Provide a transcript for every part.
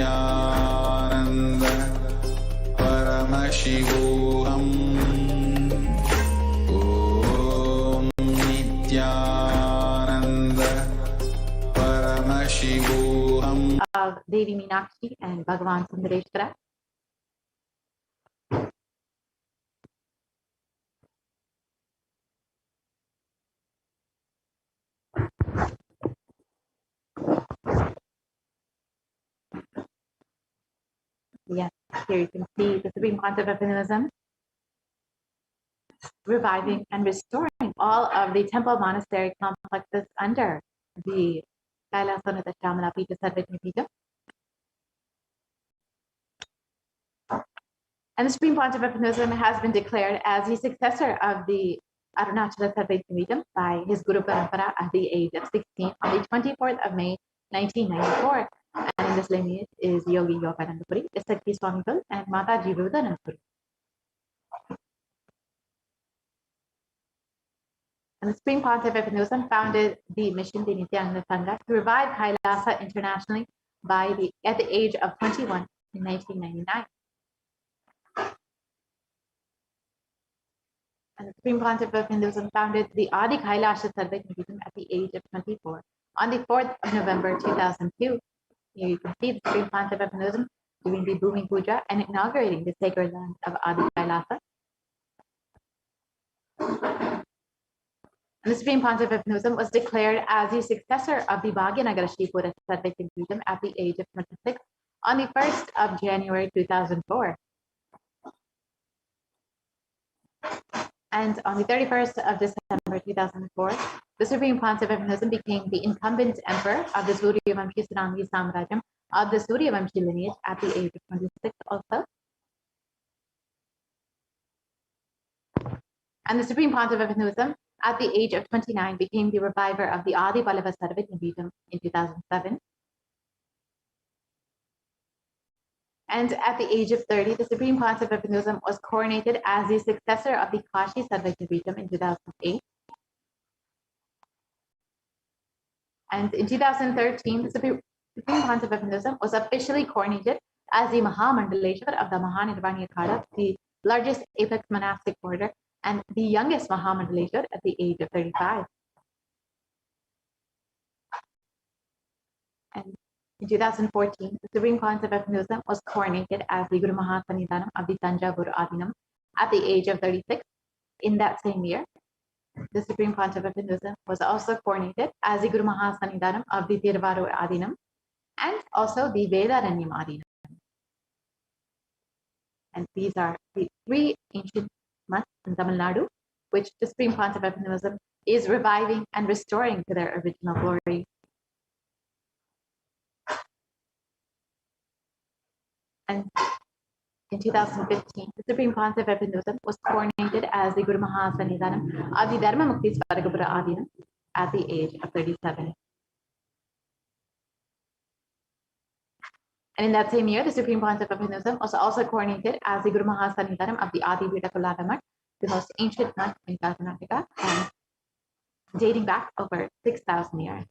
Nityananda Paramashivoham Om Nityananda Paramashivoham of Devi Meenakshi and Bhagavan Sundareshwara. Yes, here you can see the Supreme Concept of Hinduism reviving and restoring all of the temple monastery complexes under the Kailasanata Shamala Pita Sarvajna Pita. And the Supreme Pontiff of Hinduism has been declared as the successor of the Arunachala Sarvajna Pita by his Guru Parampara at the age of 16 on the 24th of May, 1994. And in this lineage is Yogi Yogananda Puri, the Sakti Swamigal, and Mata Jivudananda Puri. And the Supreme Pontiff of Hinduism founded the mission, the Nityananda Sangha, to revive Kailasa internationally at the age of 21 in 1999. And the Supreme Pontiff of Hinduism founded the Adi Kailasha Sarvajna Pita at the age of 24 on the 4th of November 2002. Here you can see the Supreme Pontiff of Hinduism doing the Bhumi Puja and inaugurating the sacred land of Adi Kailasa. And the Supreme Pontiff of Hinduism was declared as the successor of the Bhagyanagara Shivpura Sarvajna Pita at the age of 26 on the 1st of January 2004. And on the 31st of December 2004, the Supreme Pontiff of Hinduism became the incumbent emperor of the Suryavamshi Sarangi Samrajam of the Suryavamshi lineage at the age of 26 also. And the Supreme Pontiff of Hinduism at the age of 29 became the reviver of the Adi Vallabha Sarvajna Pita in 2007. And at the age of 30, the Supreme Pontiff of Hinduism was coronated as the successor of the Kashi Sarvajna Pita in 2008. And in 2013, the Supreme Pontiff of Hinduism was officially coronated as the Mahamandaleshwar of the Mahanirvani Akhada, the largest apex monastic order, and the youngest Mahamandaleshwar at the age of 35. And in 2014, the Supreme Pontiff of Hinduism was coronated as the Guru Mahasannidhanam of the Tanjavur Adinam at the age of 36. In that same year, the Supreme Pontiff of Hinduism was also coronated as the Guru Mahasannidhanam of the Tiruvallur Adinam and also the Vedaranyam Adinam. And these are the three ancient months in Tamil Nadu, which the Supreme Pontiff of Hinduism is reviving and restoring to their original glory. And in 2015, the Supreme Pontiff of Hinduism was coronated as the Guru Mahasannidhanam of the Dharma Mukti Svaragapura Adinam at the age of 37. And in that same year, the Supreme Pontiff of Hinduism was also coronated as the Guru Mahasannidhanam of the Adi Vitakulada Mutt, the most ancient mutt in Karnataka, and dating back over 6,000 years.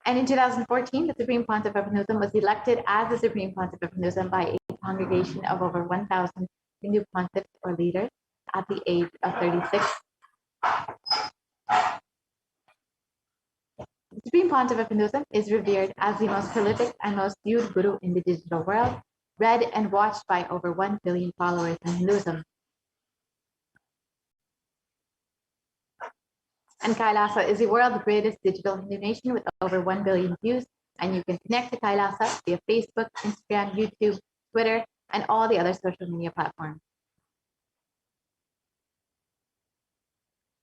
And in 2014, the Supreme Pontiff of Hinduism was elected as the Supreme Pontiff of Hinduism by a congregation of over 1,000 Hindu pontiffs or leaders at the age of 36. The Supreme Pontiff of Hinduism is revered as the most prolific and most viewed guru in the digital world, read and watched by over 1 billion followers in Hinduism. And Kailasa is the world's greatest digital Hindu nation with over 1 billion views. And you can connect to Kailasa via Facebook, Instagram, YouTube, Twitter, and all the other social media platforms.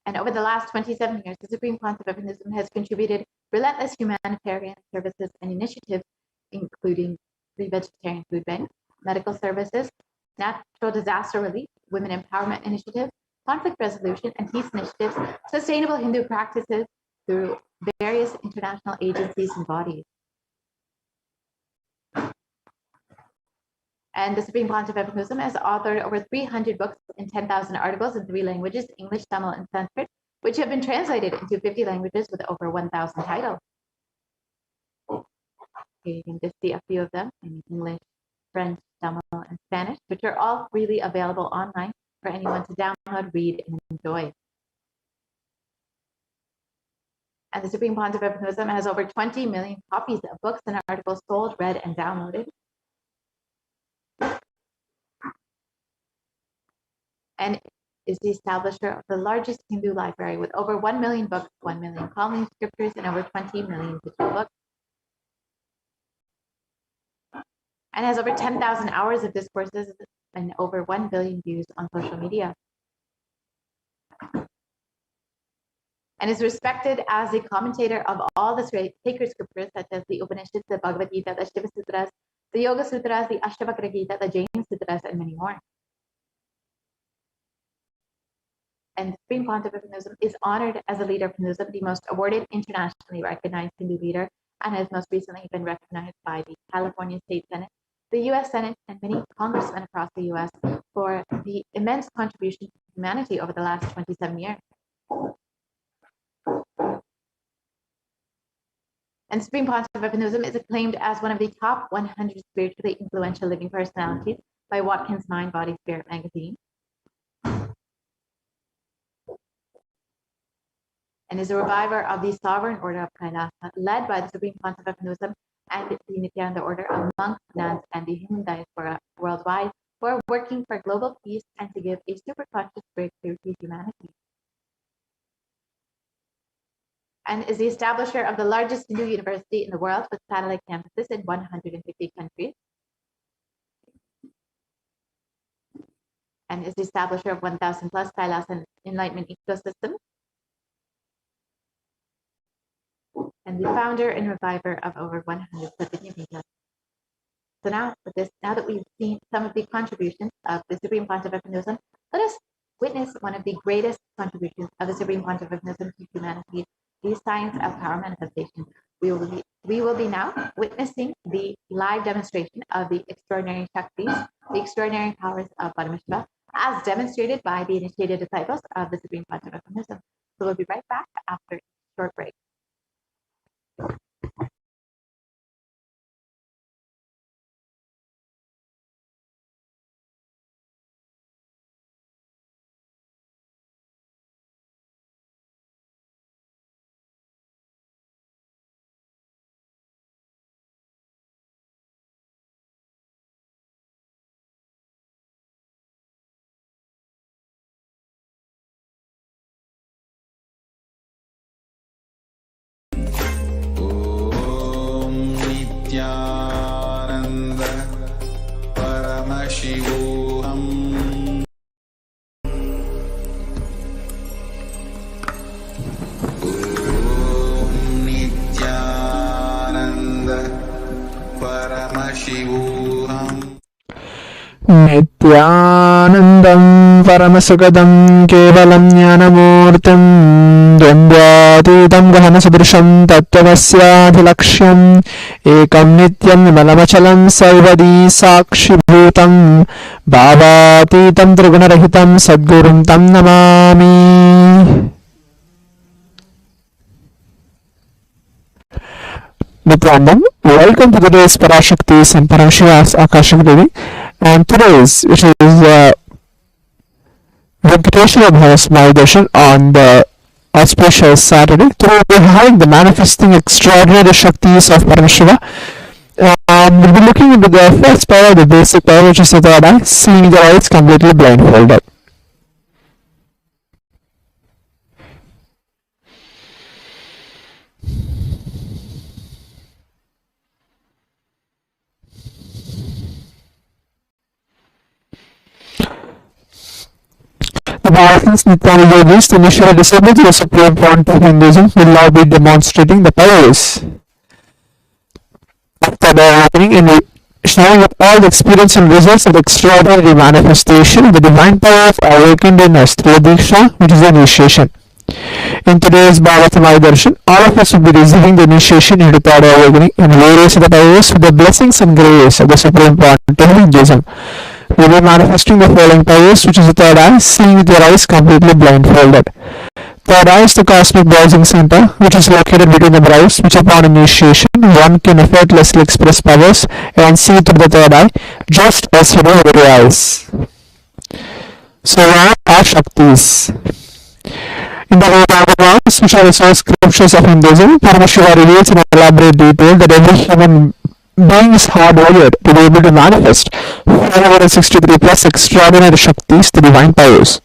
And over the last 27 years, the Supreme Pontiff of Hinduism has contributed relentless humanitarian services and initiatives, including free vegetarian food banks, medical services, natural disaster relief, women empowerment initiatives, conflict resolution and peace initiatives, sustainable Hindu practices through various international agencies and bodies. And the Supreme Pontiff of Hinduism has authored over 300 books and 10,000 articles in 3 languages, English, Tamil, and Sanskrit, which have been translated into 50 languages with over 1,000 titles. Here you can just see a few of them in English, French, Tamil, and Spanish, which are all freely available online for anyone to download, read, and enjoy. And the Supreme Pontiff Wisdom has over 20 million copies of books and articles sold, read, and downloaded. And is the establisher of the largest Hindu library with over 1 million books, 1 million calming scriptures, and over 20 million digital books. And has over 10,000 hours of discourses and over 1 billion views on social media. And is respected as the commentator of all the sacred scriptures, such as the Upanishads, the Bhagavad Gita, the Shiva Sutras, the Yoga Sutras, the Ashtavakra Gita, the Jain Sutras, and many more. And the Supreme Pontiff of Hinduism is honored as a leader of Hinduism, the most awarded internationally recognized Hindu leader, and has most recently been recognized by the California State Senate, the U.S. Senate, and many congressmen across the U.S. for the immense contribution to humanity over the last 27 years. And Supreme Pontiff of Hinduism is acclaimed as one of the top 100 spiritually influential living personalities by Watkins Mind, Body, Spirit magazine. And is a reviver of the Sovereign Order of Kailasa, led by the Supreme Pontiff of Hinduism and the Nityananda Order of monks, nuns, and the Hindu diaspora worldwide, who are working for global peace and to give a superconscious breakthrough to humanity. And is the establisher of the largest Hindu university in the world with satellite campuses in 150 countries. And is the establisher of 1,000 plus Kailasa enlightenment ecosystems. And the founder and reviver of over 100 Satyavidas. So now that we've seen some of the contributions of the Supreme Pontiff of Hinduism, let us witness one of the greatest contributions of the Supreme Pontiff of Hinduism to humanity, the science of power manifestation. We will be now witnessing the live demonstration of the extraordinary Shaktis, the extraordinary powers of Bhavasamadhi, as demonstrated by the initiated disciples of the Supreme Pontiff of Hinduism. So we'll be right back after a short break. Nityanand परमशिवोऽहम् नित्यानन्द परमशिवोऽहम् नित्यानन्दं परमसुखदं केवलं ज्ञानमूर्तिं द्वन्द्वातीतं गहनसदृशं तत्त्वस्याधिलक्ष्यम् एकं नित्यं विमलमचलं सर्वदी साक्षिभूतं भावातीतं त्रिगुणरहितं सद्गुरुं तं Namami. Nityanandam, welcome to today's Parashaktis and Parashivas Akasham Devi, and today's, which is Venkateshwara Bhavasamadhi Darshan on the auspicious Saturday. Today we're having the manifesting extraordinary Shaktis of Paramashiva. We'll be looking into the first power, the basic power, which is the third eye, seeing the eyes completely blindfolded. The Bharatans Nityananda Yogis, the initial disciples of the Supreme Pontiff of Hinduism, will now be demonstrating the powers after the awakening and showing up all the experience and results of the extraordinary manifestation of the divine power of awakened in Astra Diksha, which is the initiation. In today's Bhavasamadhi Darshan, all of us will be receiving the initiation into third awakening and various of the powers with the blessings and grace of the Supreme Pontiff of Hinduism. We will be manifesting the following powers, which is the third eye, seeing with your eyes completely blindfolded. Third eye is the cosmic browsing center, which is located between the brows, which upon initiation one can effortlessly express powers and see through the third eye, just as you do with your eyes. So what are Shaktis? In the Vedas, which are the source scriptures of Hinduism, Paramashiva reveals in elaborate detail that every human being is hardwired to be able to manifest 563 plus extraordinary Shaktis, the divine powers.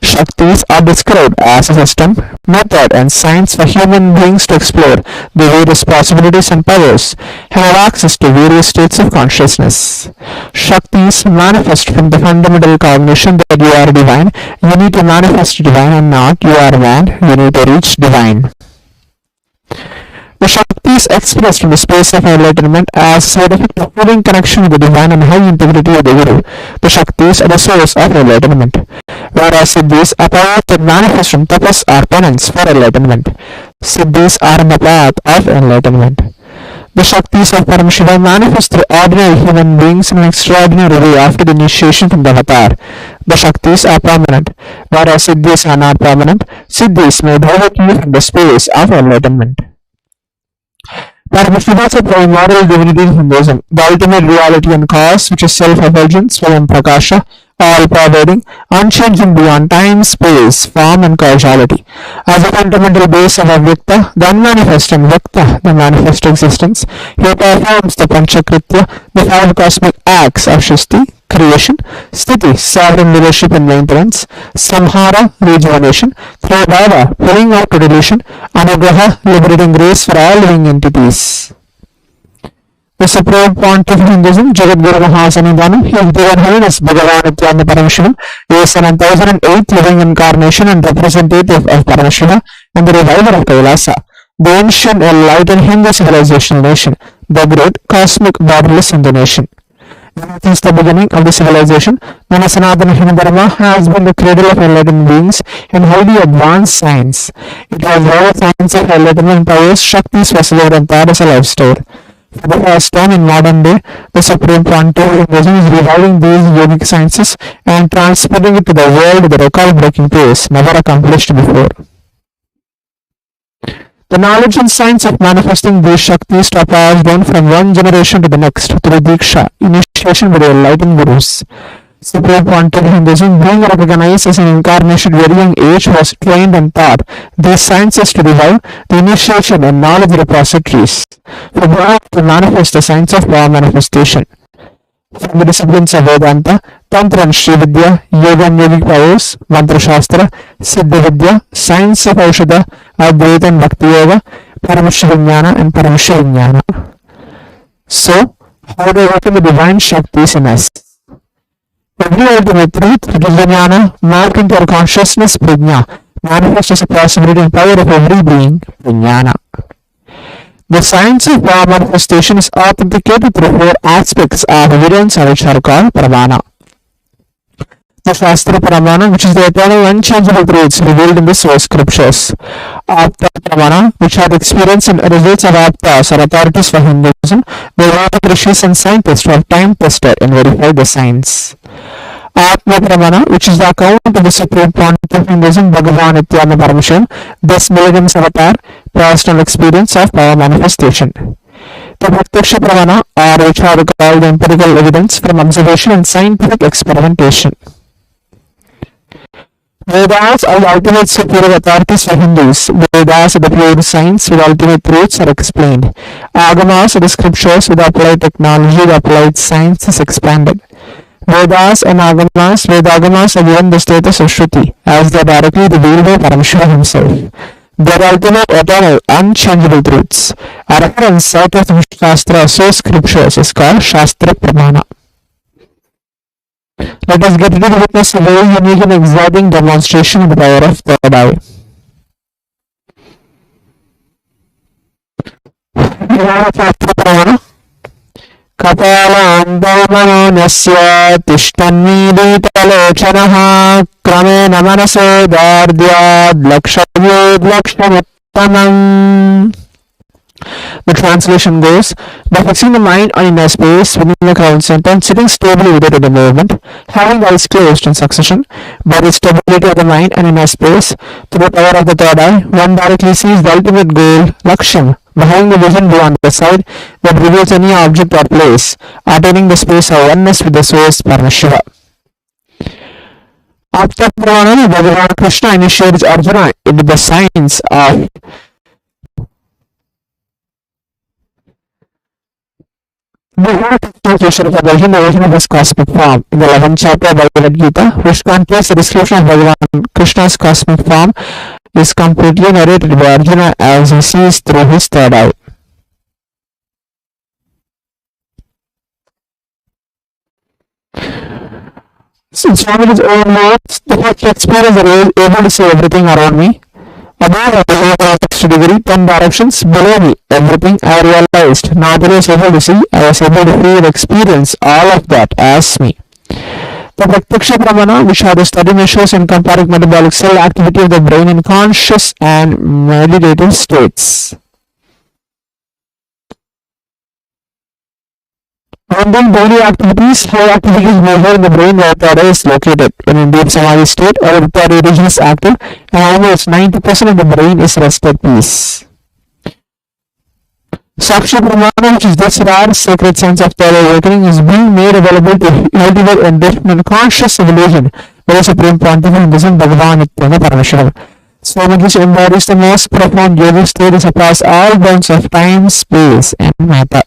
Shaktis are described as a system, method, and science for human beings to explore the various possibilities and powers and have access to various states of consciousness. Shaktis manifest from the fundamental cognition that you are divine. You need to manifest divine and not you are man. You need to reach divine. The Shaktis expressed in the space of enlightenment as a side effect of living connection with the divine and high integrity of the Guru. The Shaktis are the source of enlightenment, whereas Siddhis are powers that manifest from tapas or penance for enlightenment. Siddhis are in the path of enlightenment. The Shaktis of Paramashiva manifest through ordinary human beings in an extraordinary way after the initiation from the avatar. The Shaktis are permanent, whereas Siddhis are not permanent. Siddhis may develop you from the space of enlightenment. Paramashiva is a primordial divinity in Hinduism, the ultimate reality and cause, which is self-effulgence, Swayam Prakasha, all-pervading, unchanging beyond time, space, form, and causality. As a fundamental base of Avyakta, the unmanifest, and Vyakta, the manifest existence, he performs the Panchakritya, the five cosmic acts of Shristi, creation, Sthiti, sovereign leadership and maintenance, Samhara, rejuvenation, through Bhava, pulling out to deletion, Anugraha, liberating grace for all living entities. The Supreme Pontiff of Hinduism, Jagadguru Mahasanidhanam, he is given heaven as Bhagavan Nityananda Paramashivam, is an 1008th living incarnation and representative of Paramashiva and the reviver of Kailasa, the ancient enlightened Hindu civilization nation, the great cosmic borderless Hindu nation. Since the beginning of the civilization, the Sanatana Hindu Dharma has been the cradle of enlightened beings and highly advanced science. It was where the science of enlightenment powers, Shaktis was lived and taught as a lifestyle. For the first time in modern day, the Supreme Pontiff of Hinduism is reviving these yogic sciences and transferring it to the world with a record-breaking pace never accomplished before. The knowledge and science of manifesting these Shaktis are passed on from one generation to the next through Diksha, initiation by the enlightened Gurus. Supreme Pontiff of Hinduism, being recognized as an incarnation at a very young age, was trained and taught these sciences to revive the initiation and knowledge repositories for God to manifest the science of power manifestation. From the disciplines of Vedanta, Tantra and Sri Vidya, Yoga and Yogic powers, Mantra Shastra, Siddha Vidya, science of Aushadha, Advaita and Bhakti Yoga, Paramashiva Vijnana and Paramashiva Vijnana. So, how do we work in the divine Shaktis in us? Every ultimate truth, which is Vijnana, marked into our consciousness, Prajna, manifests as a possibility and power of every being, Vijnana. The science of power manifestation is authenticated through four aspects of evidence, which are called Pramana. The Shastra Pramana, which is the eternal unchangeable truths revealed in the source scriptures. Apta Pramana, which are the experience and results of Aptas or authorities for Hinduism, the Vedic rishis and scientists who have time tested and verified the science. Atma Pramana, which is the account of the Supreme Pontiff of Hinduism, Bhagavan Nityananda Paramashivam, this millennium's avatar, personal experience of power manifestation. The Pratyaksha Pramana, or which are called empirical evidence from observation and scientific experimentation. Vedas are the ultimate superior authorities for Hindus. Vedas are the pure science with ultimate truths are explained. Agamas are the scriptures with applied technology, the applied science is expanded. Vedas and Agamas, Vedagamas are given the status of Shruti, as they are directly revealed by Paramashiva himself. They are ultimate, eternal, unchangeable truths. A reference set of Shastra, so scriptures, is called Shastra Pramana. Let us get ready to witness a very unique and exciting demonstration of the power of third eye. Kapalaandamanonesya tishtanniditalochanaha kramena manaso dardyad lakshayud lakshamittanam. The translation goes, by fixing the mind on inner space within the crown center, sitting stably without any movement, having eyes closed in succession, by the stability of the mind and inner space, through the power of the third eye, one directly sees the ultimate goal, Laksham, behind the vision beyond the side that reveals any object or place, attaining the space of oneness with the source, Parameshwara. After Purana, Bhagavan Krishna initiates Arjuna into the science of the version of his cosmic form. In the 11th chapter of Bhagavad Gita, which contains the description of Bhagavan Krishna's cosmic form, is completely narrated by Arjuna as he sees through his third eye. Since from his own words, the first experience is able to see everything around me. Above I have a degree, 10 directions below me, everything I realized. Not that I was able to see, I was able to feel, experience all of that as me. The Pratyaksha Pramana, which are the study measures in comparing metabolic cell activity of the brain in conscious and meditative states. Handling daily activities, how activities measure in the brain where third eye is located. When in deep samadhi state or the third eye region is active, and almost 90% of the brain is rested peace. Sakshi Pramana, which is this rare sacred sense of third eye awakening, is being made available to cultivate enlightenment conscious evolution by the Supreme Pontifical Buddhism, Bhagavan Parameshwara. So which embodies the most profound yogic status across all bounds of time, space, and matter.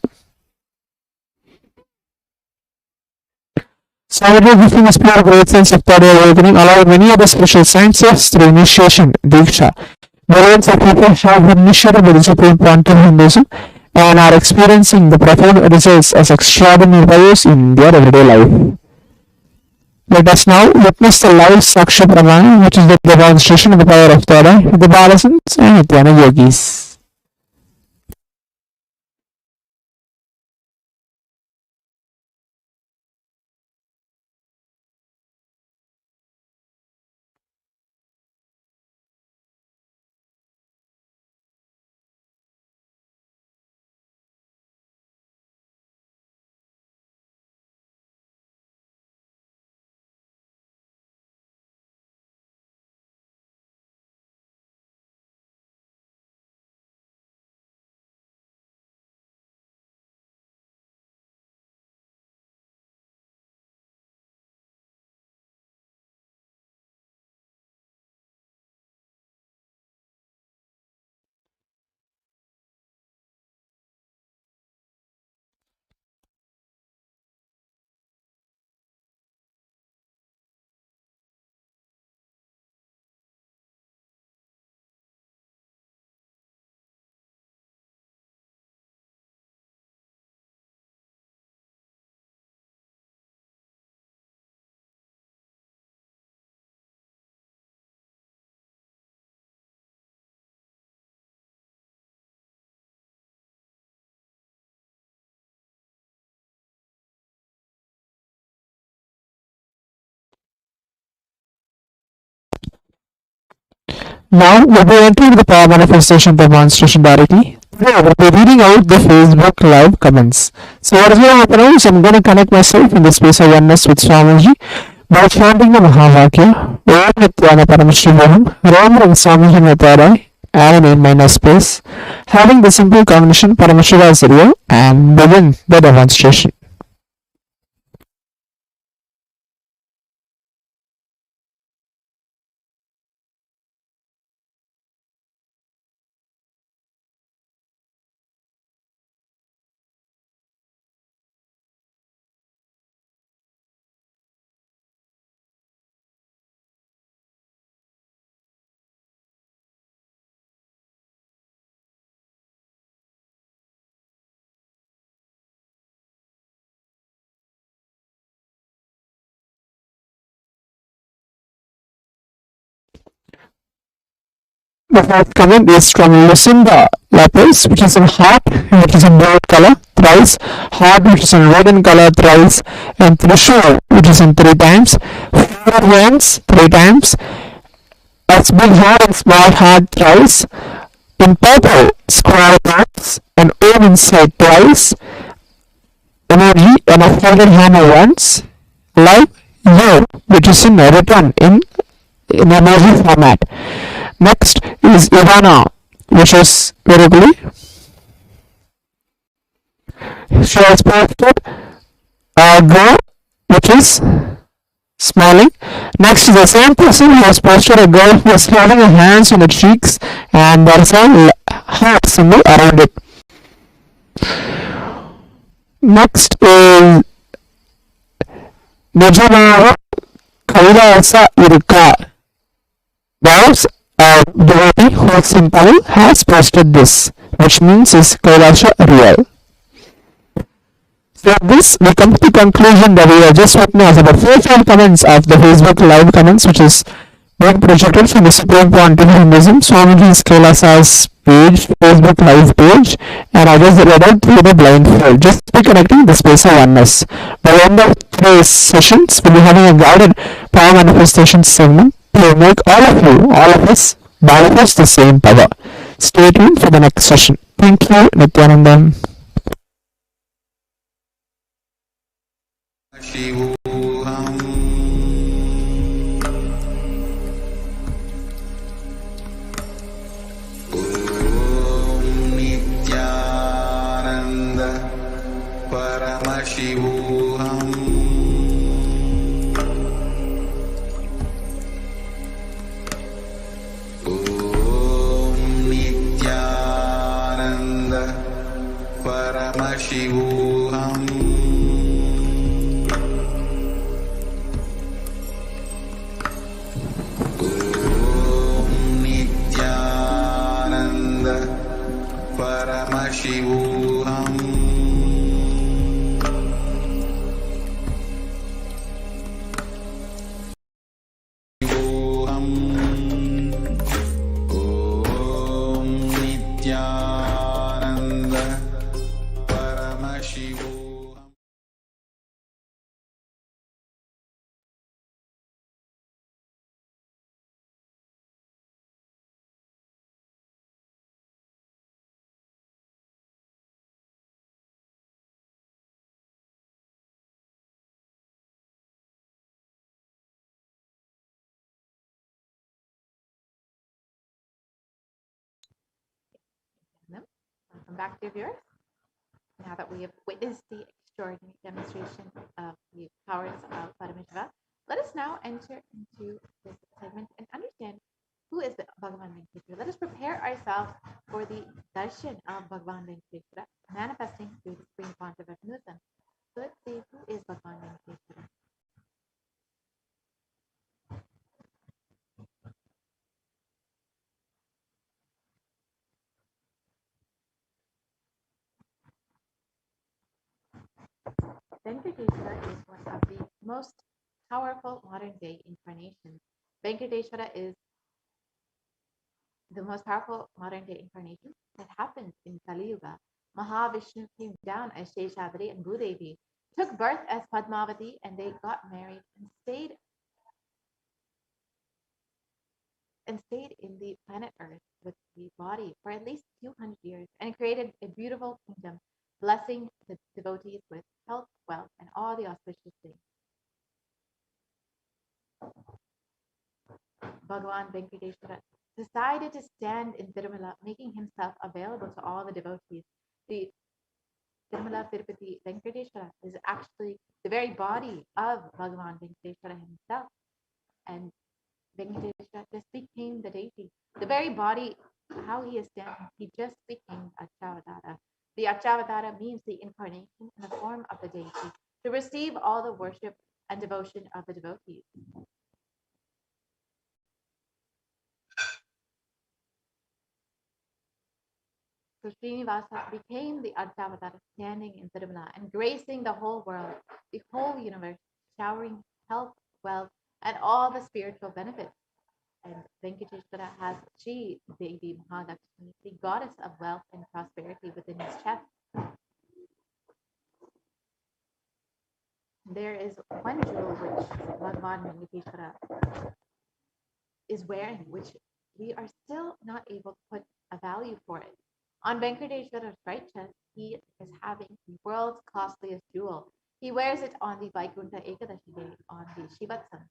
Simultaneously giving a pure great sense of third eye awakening, allowing many other special sciences through initiation, Diksha. Millions of people have been initiated by the Supreme Pontifical Hinduism and are experiencing the profound results as extraordinary values in their everyday life. Let us now witness the live Saksha Pramana, which is the demonstration of the power of third eye with the Balasans and Nityana yogis. Now we'll be entering the power manifestation demonstration directly. Today we'll be reading out the Facebook live comments. So what is going to happen is I'm going to connect myself in the space of oneness with Swamiji by chanting the Mahavakya, Om Nityana Parameshwaram, remembering Swamiji in the third eye and in minor space, having the simple cognition Parameshwara is real, and begin the demonstration. The fourth comment is from Lucinda Lopez, which is in heart, which is in red color, thrice, heart, which is in red in color, thrice, and Trishul, which is in 3 times, 4 hands, 3 times, as big heart and small heart, thrice, in purple, square hearts, came inside twice, emoji, and a folded hammer once, like yo, which is in written in emoji format. Next is Ivana, which is basically she has posted a girl which is smiling. Next is the same person who has posted a girl who is holding her hands on the cheeks and there is a heart symbol around it. Next is Nijamawa Kailasa Iruka. There's a devotee who is in Tamil has posted this, which means is Kailasha real. So this we come to the conclusion that we have just witnessed about 4 comments of the Facebook live comments, which is being projected from the Supreme Quantum Hinduism, Swamiji Kailasa's page, Facebook live page, and I just read out through the blindfold, just be connecting the space of oneness. By the end of today's sessions, we'll be having a guided power manifestation segment to make all of us, manifest the same power. Stay tuned for the next session. Thank you, Nityanandam. शिवोऽहम् ॐ नित्यानन्द परमशिवोऽहम् ॐ नित्यानन्द परमशिवोऽहम् शिवोऽहम् शिवोऽहम् ॐ नित्यानन्द परमशिवोऽहम् Welcome back, dear viewers. Now that we have witnessed the extraordinary demonstration of the powers of Parameshvara, let us now enter into this segment and understand who is Bhagavan Venkateshwara. Let us prepare ourselves for the Darshan of Bhagavan Venkateshwara, manifesting through the Supreme Concept of Hinduism. So let's see who is Bhagavan Venkateshwara. Venkateshwara is one of the most powerful modern day incarnations. Venkateshwara is the most powerful modern day incarnation that happens in Kali Yuga. Mahavishnu came down as Sheshadri and Bhudevi, took birth as Padmavati, and they got married and stayed in the planet Earth with the body for at least 200 years and created a beautiful kingdom, blessing the devotees with health, wealth, and all the auspicious things. Bhagavan Venkateshwara decided to stand in Tirumala, making himself available to all the devotees. The Tirumala Tirupati Venkateshwara is actually the very body of Bhagavan Venkateshwara himself. And Venkateshwara just became the deity. The very body, how he is standing, he just became Achavadara. The Achavadara means the incarnation in the form of the deity to receive all the worship and devotion of the devotees. So Srinivasa became the Achavadara standing in Tirumala and gracing the whole world, the whole universe, showering health, wealth, and all the spiritual benefits. And Venkateshwara has Sri Devi Mahadakshmi, the goddess of wealth and prosperity, within his chest. There is one jewel which Bhagavan Venkateshwara is wearing, which we are still not able to put a value for it. On Venkateshwara's right chest, he is having the world's costliest jewel. He wears it on the Vaikuntha Ekadashi day on the Shivatsam.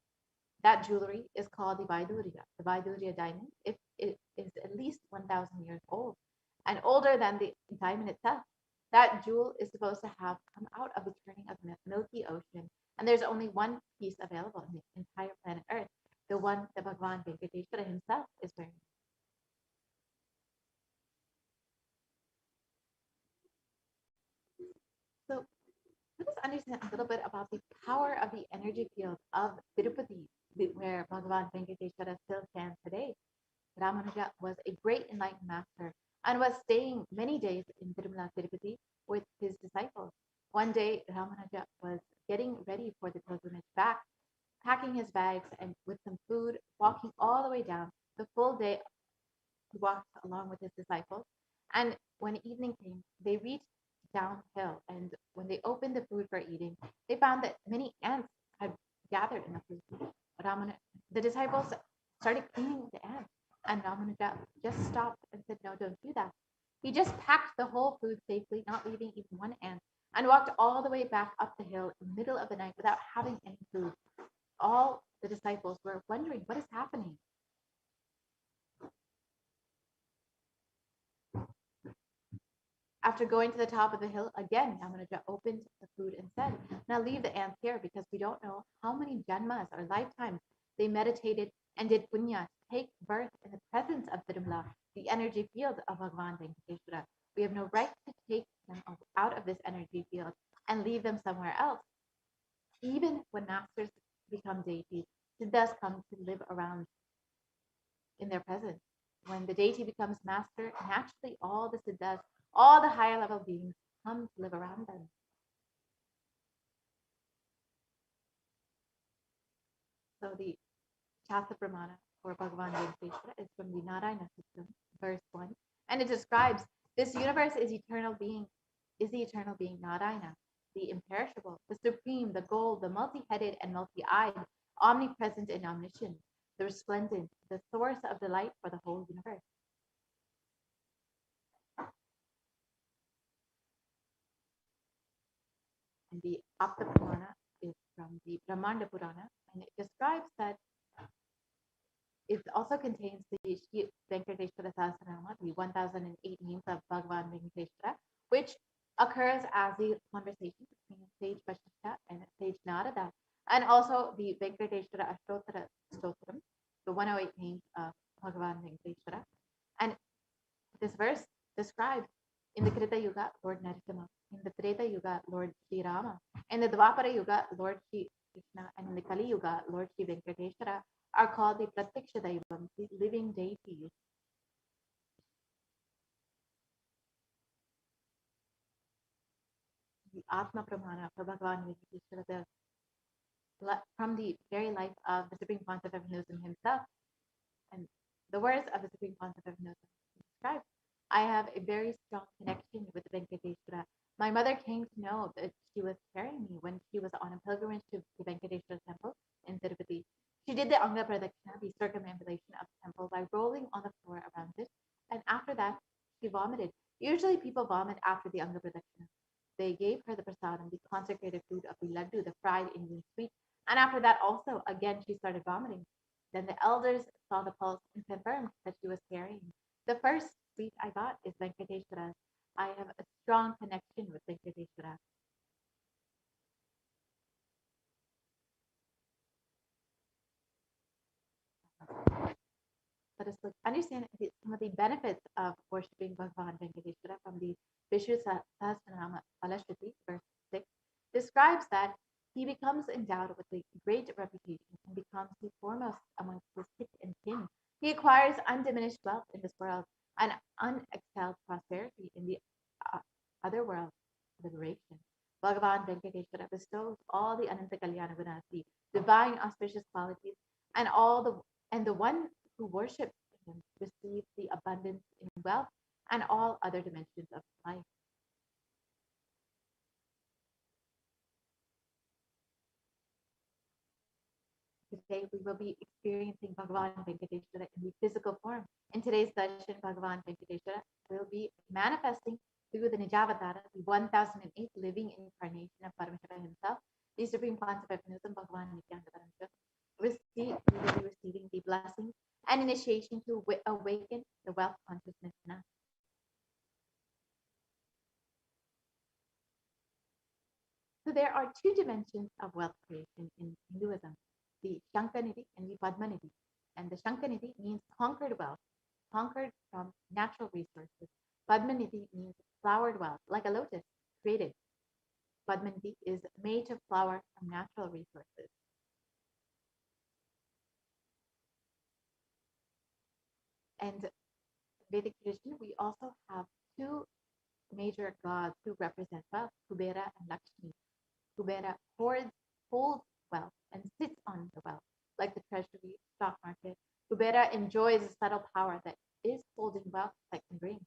That jewelry is called the Vaidurya diamond. If it is at least 1,000 years old and older than the diamond itself. That jewel is supposed to have come out of the churning of the Milky Ocean, and there's only one piece available on the entire planet Earth, the one that Bhagavan Venkateshwara himself is wearing. So let us understand a little bit about the power of the energy field of Tirupati, where Bhagavan Venkateshwara still stands today. Ramanuja was a great enlightened master and was staying many days in Tirumala Tirupati with his disciples. One day, Ramanuja was getting ready for the pilgrimage back, packing his bags and with some food, walking all the way down. The full day he walked along with his disciples. And when evening came, they reached downhill. And when they opened the food for eating, they found that many ants had gathered in the food. The disciples started cleaning the ants. And Ramanuja just stopped and said, no, don't do that. He just packed the whole food safely, not leaving even one ant, and walked all the way back up the hill in the middle of the night without having any food. All the disciples were wondering, what is happening? After going to the top of the hill again, Ramanuja opened the food and said, now leave the ants here because we don't know how many janmas or lifetimes they meditated and did punya to take birth in the presence of Tirumala, the energy field of Bhagavan Venkateshwara. We have no right to take them out of this energy field and leave them somewhere else. Even when masters become deities, siddhas come to live around in their presence. When the deity becomes master, naturally all the siddhas, all the higher level beings come to live around them. So the Chasa Brahmana for Bhagavan Venkateshwara is from the Narayana system, verse 1, and it describes this universe is the eternal being Narayana, the imperishable, the supreme, the gold, the multi-headed and multi-eyed, omnipresent and omniscient, the resplendent, the source of delight for the whole universe. And the Apta Purana is from the Brahmanda Purana, and it describes that it also contains the Shri Venkateshwara Sahasranama, the 1008 names of Bhagavan Venkateshwara, which occurs as the conversation between sage Vashishta and sage Narada, and also the Venkateshwara Ashtotara Stotram, the 108 names of Bhagavan Venkateshwara. And this verse describes in the Krita Yuga, Lord Narasimha, in the Treta Yuga, Lord Sri Rama, in the Dwapara Yuga, Lord Sri Krishna, and in the Kali Yuga, Lord Sri Venkateshwara are called the Pratiksha Daivam, the living deities. The Atma Pramana for Bhagavan Venkateshwara, from the very life of the Supreme Pontiff of Hinduism himself, and the words of the Supreme Pontiff of Hinduism described, I have a very strong connection with Venkateshwara. My mother came to know that she was carrying me when she was on a pilgrimage to the Venkateshwara temple in Tirupati. She did the Anga Pradakshina, the circumambulation of the temple, by rolling on the floor around it. And after that, she vomited. Usually people vomit after the Anga Pradakshina. They gave her the prasadam, the consecrated food of the laddu, the fried Indian sweet. And after that also, again, she started vomiting. Then the elders saw the pulse and confirmed that she was carrying. The first sweet I got is Venkateshwara's. I have a strong connection with Venkateshwara. Let us understand some of the benefits of worshipping Bhagavan Venkateshwara from the Vishnu Sahasranama Falashruti, verse 6, describes that he becomes endowed with a great reputation and becomes the foremost amongst his kith and kin. He acquires undiminished wealth in this world and unexcelled prosperity in the other world, liberation. Bhagavan Venkateshwara bestows all the Ananta Kalyana Gunas, the divine auspicious qualities, and the one who worships him receives the abundance in wealth and all other dimensions of life. today we will be experiencing Bhagavan Venkateshwara in the physical form. In today's Darshan, Bhagavan Venkateshwara will be manifesting through the Nijavatara, the 1008th living incarnation of Paramashiva himself, the supreme concept of Feminism, Bhagavan Nityananda Paramashiva. We will be receiving the blessings and initiation to awaken the wealth consciousness in us. So there are two dimensions of wealth creation in Hinduism, the Shankanidhi and the Padmanidhi. And the Shankanidhi means conquered wealth, conquered from natural resources. Padmanidhi means flowered wealth, like a lotus, created. Padmanidhi is made to flower from natural resources. And Vedic tradition, we also have two major gods who represent wealth, Kubera and Lakshmi. Kubera holds wealth and sits on the wealth, like the treasury, stock market. Kubera enjoys a subtle power that is holding wealth that can bring.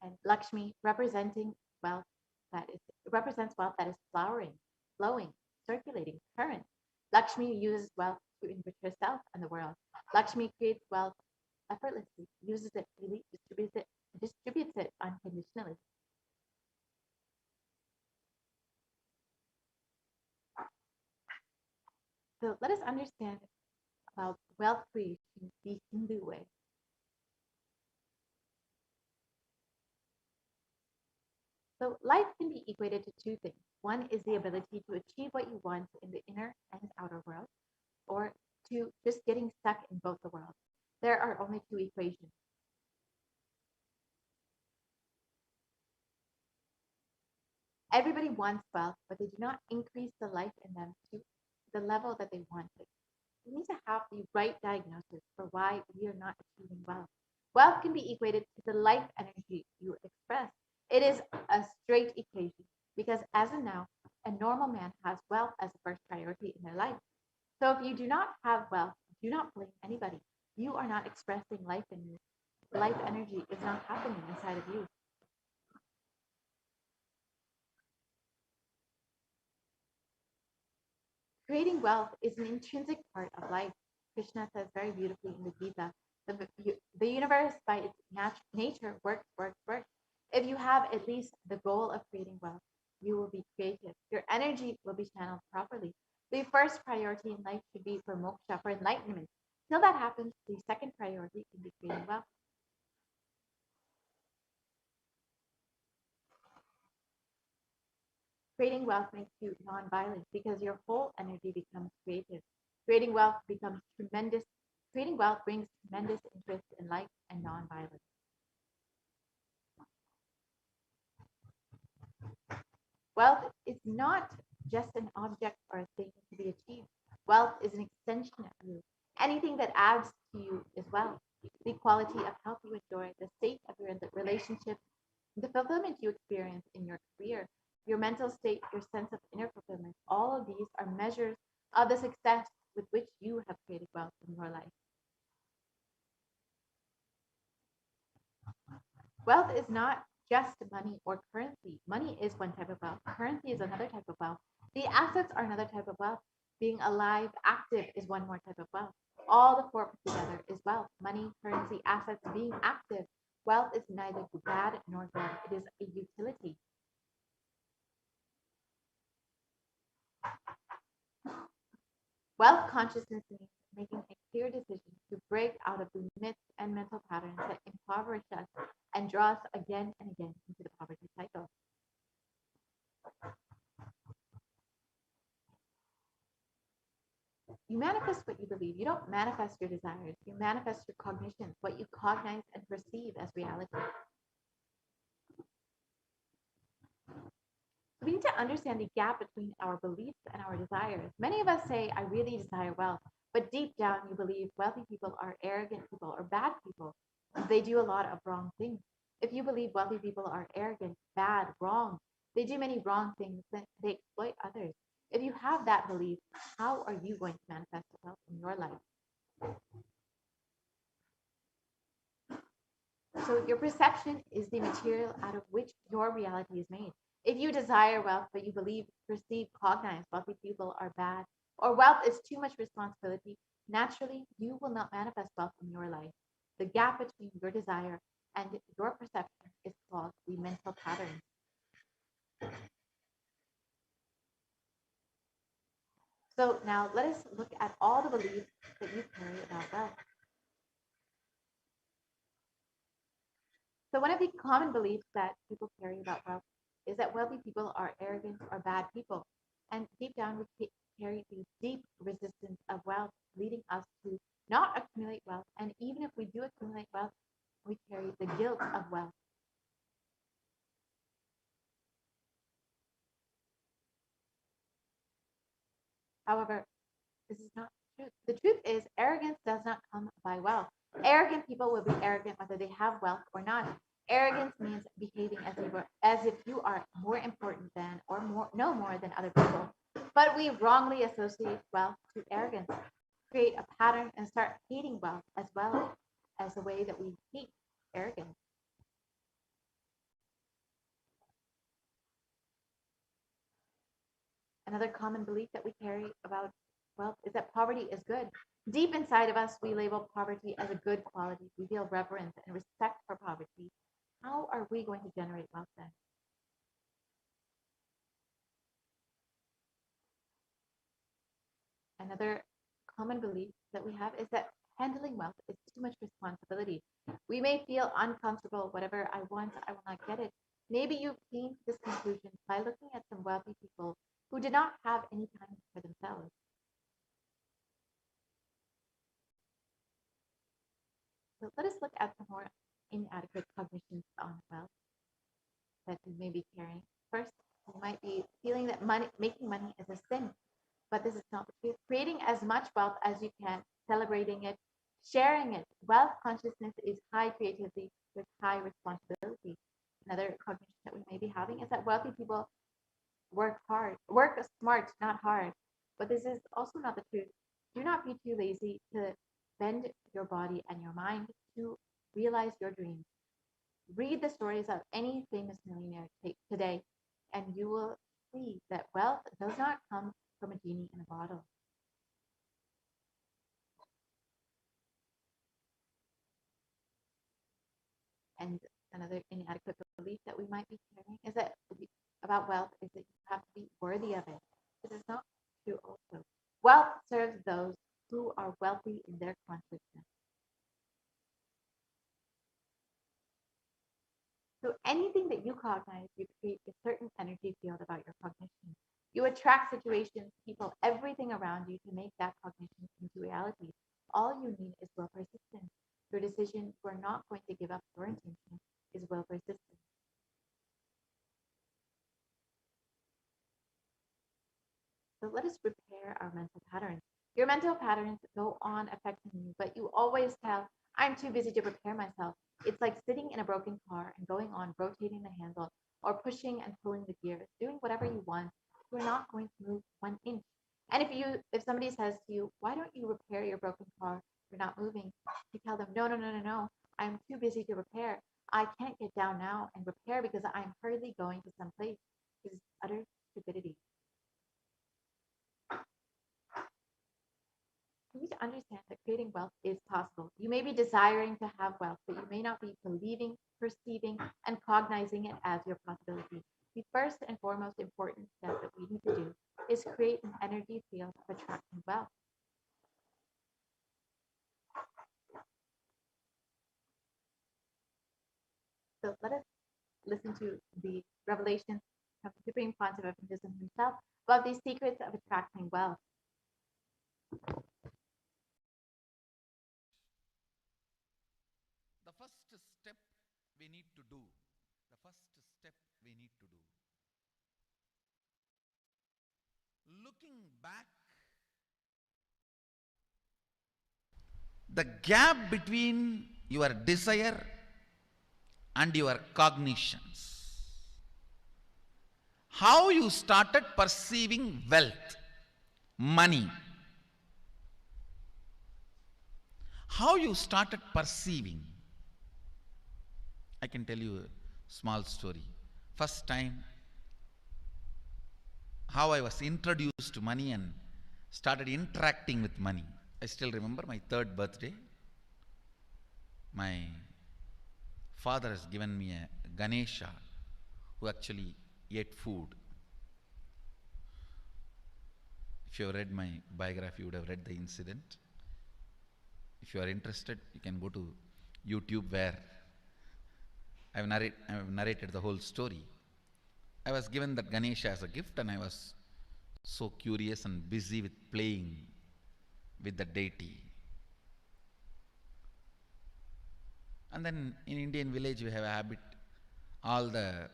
And Lakshmi representing wealth represents wealth that is flowering, flowing, circulating, current. Lakshmi uses wealth to enrich herself and the world. Lakshmi creates wealth effortlessly, uses it freely, distributes it unconditionally. So let us understand about wealth creation the Hindu way. So life can be equated to two things. One is the ability to achieve what you want in the inner and outer world, or to just getting stuck in both the worlds. There are only two equations. Everybody wants wealth, but they do not increase the life in them to the level that they want it. We need to have the right diagnosis for why we are not achieving wealth. Wealth can be equated to the life energy you express. It is a straight equation because as of now, a normal man has wealth as a first priority in their life. So if you do not have wealth, do not blame anybody. You are not expressing life in you. Life energy is not happening inside of you. Creating wealth is an intrinsic part of life. Krishna says very beautifully in the Gita, the universe by its nature works. If you have at least the goal of creating wealth, you will be creative. Your energy will be channeled properly. The first priority in life should be for moksha, for enlightenment. Till that happens, the second priority can be creating wealth. Creating wealth makes you non-violent because your whole energy becomes creative. Creating wealth becomes tremendous. Creating wealth brings tremendous interest in life and non-violence. Wealth is not just an object or a thing to be achieved. Wealth is an extension of you. Anything that adds to you is wealth. The quality of health you enjoy, the state of your relationship, the fulfillment you experience in your career, your mental state, your sense of inner fulfillment, all of these are measures of the success with which you have created wealth in your life. Wealth is not just money or currency. Money is one type of wealth. Currency is another type of wealth. The assets are another type of wealth. Being alive, active is one more type of wealth. All the four put together is wealth. Money, currency, assets, being active. Wealth is neither bad nor good. It is a utility. Wealth consciousness means making a clear decision to break out of the myths and mental patterns that impoverish us and draw us again and again into the poverty cycle. You manifest what you believe. You don't manifest your desires. You manifest your cognitions, what you cognize and perceive as reality. We need to understand the gap between our beliefs and our desires. Many of us say, I really desire wealth, but deep down you believe wealthy people are arrogant people or bad people. They do a lot of wrong things. If you believe wealthy people are arrogant, bad, wrong, they do many wrong things, then they exploit others. If you have that belief, how are you going to manifest wealth in your life? So your perception is the material out of which your reality is made. If you desire wealth, but you believe, perceive, cognize wealthy people are bad or wealth is too much responsibility, naturally you will not manifest wealth in your life. The gap between your desire and your perception is called the mental pattern. So now let us look at all the beliefs that you carry about wealth. So one of the common beliefs that people carry about wealth is that wealthy people are arrogant or bad people. And deep down, we carry the deep resistance of wealth, leading us to not accumulate wealth. And even if we do accumulate wealth, we carry the guilt of wealth. However, this is not the truth. The truth is, arrogance does not come by wealth. Arrogant people will be arrogant whether they have wealth or not. Arrogance means behaving as if you are more important than or no more than other people. But we wrongly associate wealth to arrogance, create a pattern, and start hating wealth as well as the way that we hate arrogance. Another common belief that we carry about wealth is that poverty is good. Deep inside of us, we label poverty as a good quality. We feel reverence and respect for poverty. How are we going to generate wealth then? Another common belief that we have is that handling wealth is too much responsibility. We may feel uncomfortable, whatever I want, I will not get it. Maybe you came to this conclusion by looking at some wealthy people who did not have any time for themselves. So let us look at some more inadequate cognitions on wealth that you may be carrying. First, you might be feeling that making money is a sin, but this is not the truth. Creating as much wealth as you can, celebrating it, sharing it. Wealth consciousness is high creativity with high responsibility. Another cognition that we may be having is that wealthy people work smart, not hard. But this is also not the truth. Do not be too lazy to bend your body and your mind to realize your dreams. Read the stories of any famous millionaire today, and you will see that wealth does not come from a genie in a bottle. And another inadequate belief that we might be carrying is that about wealth is that you have to be worthy of it. This is not true also. Wealth serves those who are wealthy in their consciousness. So anything that you cognize, you create a certain energy field about your cognition. You attract situations, people, everything around you to make that cognition into reality. All you need is will persistence. Your decision, you are not going to give up your intention, is will persistence. So let us repair our mental patterns. Your mental patterns go on affecting you, but you always tell, I'm too busy to prepare myself. It's like sitting in a broken car and going on rotating the handle or pushing and pulling the gears, doing whatever you want. You're not going to move 1 inch. And if somebody says to you, why don't you repair your broken car? You're not moving. You tell them, no, no, no, no, no. I'm too busy to repair. I can't get down now and repair because I'm hurriedly going to some place. This is utter stupidity. You need to understand that creating wealth is possible. You may be desiring to have wealth, but you may not be believing, perceiving, and cognizing it as your possibility. The first and foremost important step that we need to do is create an energy field of attracting wealth. So let us listen to the revelation of the Supreme Pontiff of Buddhism himself about these secrets of attracting wealth. The first step we need to do, the first step we need to do, looking back, the gap between your desire and your cognitions, how you started perceiving wealth, money, how you started perceiving. I can tell you a small story. First time, how I was introduced to money and started interacting with money. I still remember my 3rd birthday. My father has given me a Ganesha who actually ate food. If you have read my biography, you would have read the incident. If you are interested, you can go to YouTube where I have narrated the whole story. I was given that Ganesha as a gift, and I was so curious and busy with playing with the deity. And then in Indian village we have a habit, all the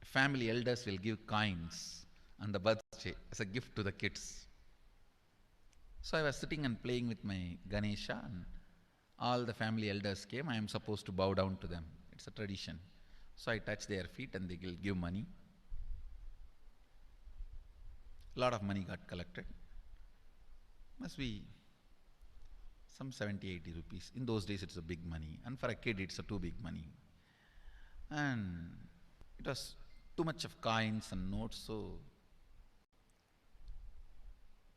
family elders will give coins on the birthday as a gift to the kids. So I was sitting and playing with my Ganesha, and all the family elders came. I am supposed to bow down to them. It's a tradition. So I touch their feet and they will give money. A lot of money got collected. Must be some 70, 80 rupees. In those days it's a big money, and for a kid it's a too big money. And it was too much of coins and notes, so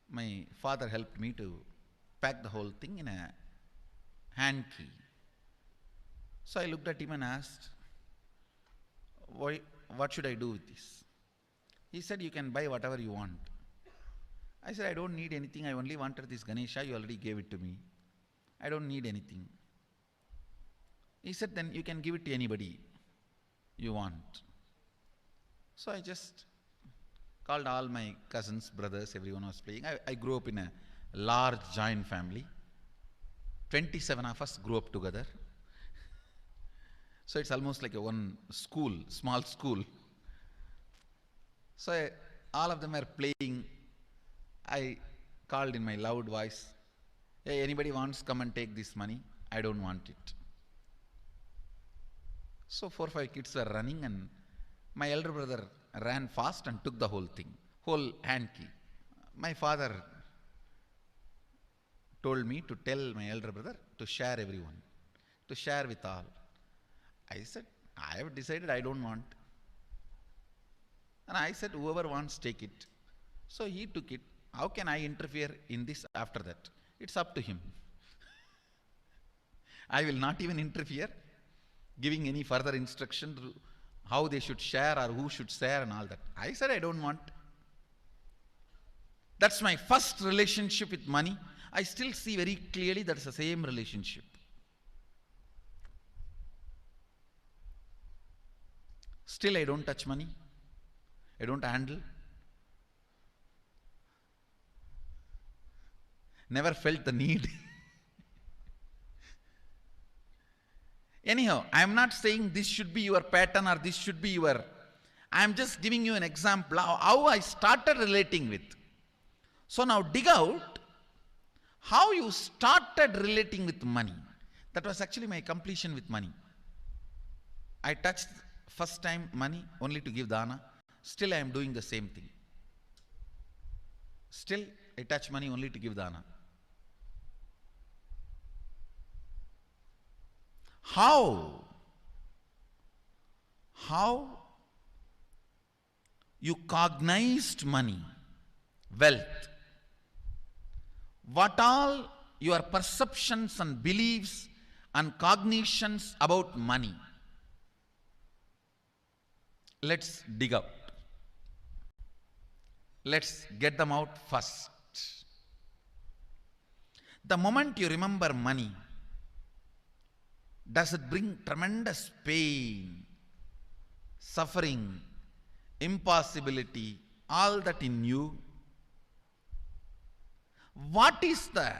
my father helped me to pack the whole thing in a hand key. So I looked at him and asked, what should I do with this? He said, you can buy whatever you want. I said, I don't need anything. I only wanted this Ganesha. You already gave it to me. I don't need anything. He said, then you can give it to anybody you want. So I just called all my cousins, brothers, everyone was playing. I grew up in a large joint family. 27 of us grew up together. So it's almost like a one school, small school. So all of them were playing. I called in my loud voice, hey, anybody wants, come and take this money? I don't want it. So 4 or 5 kids were running, and my elder brother ran fast and took the whole thing, whole hand key. My father told me to tell my elder brother to share everyone, to share with all. I said, I have decided I don't want. And I said, whoever wants, take it. So he took it. How can I interfere in this after that? It's up to him. I will not even interfere, giving any further instruction to how they should share or who should share and all that. I said, I don't want. That's my first relationship with money. I still see very clearly that's the same relationship. Still, I don't touch money. I don't handle. Never felt the need. Anyhow, I am not saying this should be your pattern or this should be your... I am just giving you an example how I started relating with. So now dig out how you started relating with money. That was actually my completion with money. I touched first time money only to give dana. Still I am doing the same thing. Still I touch money only to give dana. How you cognized money, wealth, what all your perceptions and beliefs and cognitions about money. Let's dig out. Let's get them out first. The moment you remember money, does it bring tremendous pain, suffering, impossibility, all that in you? What is the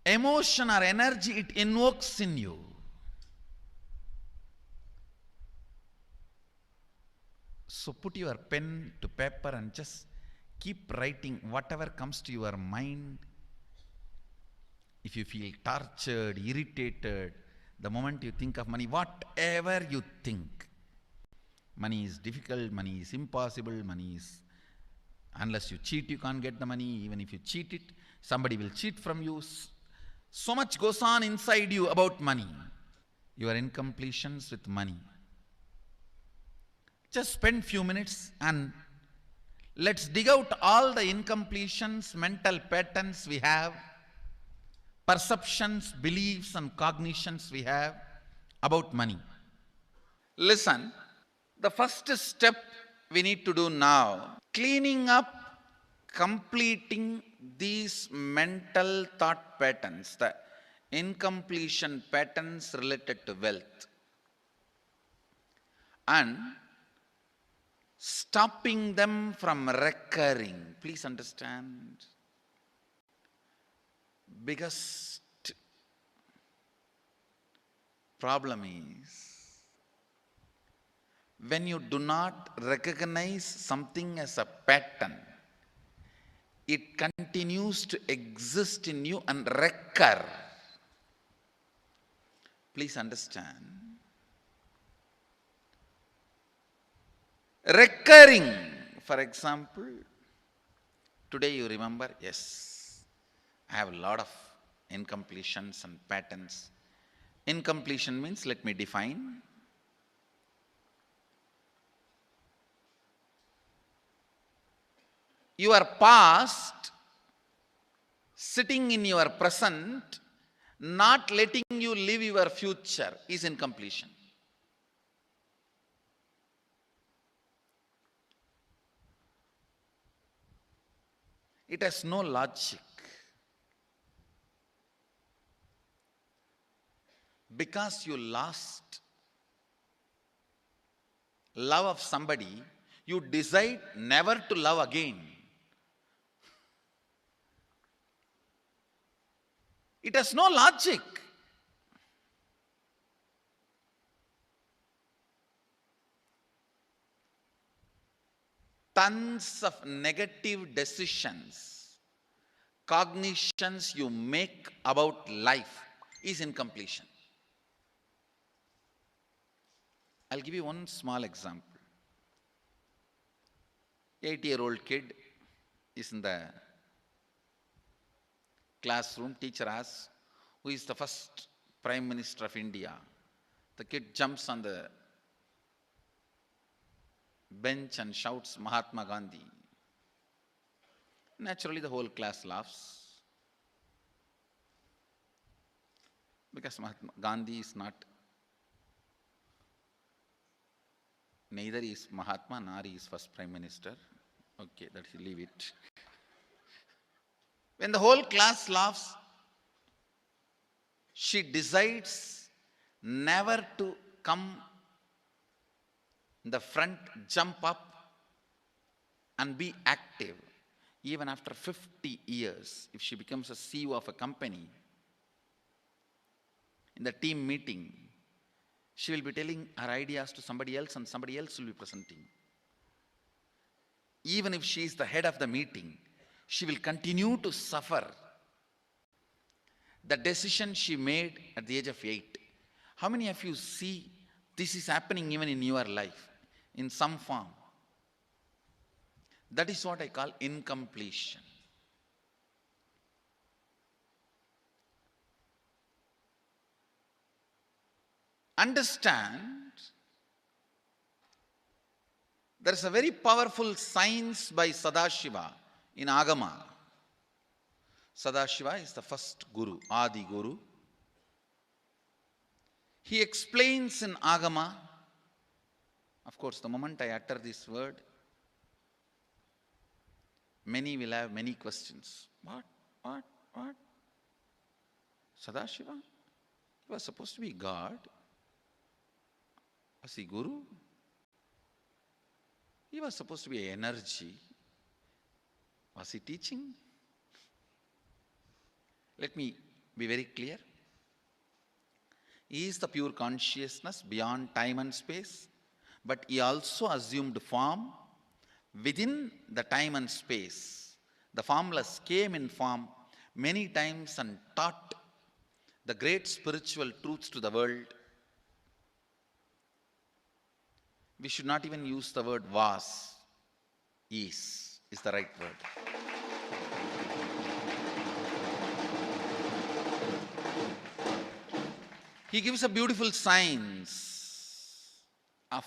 emotion or energy it invokes in you? So put your pen to paper and just keep writing whatever comes to your mind. If you feel tortured, irritated, the moment you think of money, whatever you think, money is difficult, money is impossible, money is, unless you cheat, you can't get the money. Even if you cheat it, somebody will cheat from you. So much goes on inside you about money. Your incompletions with money. Just spend few minutes and Let's dig out all the incompletions, mental patterns we have, perceptions, beliefs, and cognitions we have about money. Listen, the first step we need to do now, cleaning up, completing these mental thought patterns, the incompletion patterns related to wealth, and stopping them from recurring. Please understand, biggest problem is when you do not recognize something as a pattern, it continues to exist in you and recur. Please understand. Recurring, for example, today you remember, yes, I have a lot of incompletions and patterns. Incompletion means, let me define. Your past sitting in your present, not letting you live your future, is incompletion. It has no logic. Because you lost love of somebody, you decide never to love again. It has no logic. Tons of negative decisions, cognitions you make about life is incompletion. I'll give you one small example. 8-year-old kid is in the classroom. Teacher asks, who is the first Prime Minister of India? The kid jumps on the bench and shouts, Mahatma Gandhi. Naturally, the whole class laughs. Because Mahatma Gandhi is not, neither is Mahatma nor is first Prime Minister. Okay, let's leave it. When the whole class laughs, she decides never to come in the front, jump up and be active. Even after 50 years, if she becomes a CEO of a company, in the team meeting, she will be telling her ideas to somebody else and somebody else will be presenting. Even if she is the head of the meeting, she will continue to suffer the decision she made at the age of 8. How many of you see this is happening even in your life in some form? That is what I call incompletion. Understand, there is a very powerful science by Sadashiva in Agama. Sadashiva is the first Guru, Adi Guru. He explains in Agama, of course, the moment I utter this word, many will have many questions. What? Sadashiva? He was supposed to be God. Was he Guru? He was supposed to be energy. Was he teaching? Let me be very clear. He is the pure consciousness beyond time and space, but he also assumed form within the time and space. The formless came in form many times and taught the great spiritual truths to the world. We should not even use the word was. Is the right word. He gives a beautiful science of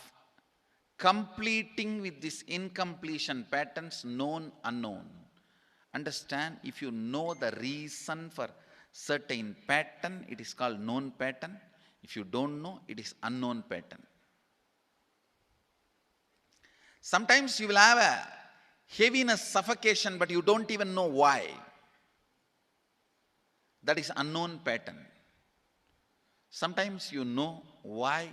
completing with this incompletion patterns, known, unknown. Understand, if you know the reason for certain pattern, it is called known pattern. If you don't know, it is unknown pattern. Sometimes you will have a heaviness, suffocation, but you don't even know why. That is unknown pattern. Sometimes you know why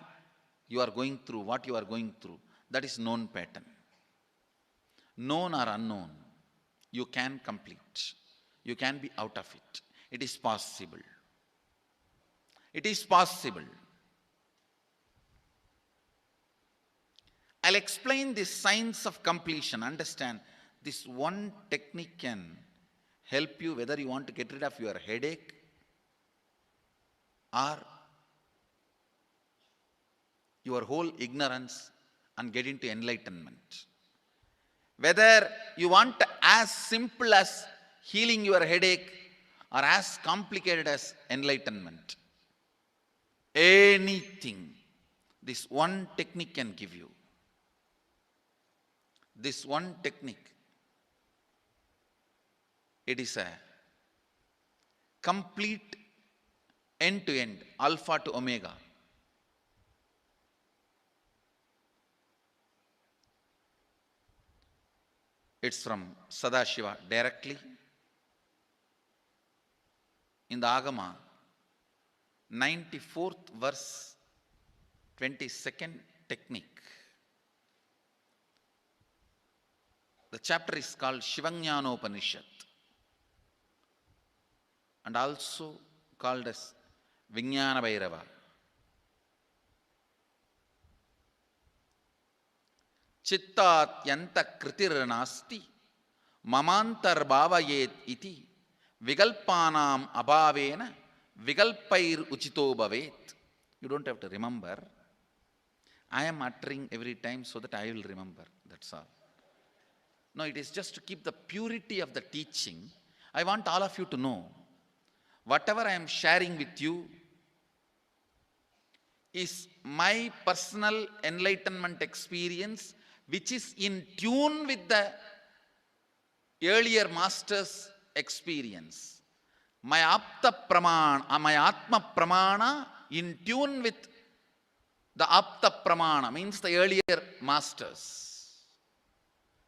you are going through what you are going through. That is known pattern. Known or unknown, you can complete. You can be out of it. It is possible. It is possible. I'll explain the science of completion. Understand, this one technique can help you whether you want to get rid of your headache or your whole ignorance and get into enlightenment. Whether you want as simple as healing your headache or as complicated as enlightenment. Anything, this one technique can give you. This one technique, it is a complete end-to-end, alpha to omega. It's from Sadashiva directly. In the Agama, 94th verse, 22nd technique. The chapter is called Shivajnanopanishad and also called as Vijnana Bhairava. Chittat yanta kritir nasti mamantar bhavayet iti vigalpanam abhavena vigalpair uchito bhavet. You don't have to remember. I am uttering every time so that I will remember. That's all. No, it is just to keep the purity of the teaching. I want all of you to know, whatever I am sharing with you is my personal enlightenment experience, which is in tune with the earlier master's experience. My Apta Pramana, my Atma Pramana in tune with the Apta Pramana, means the earlier masters.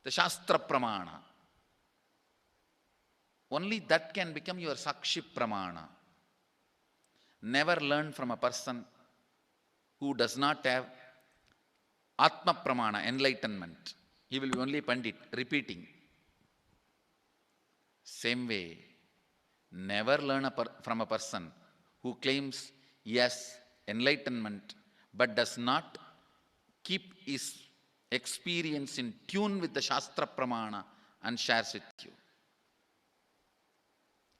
The Shastra Pramana. Only that can become your Sakshi Pramana. Never learn from a person who does not have Atma Pramana, enlightenment. He will be only Pandit, repeating. Same way, never learn from a person who claims yes, enlightenment, but does not keep his experience in tune with the Shastra Pramana and shares with you.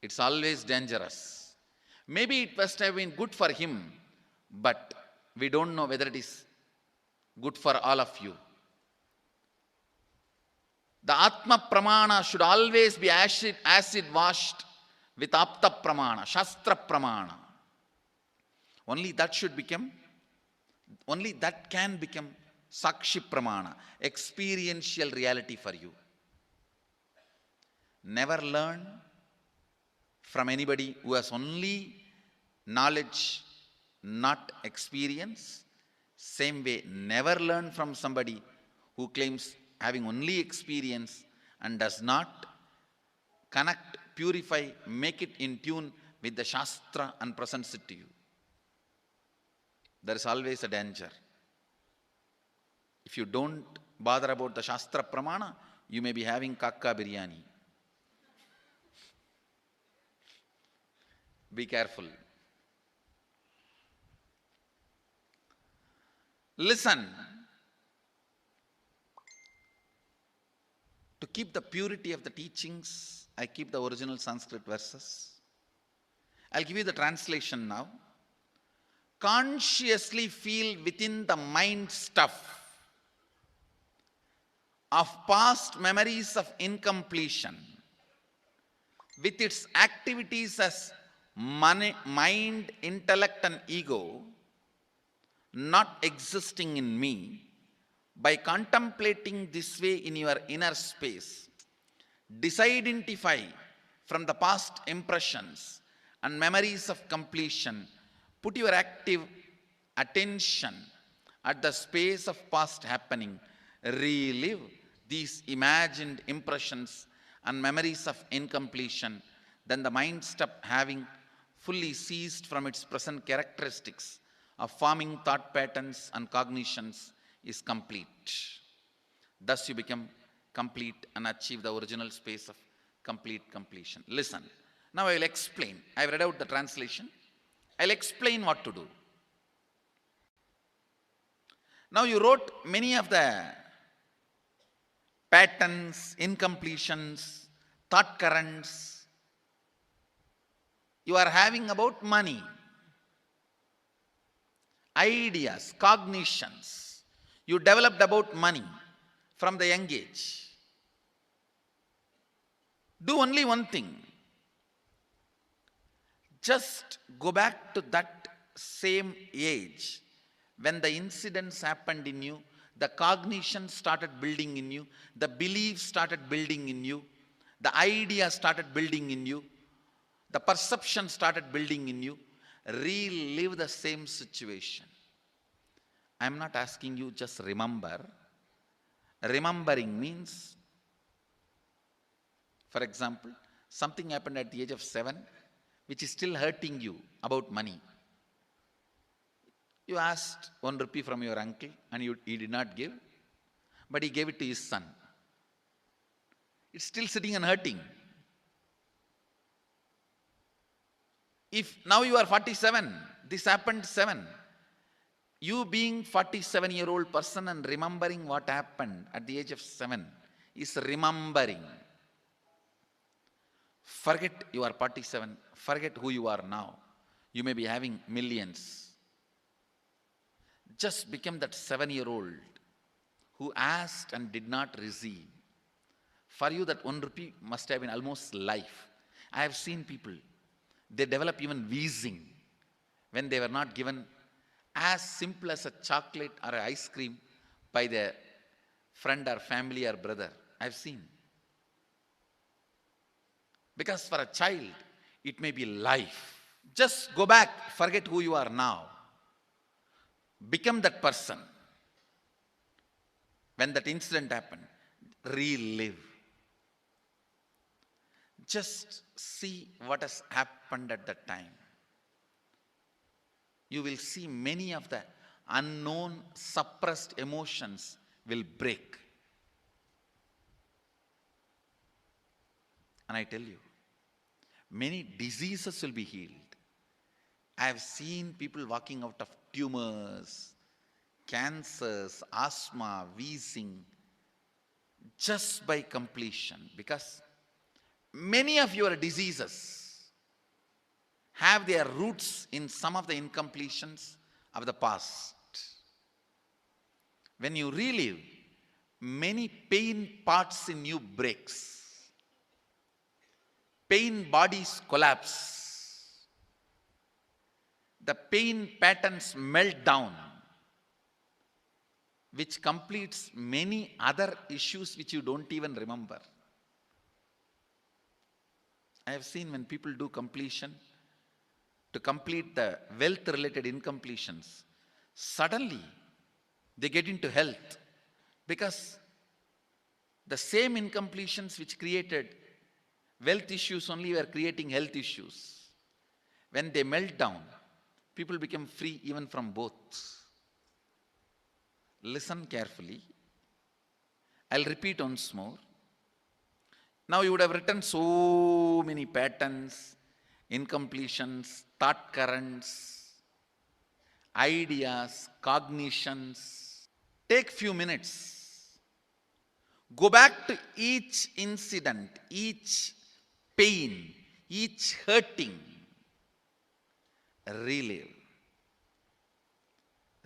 It's always dangerous. Maybe it must have been good for him, but we don't know whether it is good for all of you. The Atma Pramana should always be acid washed with Apta Pramana, Shastra Pramana. Only that can become Sakshi Pramana, experiential reality for you. Never learn from anybody who has only knowledge, not experience. Same way, never learn from somebody who claims having only experience and does not connect, purify, make it in tune with the Shastra and presents it to you. There is always a danger. If you don't bother about the Shastra Pramana, you may be having kakka biryani. Be careful. Listen. To keep the purity of the teachings, I keep the original Sanskrit verses. I'll give you the translation now. Consciously feel within the mind stuff of past memories of incompletion with its activities as mind, intellect and ego not existing in me, By contemplating this way in your inner space, disidentify from the past impressions and memories of completion. Put your active attention at the space of past happening. Relive these imagined impressions and memories of incompletion. Then the mind stop having fully ceased from its present characteristics of forming thought patterns and cognitions is complete. Thus you become complete and achieve the original space of complete completion. Listen. Now I will explain. I have read out the translation. I will explain what to do. Now you wrote many of the patterns, incompletions, thought currents you are having about money, ideas, cognitions you developed about money from the young age. Do only one thing. Just go back to that same age when the incidents happened in you, the cognition started building in you, the beliefs started building in you, the idea started building in you, the perception started building in you. Relive the same situation. I am not asking you just remember. Remembering means, for example, something happened at the age of 7 which is still hurting you about money. You asked 1 rupee from your uncle and he did not give, but he gave it to his son. It's still sitting and hurting. If now you are 47, this happened 7. You being 47-year-old person and remembering what happened at the age of 7 is remembering. Forget you are 47. Forget who you are now. You may be having millions. Just become that 7-year-old who asked and did not receive. For you that 1 rupee must have been almost life. I have seen people, they develop even wheezing when they were not given as simple as a chocolate or an ice cream by their friend or family or brother. I have seen. Because for a child, it may be life. Just go back, forget who you are now. Become that person. When that incident happened, relive. Just see what has happened at that time. You will see many of the unknown, suppressed emotions will break. And I tell you, many diseases will be healed. I have seen people walking out of tumors, cancers, asthma, wheezing, just by completion. Because many of your diseases have their roots in some of the incompletions of the past. When you relive, many pain parts in you breaks. Pain bodies collapse. The pain patterns melt down, which completes many other issues which you don't even remember. I have seen when people do completion, to complete the wealth-related incompletions, suddenly they get into health, because the same incompletions which created wealth issues only were creating health issues. When they melt down, people become free even from both. Listen carefully. I'll repeat once more. Now you would have written so many patterns, incompletions, thought currents, ideas, cognitions. Take few minutes. Go back to each incident, each pain, each hurting. Relive.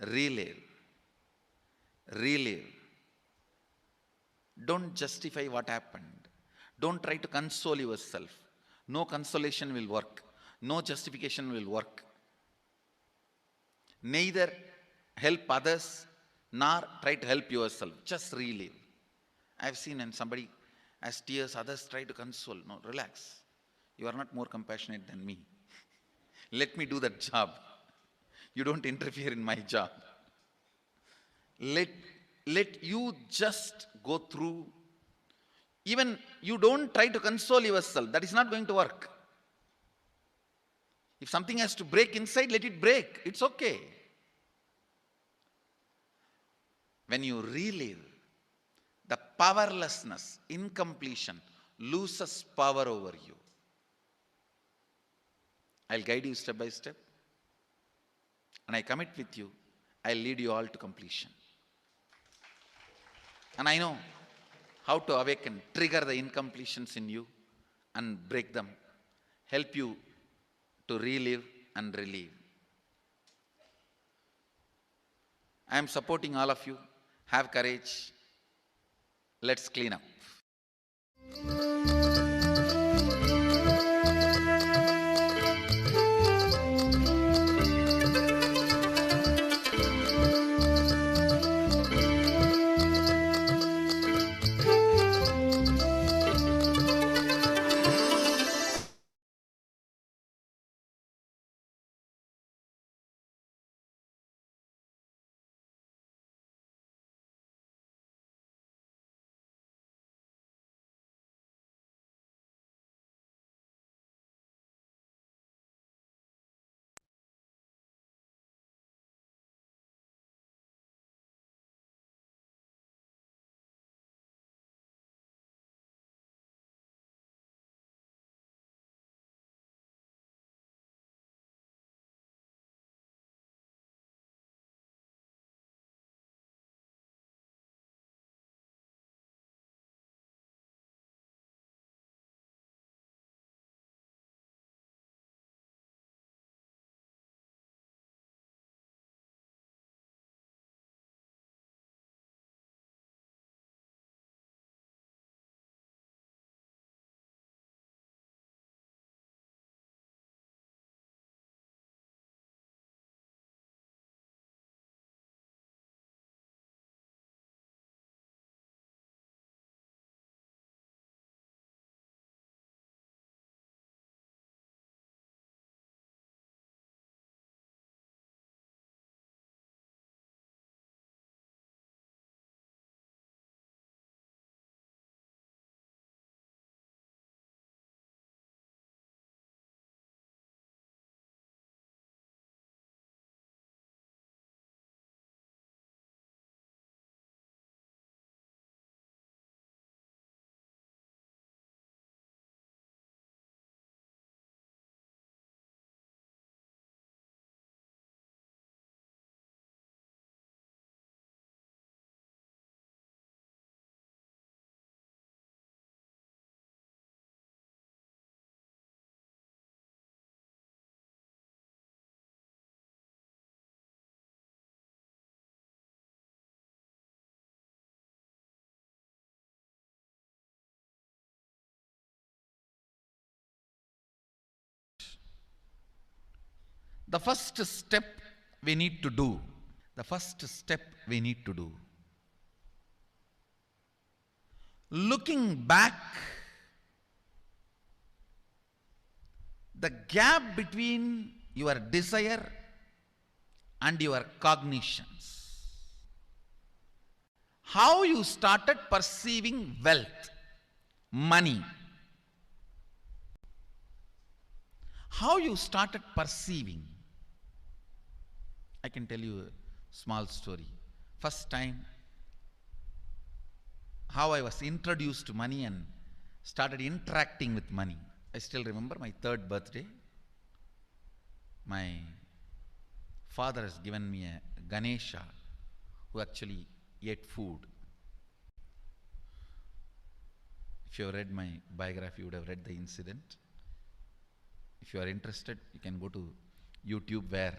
Relive. Relive. Don't justify what happened. Don't try to console yourself. No consolation will work. No justification will work. Neither help others nor try to help yourself. Just relive. I've seen when somebody has tears, others try to console. No, relax. You are not more compassionate than me. Let me do that job. You don't interfere in my job. Let you just go through. Even you don't try to console yourself. That is not going to work. If something has to break inside, let it break. It's okay. When you relive, the powerlessness, incompletion loses power over you. I'll guide you step by step. And I commit with you, I'll lead you all to completion. And I know how to awaken, trigger the incompletions in you and break them. Help you to relive and relive. I am supporting all of you. Have courage. Let's clean up. The first step we need to do, looking back, the gap between your desire and your cognitions. How you started perceiving wealth, money. How you started perceiving. I can tell you a small story. First time, how I was introduced to money and started interacting with money. I still remember my 3rd birthday. My father has given me a Ganesha who actually ate food. If you have read my biography, you would have read the incident. If you are interested, you can go to YouTube where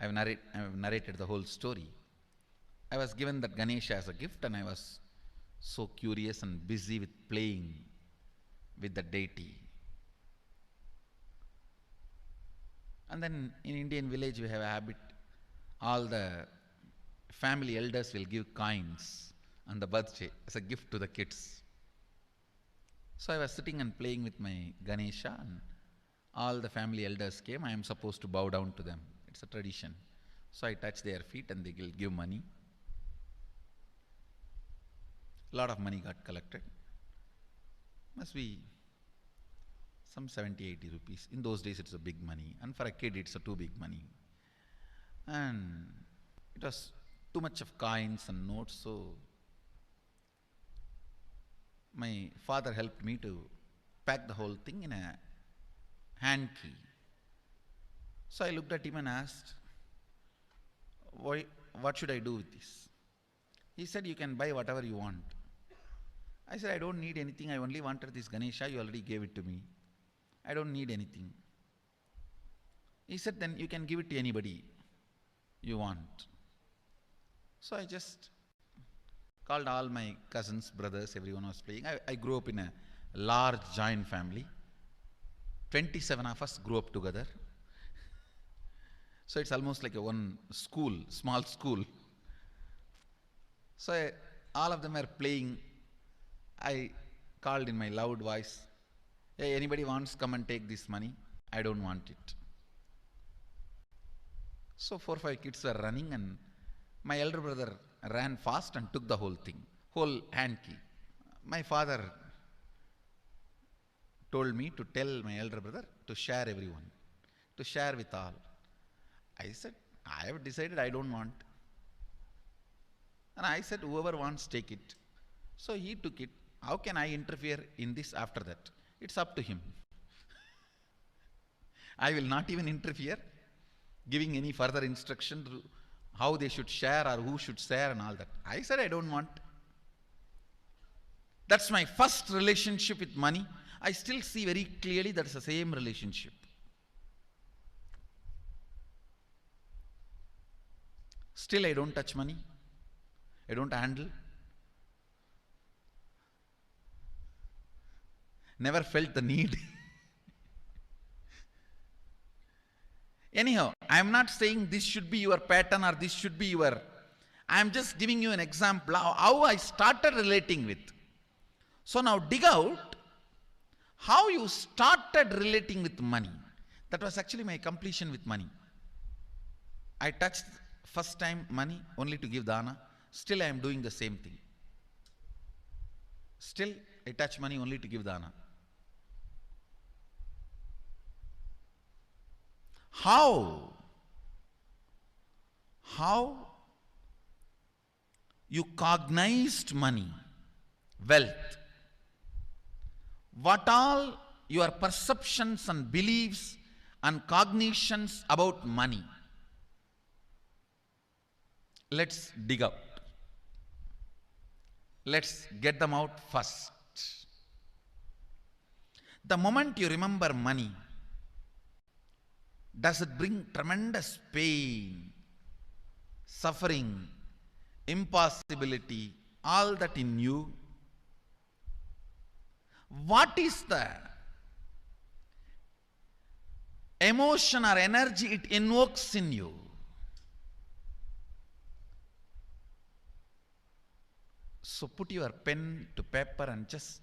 I have narrated the whole story. I was given that Ganesha as a gift and I was so curious and busy with playing with the deity. And then in Indian village we have a habit, all the family elders will give coins on the birthday as a gift to the kids. So I was sitting and playing with my Ganesha, and all the family elders came. I am supposed to bow down to them. It's a tradition. So I touch their feet and they will give money. A lot of money got collected. Must be some 70, 80 rupees. In those days it's a big money. And for a kid it's a too big money. And it was too much of coins and notes, so my father helped me to pack the whole thing in a hand key. So I looked at him and asked, what should I do with this? He said, you can buy whatever you want. I said, I don't need anything. I only wanted this Ganesha. You already gave it to me. I don't need anything. He said, then you can give it to anybody you want. So I just called all my cousins, brothers, everyone was playing. I grew up in a large joint family. 27 of us grew up together. So it's almost like a one school, small school. So all of them are playing. I called in my loud voice, hey, anybody wants come and take this money? I don't want it. So 4 or 5 kids were running, and my elder brother ran fast and took the whole thing, whole hand key. My father told me to tell my elder brother to share everyone, to share with all. I said, I have decided I don't want. And I said, whoever wants, take it. So he took it. How can I interfere in this after that? It's up to him. I will not even interfere, giving any further instruction to how they should share or who should share and all that. I said, I don't want. That's my first relationship with money. I still see very clearly that's the same relationship. Still, I don't touch money. I don't handle. Never felt the need. Anyhow, I am not saying this should be your pattern or this should be your. I am just giving you an example of how I started relating with. So now dig out how you started relating with money. That was actually my completion with money. I touched first time money only to give dana. Still I am doing the same thing. Still I touch money only to give dana. How you cognized money, wealth, what all your perceptions and beliefs and cognitions about money. Let's dig out. Let's get them out first. The moment you remember money, does it bring tremendous pain, suffering, impossibility, all that in you? What is the emotion or energy it invokes in you? So put your pen to paper and just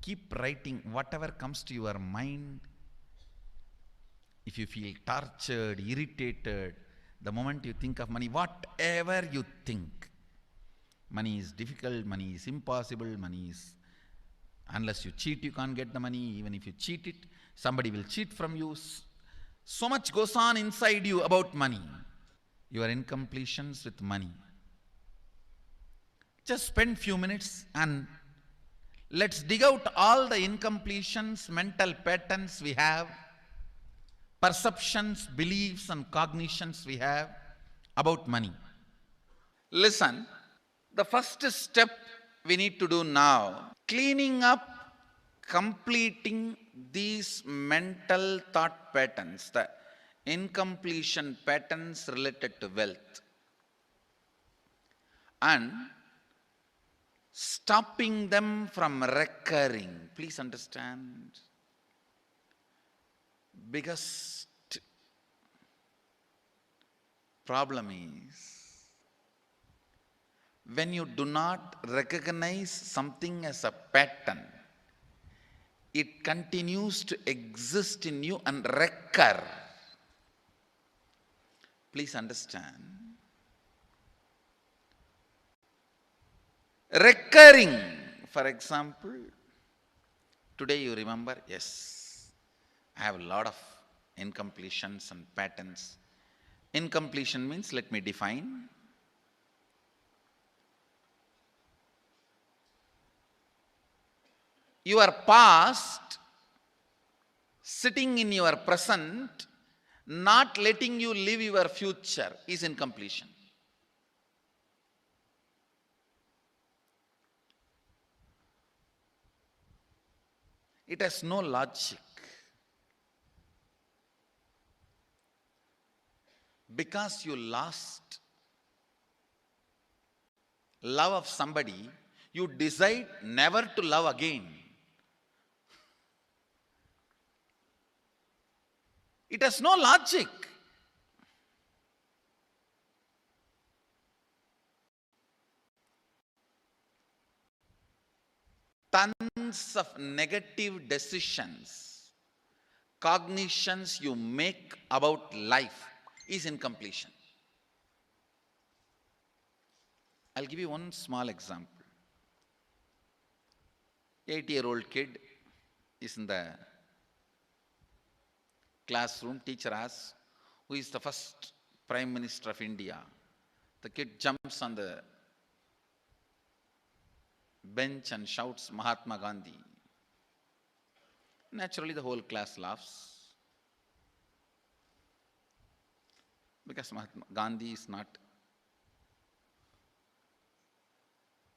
keep writing whatever comes to your mind. If you feel tortured, irritated, the moment you think of money, whatever you think, money is difficult, money is impossible, money is, unless you cheat, you can't get the money. Even if you cheat it, somebody will cheat from you. So much goes on inside you about money. Your incompletions with money. Just spend few minutes and let's dig out all the incompletions, mental patterns we have, perceptions, beliefs and cognitions we have about money. Listen, the first step we need to do now, cleaning up, completing these mental thought patterns, the incompletion patterns related to wealth, and stopping them from recurring. Please understand. Biggest problem is When you do not recognize something as a pattern, it continues to exist in you and recur. Please understand. Recurring, for example, today you remember, yes, I have a lot of incompletions and patterns. Incompletion means, let me define. Your past sitting in your present, not letting you live your future, is incompletion. It has no logic. Because you lost love of somebody, you decide never to love again. It has no logic. Tons of negative decisions, cognitions you make about life is incompletion. I'll give you one small example. 8-year-old kid is in the classroom. Teacher asks, who is the first Prime Minister of India? The kid jumps on the bench and shouts, Mahatma Gandhi. Naturally, the whole class laughs. Because Mahatma Gandhi is not,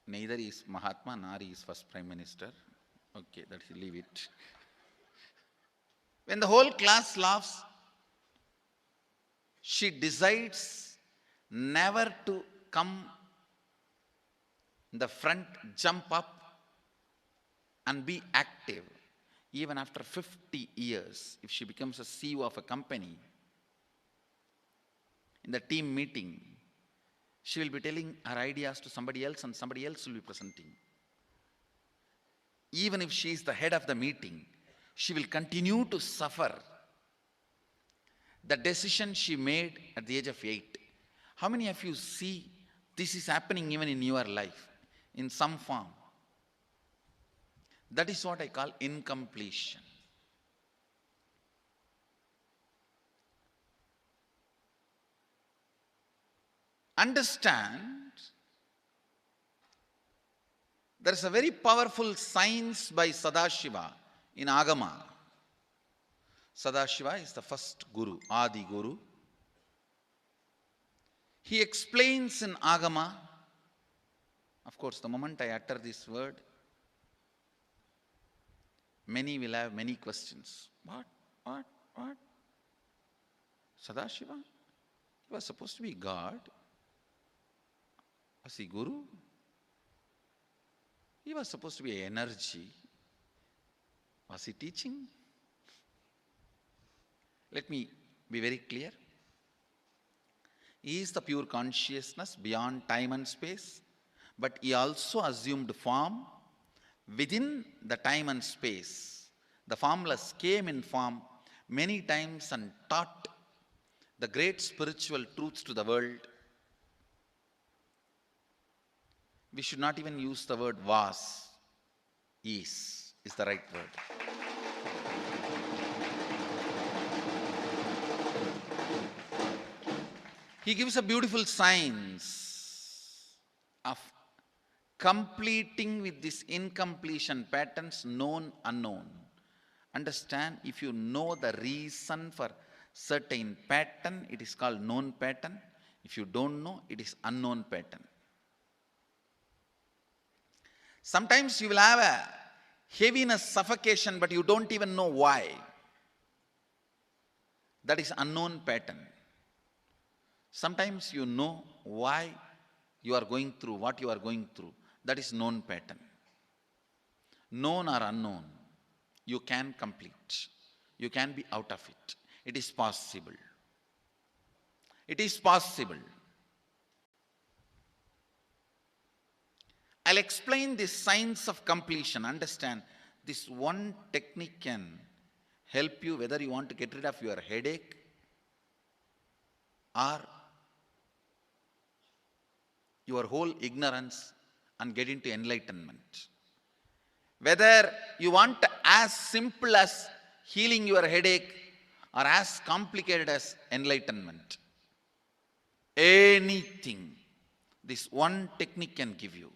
neither is Mahatma nor is first Prime Minister. Okay, that you leave it. When the whole class laughs, she decides never to come in the front, jump up and be active. Even after 50 years, if she becomes a CEO of a company, in the team meeting, she will be telling her ideas to somebody else and somebody else will be presenting. Even if she is the head of the meeting, she will continue to suffer the decision she made at the age of 8. How many of you see this is happening even in your life in some form? That is what I call incompletion. Understand, there is a very powerful science by Sadashiva in Agama. Sadashiva is the first Guru, Adi Guru. He explains in Agama, of course, the moment I utter this word, many will have many questions. What? Sadashiva? He was supposed to be God. Was he Guru? He was supposed to be energy. Was he teaching? Let me be very clear. He is the pure consciousness beyond time and space, but he also assumed form within the time and space. The formless came in form many times and taught the great spiritual truths to the world. We should not even use the word was. Is the right word. He gives a beautiful science of completing with this incompletion patterns, known, unknown. Understand, if you know the reason for certain pattern, it is called known pattern. If you don't know, it is unknown pattern. Sometimes you will have a heaviness, suffocation, but you don't even know why. That is unknown pattern. Sometimes you know why you are going through what you are going through. That is known pattern. Known or unknown, you can complete. You can be out of it. It is possible. It is possible. I'll explain this science of completion. Understand, this one technique can help you whether you want to get rid of your headache or your whole ignorance and get into enlightenment. Whether you want as simple as healing your headache or as complicated as enlightenment. Anything, this one technique can give you.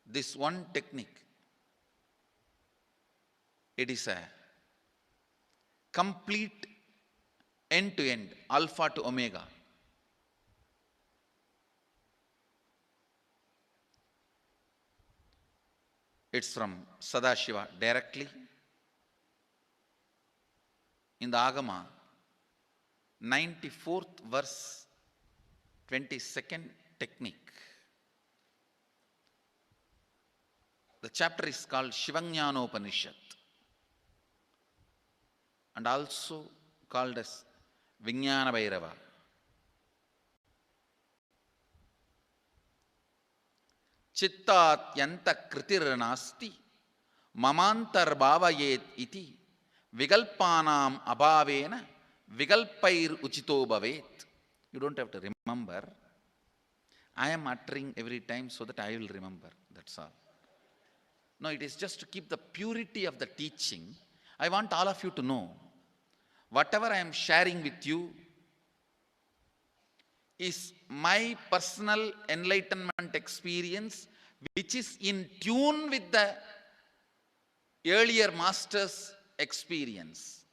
This one technique, it is a complete end-to-end, alpha to omega. It's from Sadashiva directly. In the Agama, 94th verse, 22nd technique. The chapter is called Shivajnanopanishad and also called as Vijnana Bhairava. Chittatyanta kritirnasti mamantar bhavayet iti vigalpanam abhavena vigalpair uchito bhavet. You don't have to remember. I am uttering every time so that I will remember. That's all. No, it is just to keep the purity of the teaching. I want all of you to know, whatever I am sharing with you is my personal enlightenment experience, which is in tune with the earlier master's experience.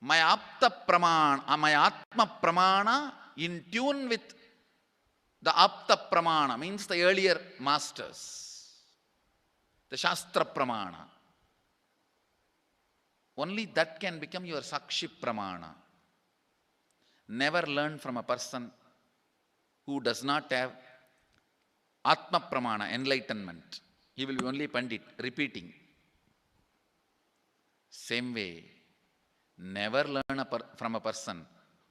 My Apta Pramana, my Atma Pramana in tune with the Apta Pramana, means the earlier masters. The Shastra Pramana. Only that can become your Sakshi Pramana. Never learn from a person who does not have Atma Pramana, enlightenment. He will be only Pandit, repeating. Same way, never learn from a person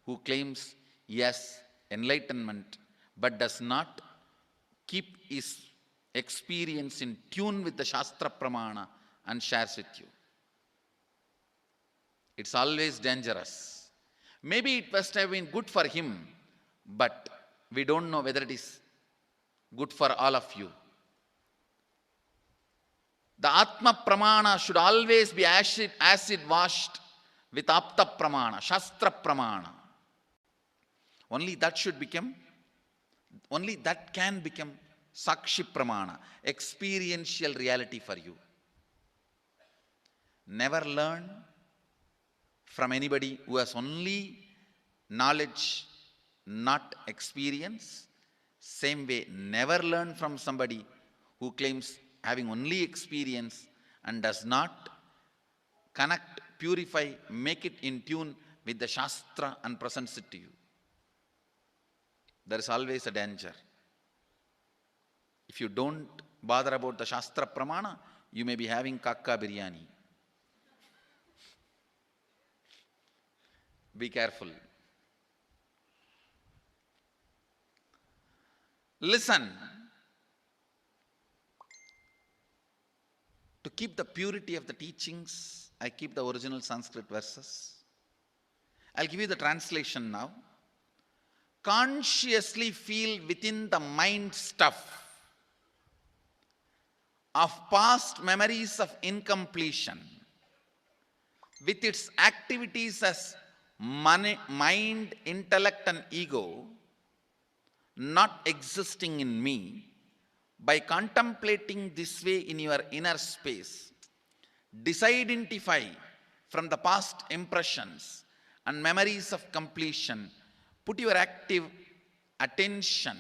who claims yes, enlightenment, but does not keep his experience in tune with the Shastra Pramana and shares with you. It's always dangerous. Maybe it must have been good for him, but we don't know whether it is good for all of you. The Atma Pramana should always be acid washed with Apta Pramana, Shastra Pramana. Only that can become Sakshi Pramana, experiential reality for you. Never learn from anybody who has only knowledge, not experience. Same way, never learn from somebody who claims having only experience and does not connect, purify, make it in tune with the Shastra and presents it to you. There is always a danger. If you don't bother about the Shastra Pramana, you may be having kakka biryani. Be careful. Listen. To keep the purity of the teachings, I keep the original Sanskrit verses. I'll give you the translation now. Consciously feel within the mind stuff of past memories of incompletion with its activities as mind, intellect and ego not existing in me. By contemplating this way in your inner space, disidentify from the past impressions and memories of completion. Put your active attention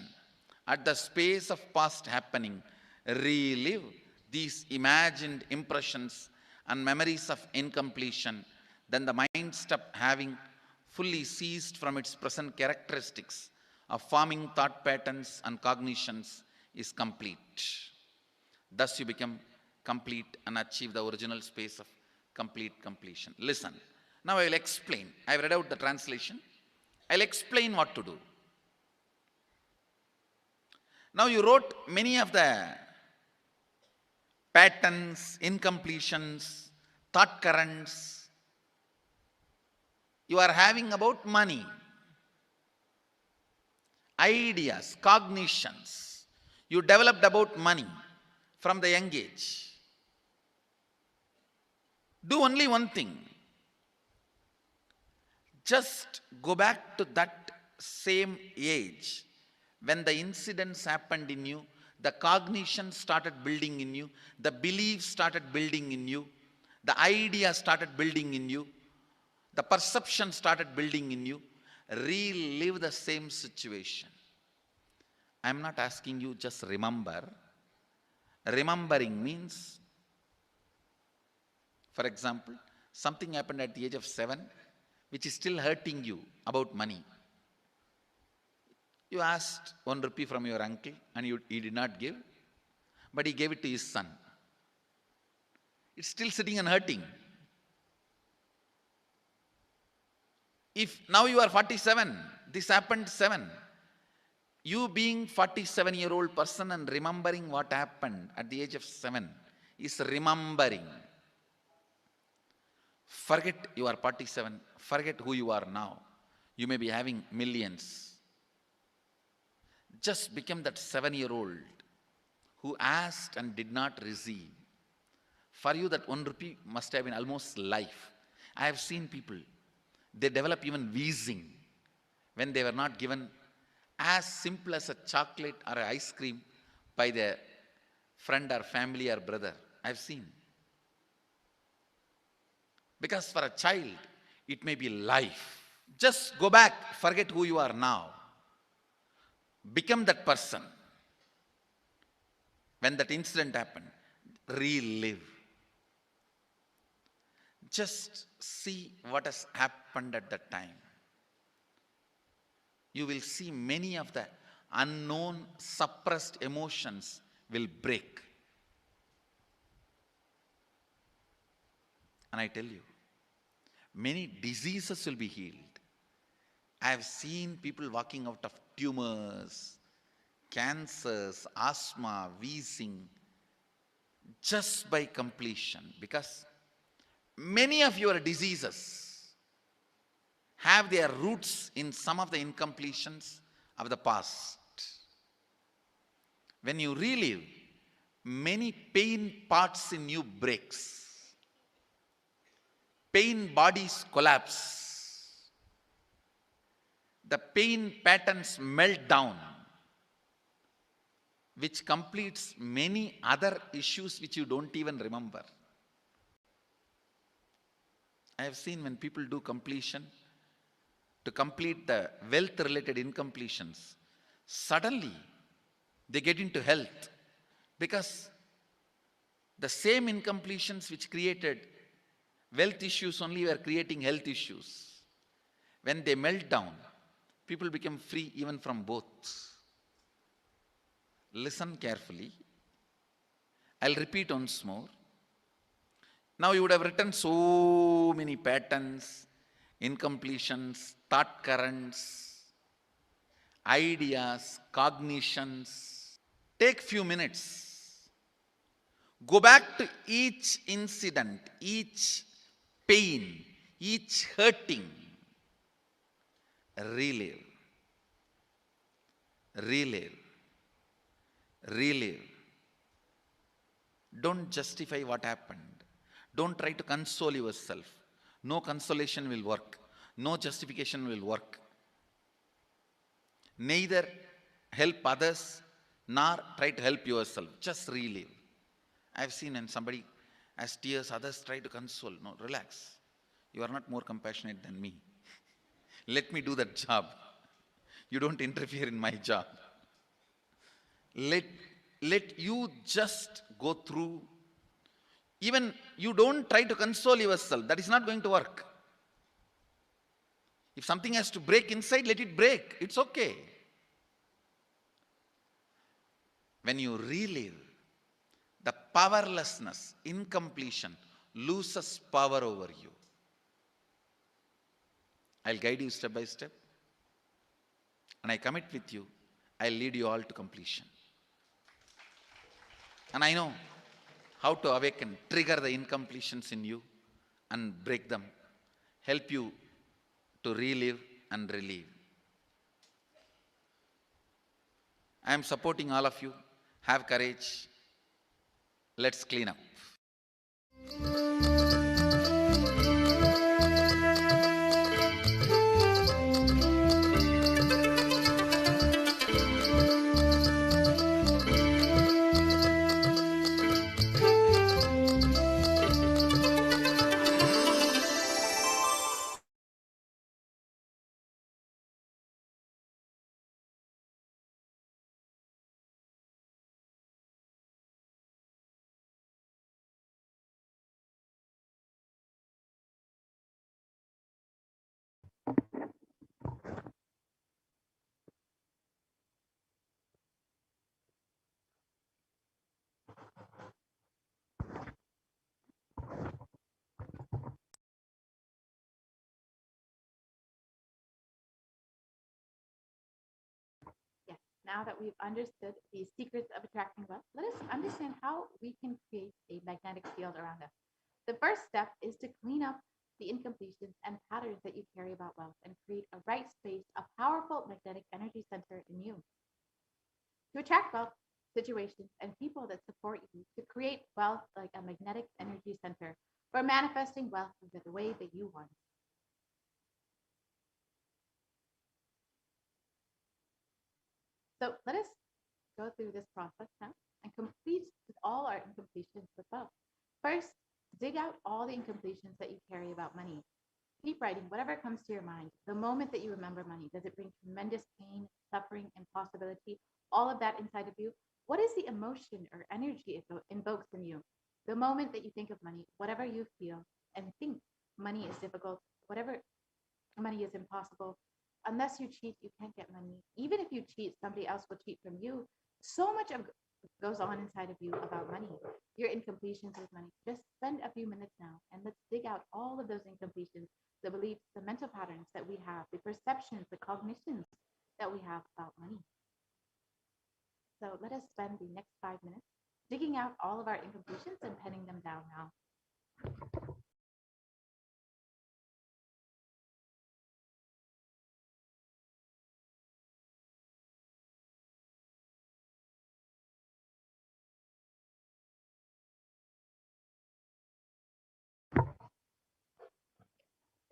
at the space of past happening. Relive these imagined impressions and memories of incompletion. Then the mind stop having fully ceased from its present characteristics of forming thought patterns and cognitions is complete. Thus you become complete and achieve the original space of complete completion. Listen. Now I will explain. I have read out the translation. I will explain what to do. Now you wrote many of the patterns, incompletions, thought currents you are having about money, ideas, cognitions you developed about money from the young age. Do only one thing. Just go back to that same age when the incidents happened in you, the cognition started building in you, the beliefs started building in you, the ideas started building in you, the perception started building in you. Relive the same situation. I am not asking you just remember. Remembering means, for example, something happened at the age of 7 which is still hurting you about money. You asked 1 rupee from your uncle and he did not give, but he gave it to his son. It's still sitting and hurting. If now you are 47, this happened 7. You being 47-year-old person and remembering what happened at the age of 7 is remembering. Forget you are 47. Forget who you are now. You may be having millions. Just become that 7-year-old who asked and did not receive. For you, that 1 rupee must have been almost life. I have seen people, they develop even wheezing when they were not given as simple as a chocolate or an ice cream by their friend or family or brother. I have seen. Because for a child, it may be life. Just go back, forget who you are now. Become that person. When that incident happened, relive. Just see what has happened at that time. You will see many of the unknown, suppressed emotions will break. And I tell you, many diseases will be healed. I have seen people walking out of tumors, cancers, asthma, wheezing, just by completion. Because many of your diseases have their roots in some of the incompletions of the past. When you relive, many pain parts in you breaks. Pain bodies collapse. The pain patterns melt down, which completes many other issues which you don't even remember. I have seen when people do completion, to complete the wealth-related incompletions, suddenly they get into health, because the same incompletions which created wealth issues only were creating health issues. When they melt down, people become free even from both. Listen carefully. I'll repeat once more. Now you would have written so many patterns, incompletions, thought currents, ideas, cognitions. Take few minutes. Go back to each incident, each pain, each hurting. Relive. Relive. Relive. Don't justify what happened. Don't try to console yourself. No consolation will work. No justification will work. Neither help others nor try to help yourself. Just relive. I've seen when somebody has tears, others try to console. No, relax. You are not more compassionate than me. Let me do that job. You don't interfere in my job. Let you just go through. Even you don't try to console yourself. That is not going to work. If something has to break inside, let it break. It's okay. When you relive, the powerlessness, incompletion, loses power over you. I'll guide you step by step. And I commit with you, I'll lead you all to completion. And I know how to awaken, trigger the incompletions in you and break them, help you to relive and relieve. I am supporting all of you. Have courage. Let's clean up. Yes, now that we've understood the secrets of attracting wealth, let us understand how we can create a magnetic field around us. The first step is to clean up the incompletions and patterns that you carry about wealth and create a right space, a powerful magnetic energy center in you. To attract wealth, situations, and people that support you, to create wealth like a magnetic energy center for manifesting wealth the way that you want. So let us go through this process now and complete all our incompletions with wealth. First, dig out all the incompletions that you carry about money. Keep writing whatever comes to your mind. The moment that you remember money, does it bring tremendous pain, suffering, impossibility, all of that inside of you? What is the emotion or energy it invokes in you? The moment that you think of money, whatever you feel and think money is difficult, whatever money is impossible. Unless you cheat, you can't get money. Even if you cheat, somebody else will cheat from you. So much of goes on inside of you about money, your incompletions with money. Just spend a few minutes now and let's dig out all of those incompletions, the beliefs, the mental patterns that we have, the perceptions, the cognitions that we have about money. So let us spend the next 5 minutes digging out all of our incompletions and penning them down now.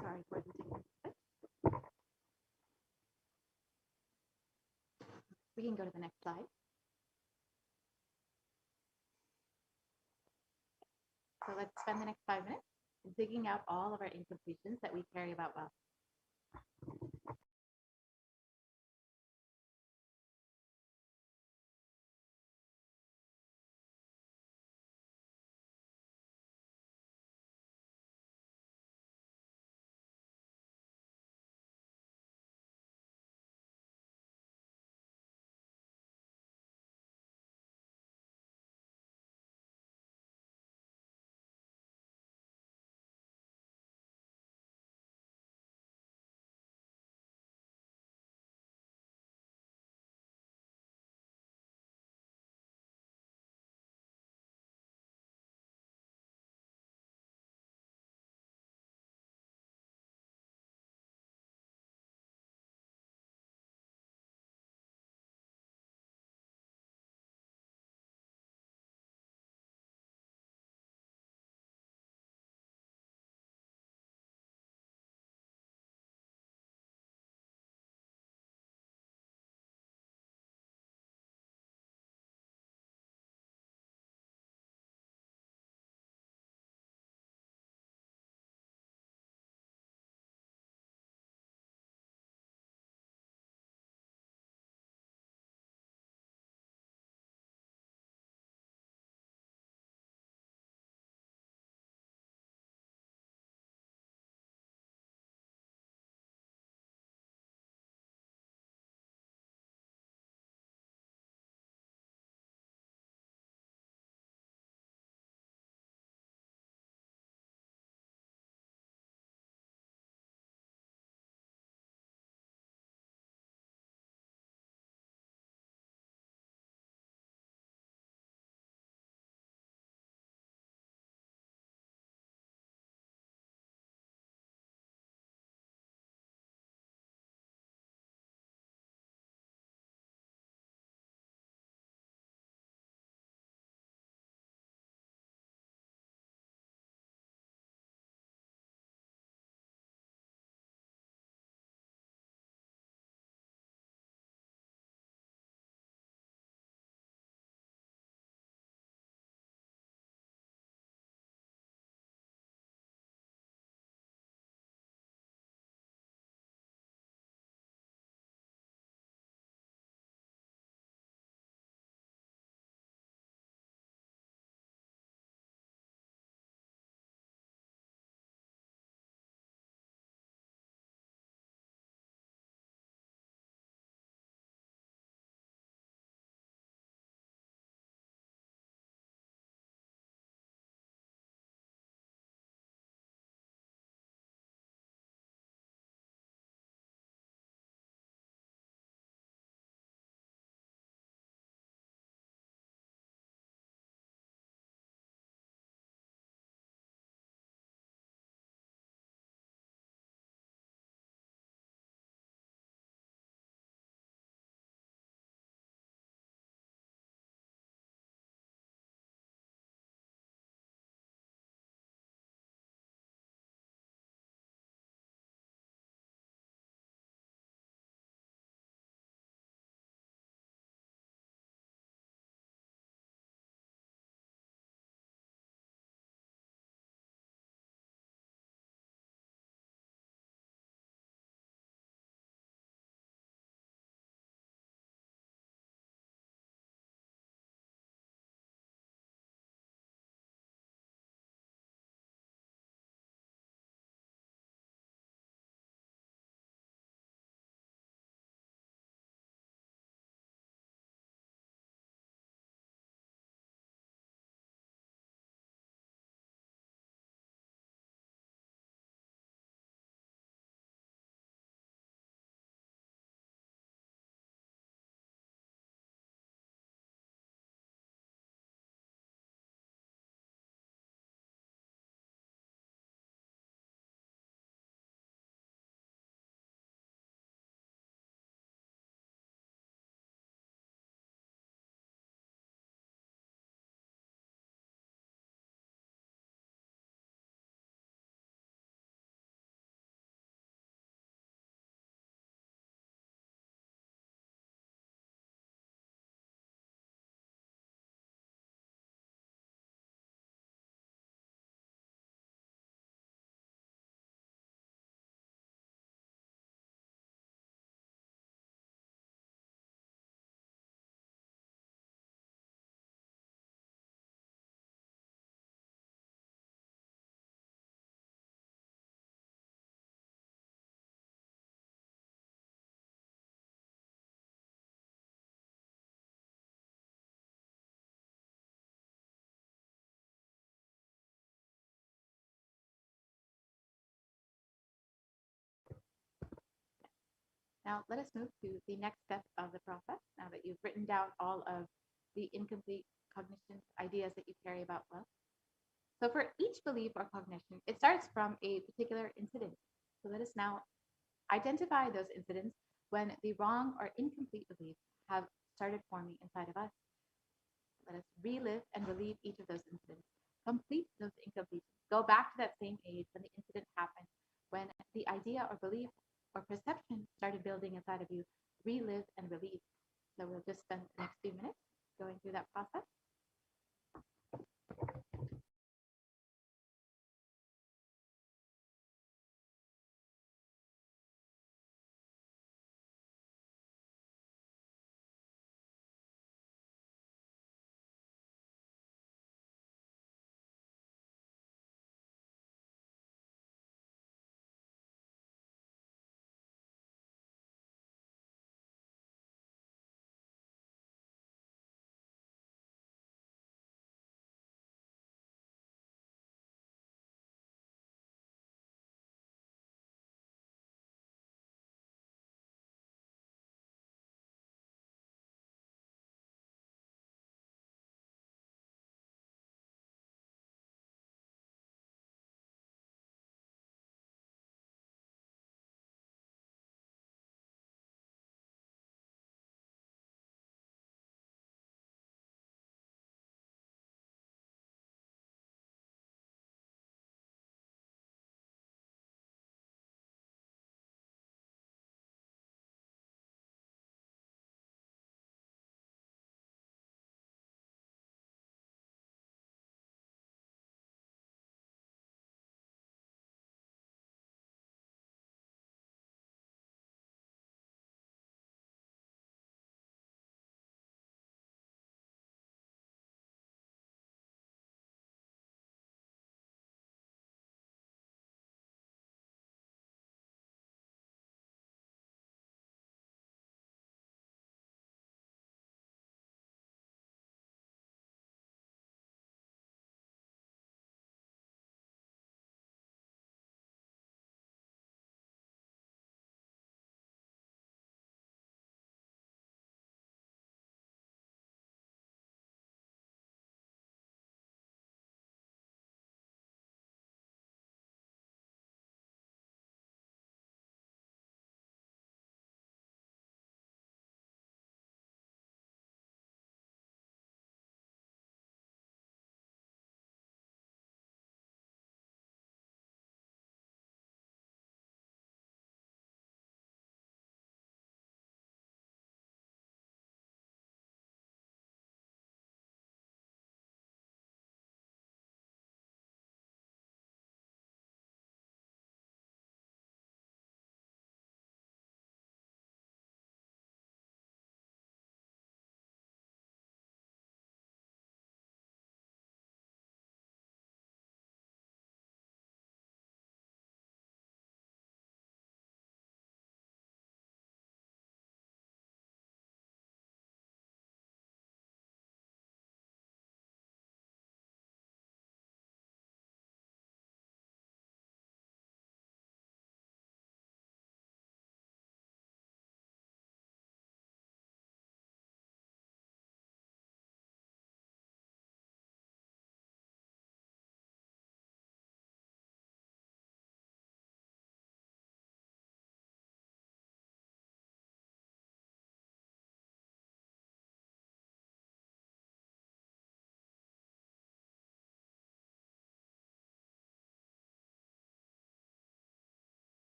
Sorry for the technical glitch. We can go to the next slide. So let's spend the next 5 minutes digging out all of our incompletions that we carry about wealth. Now let us move to the next step of the process. Now that you've written down all of the incomplete cognition ideas that you carry about wealth. So for each belief or cognition, it starts from a particular incident. So let us now identify those incidents when the wrong or incomplete beliefs have started forming inside of us. Let us relive and relieve each of those incidents. Complete those incompletions. Go back to that same age when the incident happened, when the idea or belief or perception started building inside of you. Relive and relieve. So we'll just spend the next few minutes going through that process.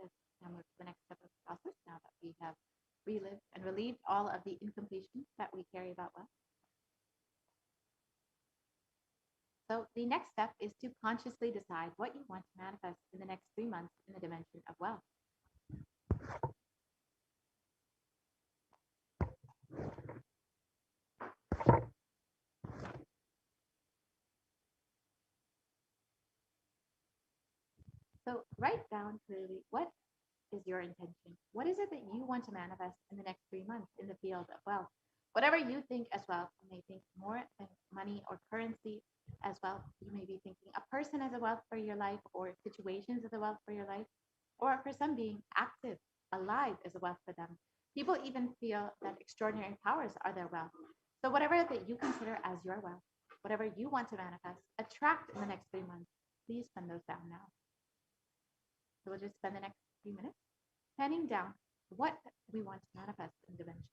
Let us now move to the next step of the process now that we have relived and relieved all of the incompletions that we carry about wealth. So the next step is to consciously decide what you want to manifest in the next 3 months in the dimension of wealth. So write down clearly what is your intention. What is it that you want to manifest in the next 3 months in the field of wealth? Whatever you think as wealth, you may think more than money or currency as wealth. You may be thinking a person as a wealth for your life, or situations as a wealth for your life, or for some being active, alive is a wealth for them. People even feel that extraordinary powers are their wealth. So whatever that you consider as your wealth, whatever you want to manifest, attract in the next 3 months, please pen those down now. So we'll just spend the next few minutes penning down what we want to manifest in dimension.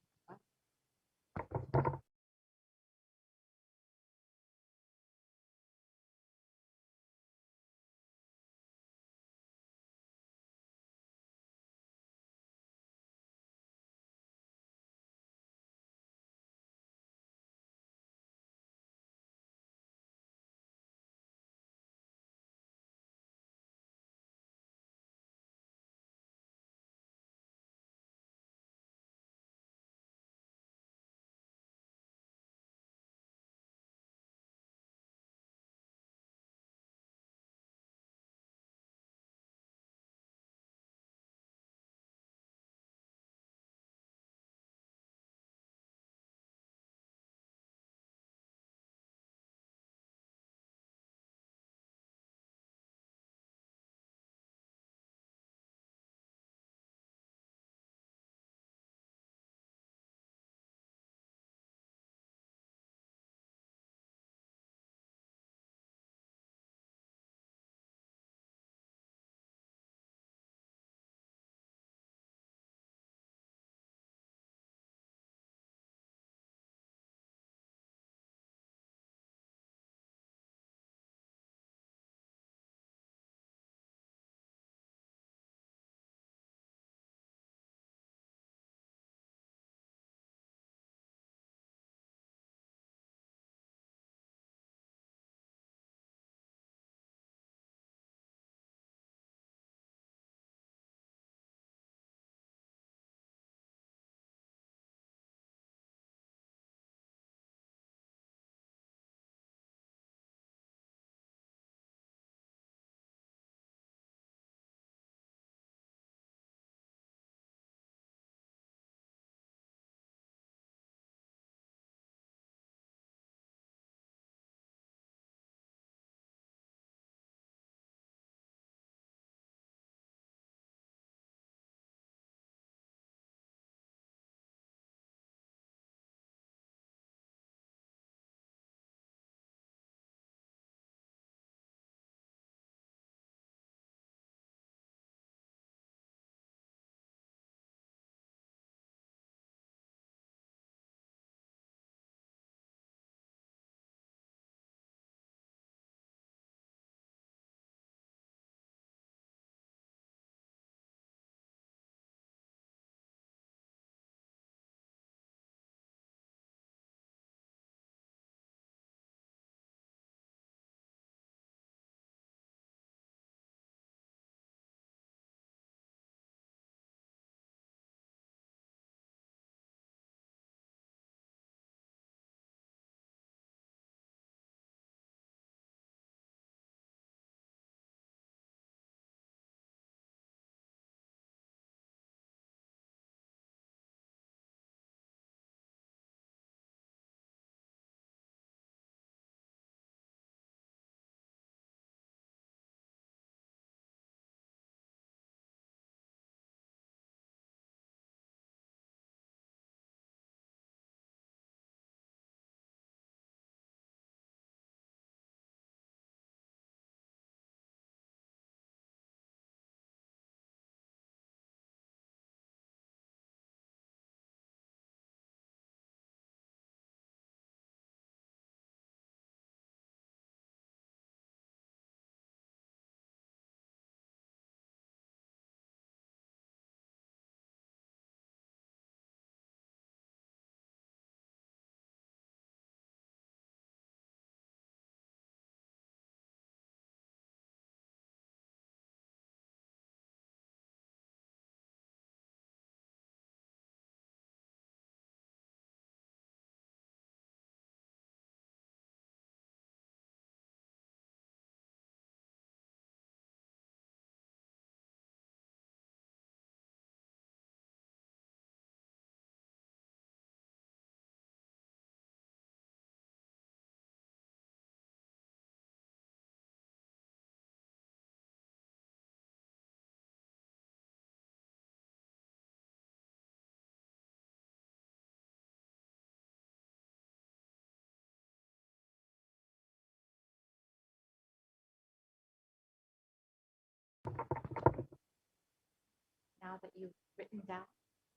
now that you've written down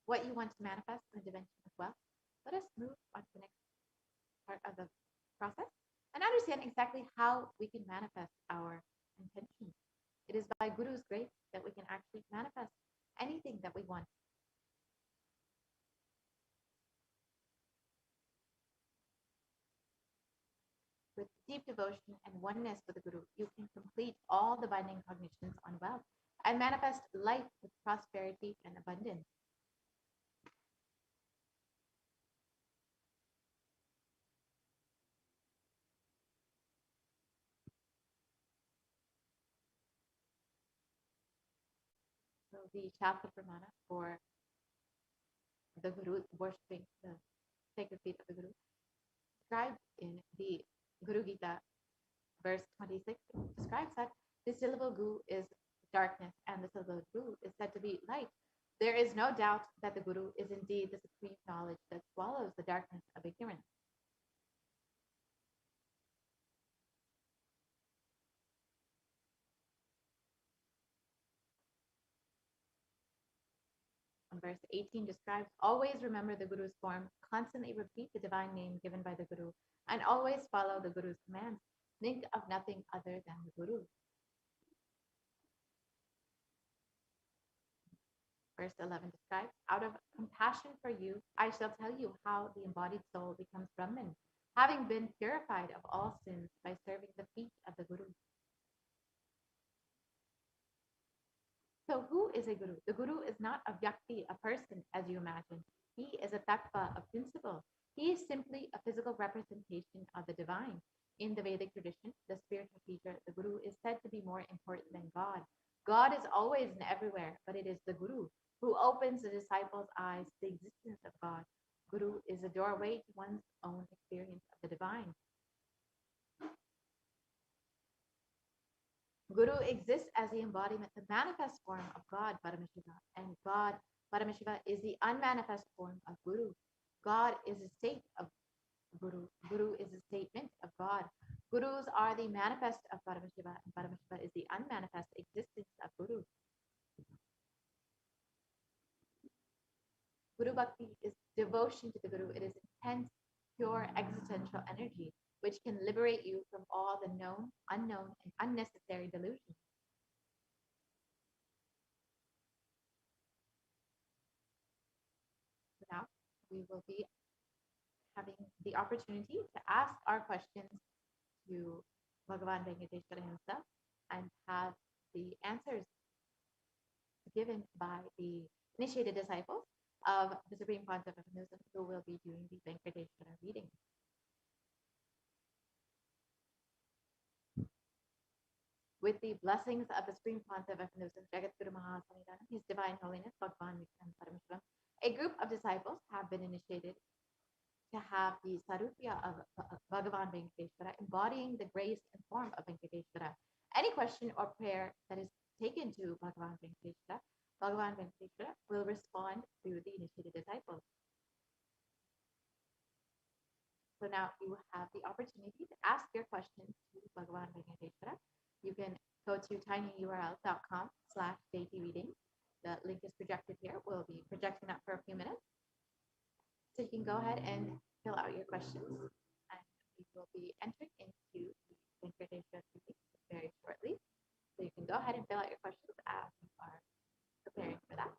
what you want to manifest in the dimension of wealth, let us move on to the next part of the process and understand exactly how we can manifest our intentions. It is by Guru's grace that we can actually manifest anything that we want. With deep devotion and oneness with the Guru, you can complete all the binding cognitions on wealth and manifest life with prosperity and abundance. So the Shastra Pramana for the Guru, worshipping the sacred feet of the Guru, described in the Guru Gita, verse 26, describes that the syllable Gu is darkness and the syllable Gu is said to be light. There is no doubt that the Guru is indeed the supreme knowledge that swallows the darkness of ignorance. Verse 18 describes, always remember the Guru's form, constantly repeat the divine name given by the Guru, and always follow the Guru's commands. Think of nothing other than the Guru. Verse 11 describes, out of compassion for you, I shall tell you how the embodied soul becomes Brahman, having been purified of all sins by serving the feet of the Guru. So who is a Guru? The Guru is not a vyakti, a person, as you imagine. He is a tattva, a principle. He is simply a physical representation of the divine. In the Vedic tradition, the spiritual teacher, the Guru, is said to be more important than God. God is always and everywhere, but it is the Guru who opens the disciples' eyes to the existence of God. Guru is a doorway to one's own experience of the divine. Guru exists as the embodiment, the manifest form of God, Paramashiva, and God, Paramashiva, is the unmanifest form of Guru. God is a state of Guru. Guru is a statement of God. Gurus are the manifest of Paramashiva, and Paramashiva is the unmanifest existence of Guru. Guru Bhakti is devotion to the Guru. It is intense, pure, existential energy, which can liberate you from all the known, unknown, and unnecessary delusions. So now we will be having the opportunity to ask our questions to Bhagavan Venkateshwara himself and have the answers given by the initiated disciples of the Supreme Concept of Hinduism who will be doing the Venkateshwara reading. With the blessings of the Supreme Concept of Hinduism, Jagat Guru Mahasamidana, His Divine Holiness, Bhagavan Vikram Parameshwaram, a group of disciples have been initiated to have the Sarupya of Bhagavan Venkateshwara, embodying the grace and form of Venkateshwara. Any question or prayer that is taken to Bhagavan Venkateshwara will respond to the initiated disciples. So now you have the opportunity to ask your questions to Bhagavan Venkateshwara. You can go to tinyurl.com/dayreading. The link is projected here. We'll be projecting that for a few minutes. So you can go ahead and fill out your questions, and we will be entering into the Venkateshwara reading very shortly. So you can go ahead and fill out your questions as we are preparing for that.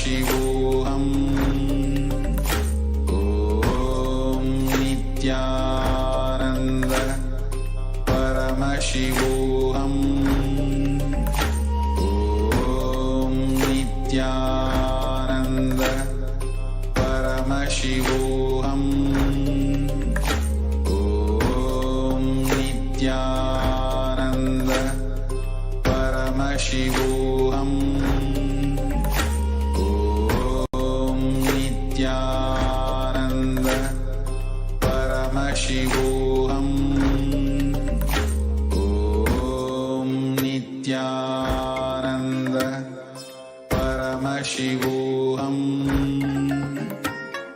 Shivoham. Om Nityananda Paramashivoham. Om Nityananda Paramashivoham. Om Nityananda Paramashivoham. Om Nityananda Paramashivoham. Om Nityananda Paramashivoham.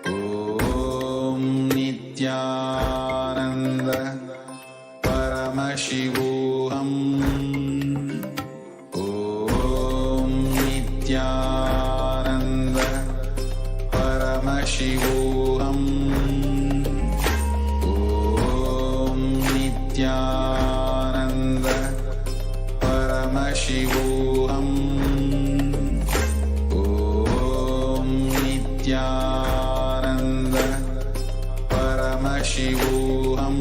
Om Nityananda Paramashivoham. Om Nityananda Paramashivoham. Om Nityananda Paramashivoham. Om Nityananda Paramashivoham.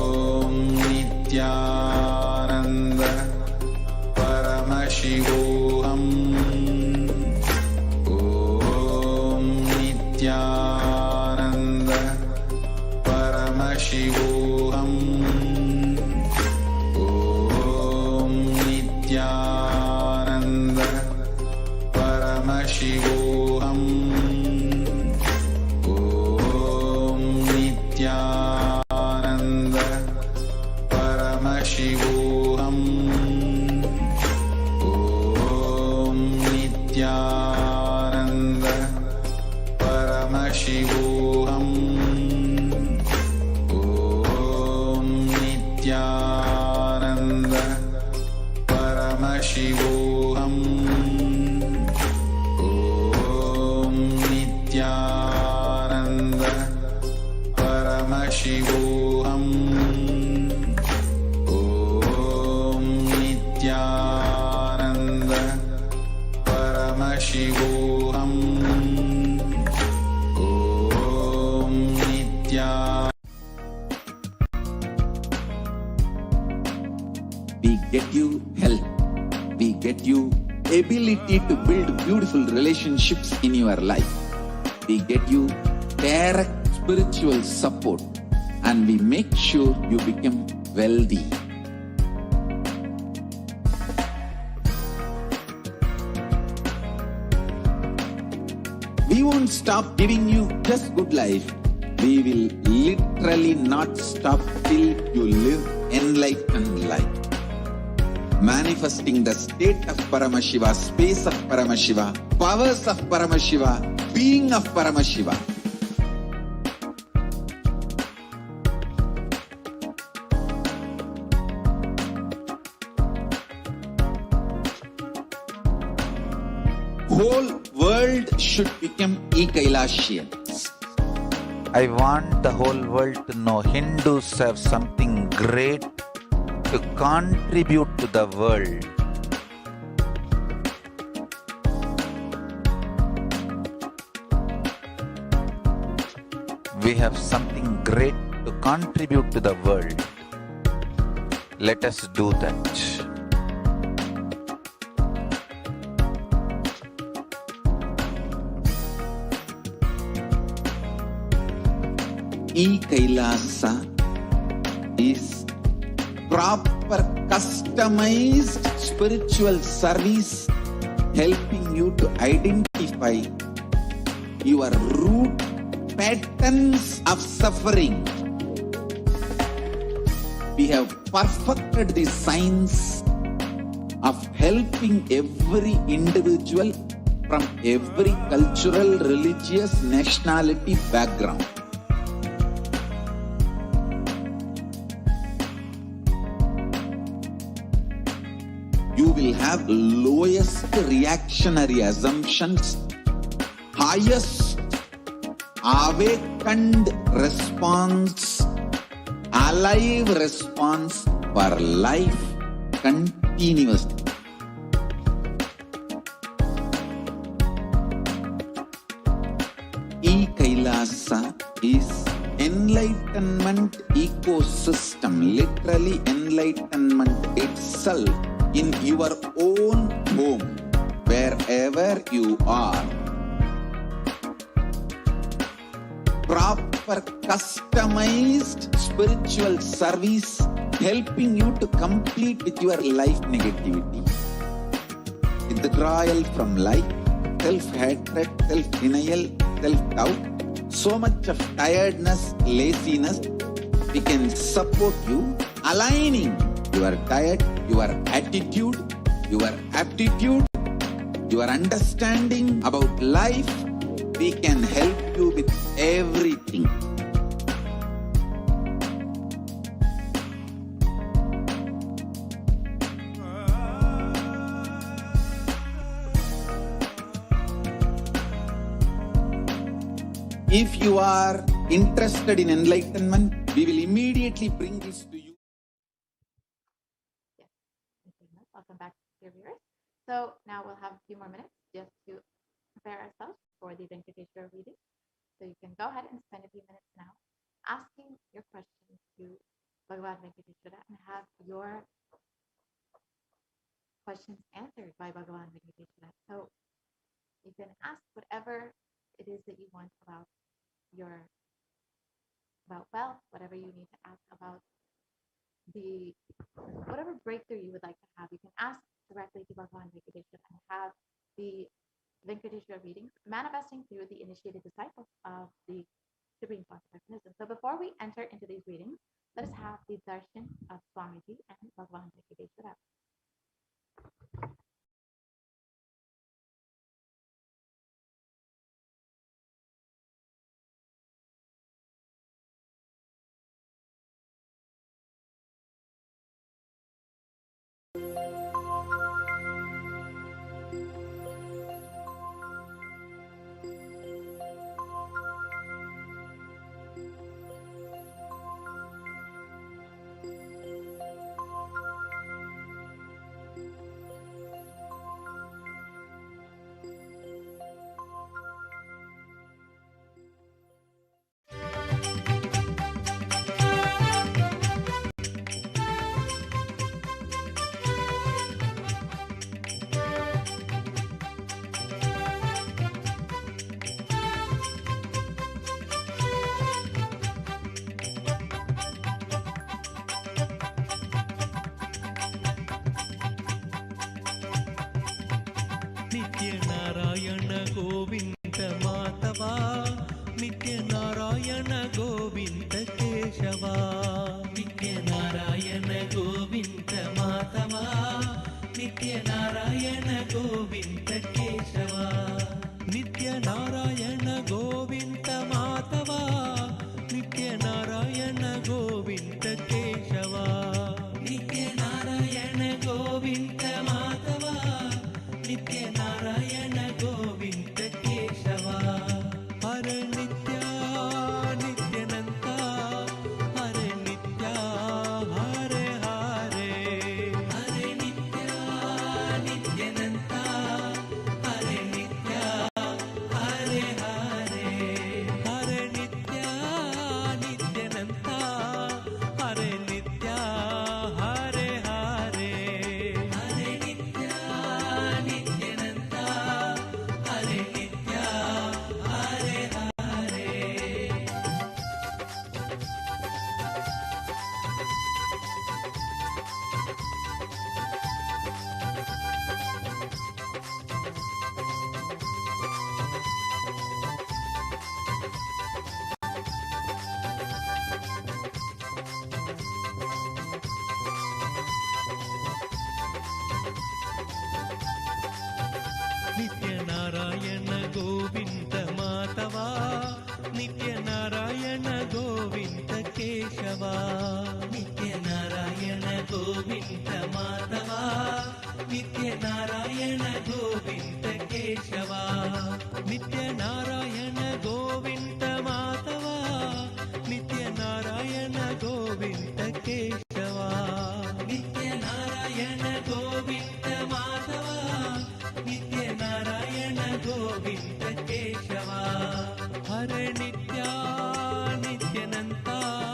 Om Nityananda Paramashivoham. Om Nityananda Paramashivoham. Om Nityananda Paramashivoham. Om Nityananda Paramashivoham. Om Nityananda Paramashivoham. Om Nityananda Paramashivoham. Om Nityananda Paramashivoham. Om Nityananda Paramashivoham. Om Nityananda. We get you health. We get you ability to build beautiful relationships in your life. We get you direct spiritual support, and we make sure you become wealthy. We won't stop giving you just good life. We will literally not stop till you live enlightened life. Manifesting the state of Paramashiva, space of Paramashiva, powers of Paramashiva, being of Paramashiva. Whole world should become e-Kailashians. I want the whole world to know Hindus have something great to contribute to the world. We have something great to contribute to the world. Let us do that. E-Kailasa is proper customized spiritual service helping you to identify your root patterns of suffering. We have perfected the science of helping every individual from every cultural, religious, nationality background. You will have lowest reactionary assumptions, highest awakened response, alive response for life continuously. enlightenment ecosystem, literally enlightenment itself in your own home, wherever you are. Proper customized spiritual service helping you to complete with your life negativity. Withdrawal from life, self-hatred, self-denial, self-doubt, so much of tiredness, laziness, we can support you, aligning your diet, your attitude, your aptitude, your understanding about life. We can help you with everything. If you are interested in enlightenment, we will immediately bring this to you. Yes, thank you very much. Welcome back, dear viewers. So now we'll have a few more minutes just to prepare ourselves for the Venkateshwara reading. So you can go ahead and spend a few minutes now asking your questions to Bhagavan Venkateshwara and have your questions answered by Bhagavan Venkateshwara. So you can ask whatever it is that you want about wealth, whatever you need to ask about whatever breakthrough you would like to have. You can ask directly to Bhagavan Venkateshwara and have the Venkateshwara readings manifesting through the initiated disciples of the Supreme Concept Mechanism. So before we enter into these readings, let us have the Darshan of Swamiji and Bhagavan Venkateshwara. Hare Nitya Nityananta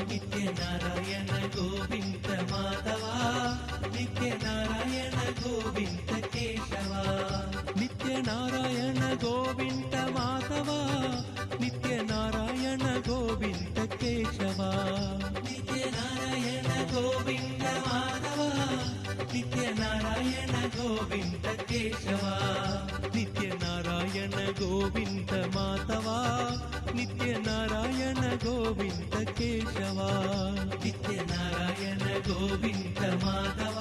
ನಿತ್ಯ ನಾರಾಯಣ ಗೋವಿಂದ ಮಾಧವ, ನಿತ್ಯ ನಾರಾಯಣ ಗೋವಿಂದ ಕೇಶವ, ನಿತ್ಯ ನಾರಾಯಣ ಗೋವಿಂದ ಮಾಧವ, ನಿತ್ಯ ನಾರಾಯಣ ಗೋವಿಂದ ಕೇಶವ, ನಿತ್ಯ ನಾರಾಯಣ ಗೋವಿಂದ ಮಾಧವ, ನಿತ್ಯ ನಾರಾಯಣ ಗೋವಿಂದ ಕೇಶವ, ನಿತ್ಯ ನಾರಾಯಣ ಗೋವಿಂದ ಮಾಧವ, ನಿತ್ಯ ನಾರಾಯಣ ಗೋವಿಂದ ಕೇಶವ, ನಿತ್ಯ ನಾರಾಯಣ ಗೋವಿಂದ ಮಾಧವ.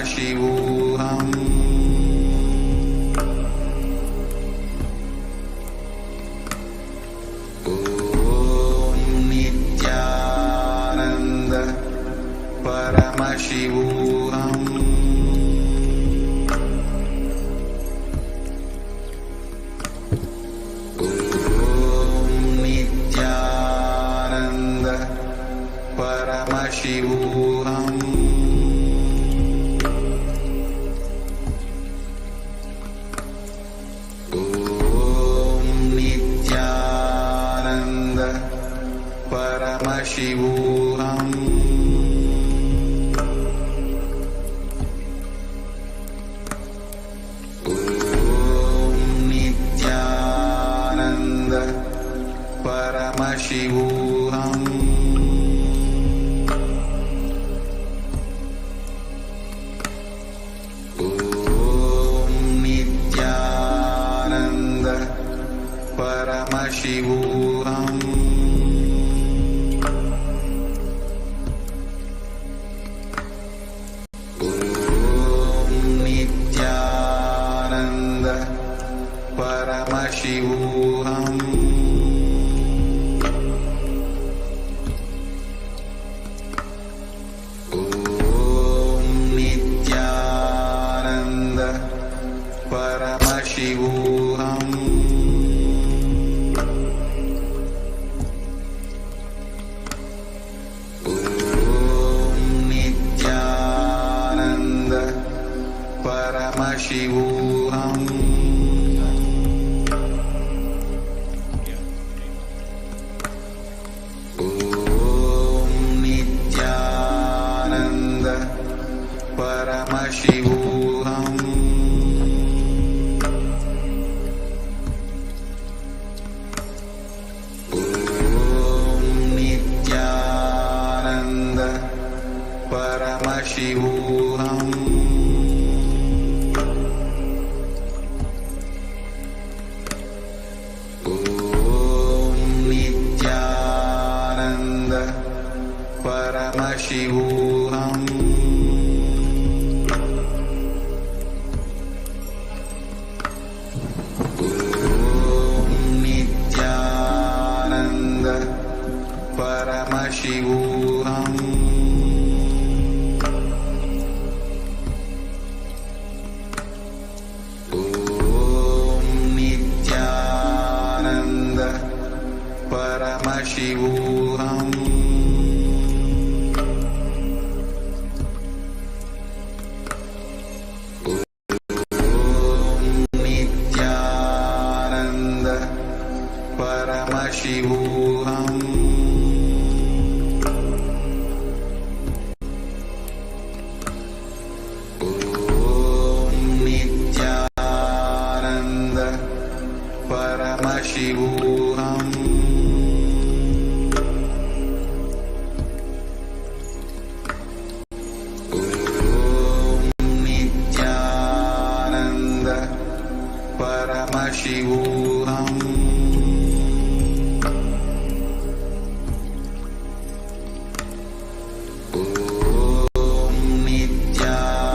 परमशिवोऽहम् ॐ नित्यानन्द परमशिवोऽहम् ॐ नित्यानन्द परमशिवोऽहम् परमशिवोऽहम् ॐ नित्यानन्द परमशिवोऽहम् ॐ नित्यानन्द परमशिवोऽहम् परमशिवोऽहम् ॐ नित्यानन्द परमशिवोऽहम् ॐ नित्यानन्द परमशिवोऽहम् परमशिवोऽहम् ॐ नित्यानन्द परमशिवोऽहम् ॐ नित्यानन्द परमशिवोऽहम् परमशिवोऽहम् ॐ नित्यानन्द परमशिवोऽहम् ॐ परमशिवोऽहम् ॐ नित्यानन्द परमशिवोऽहम् ॐ नित्यानन्द परमशिवोऽहम् ॐ नित्यानन्द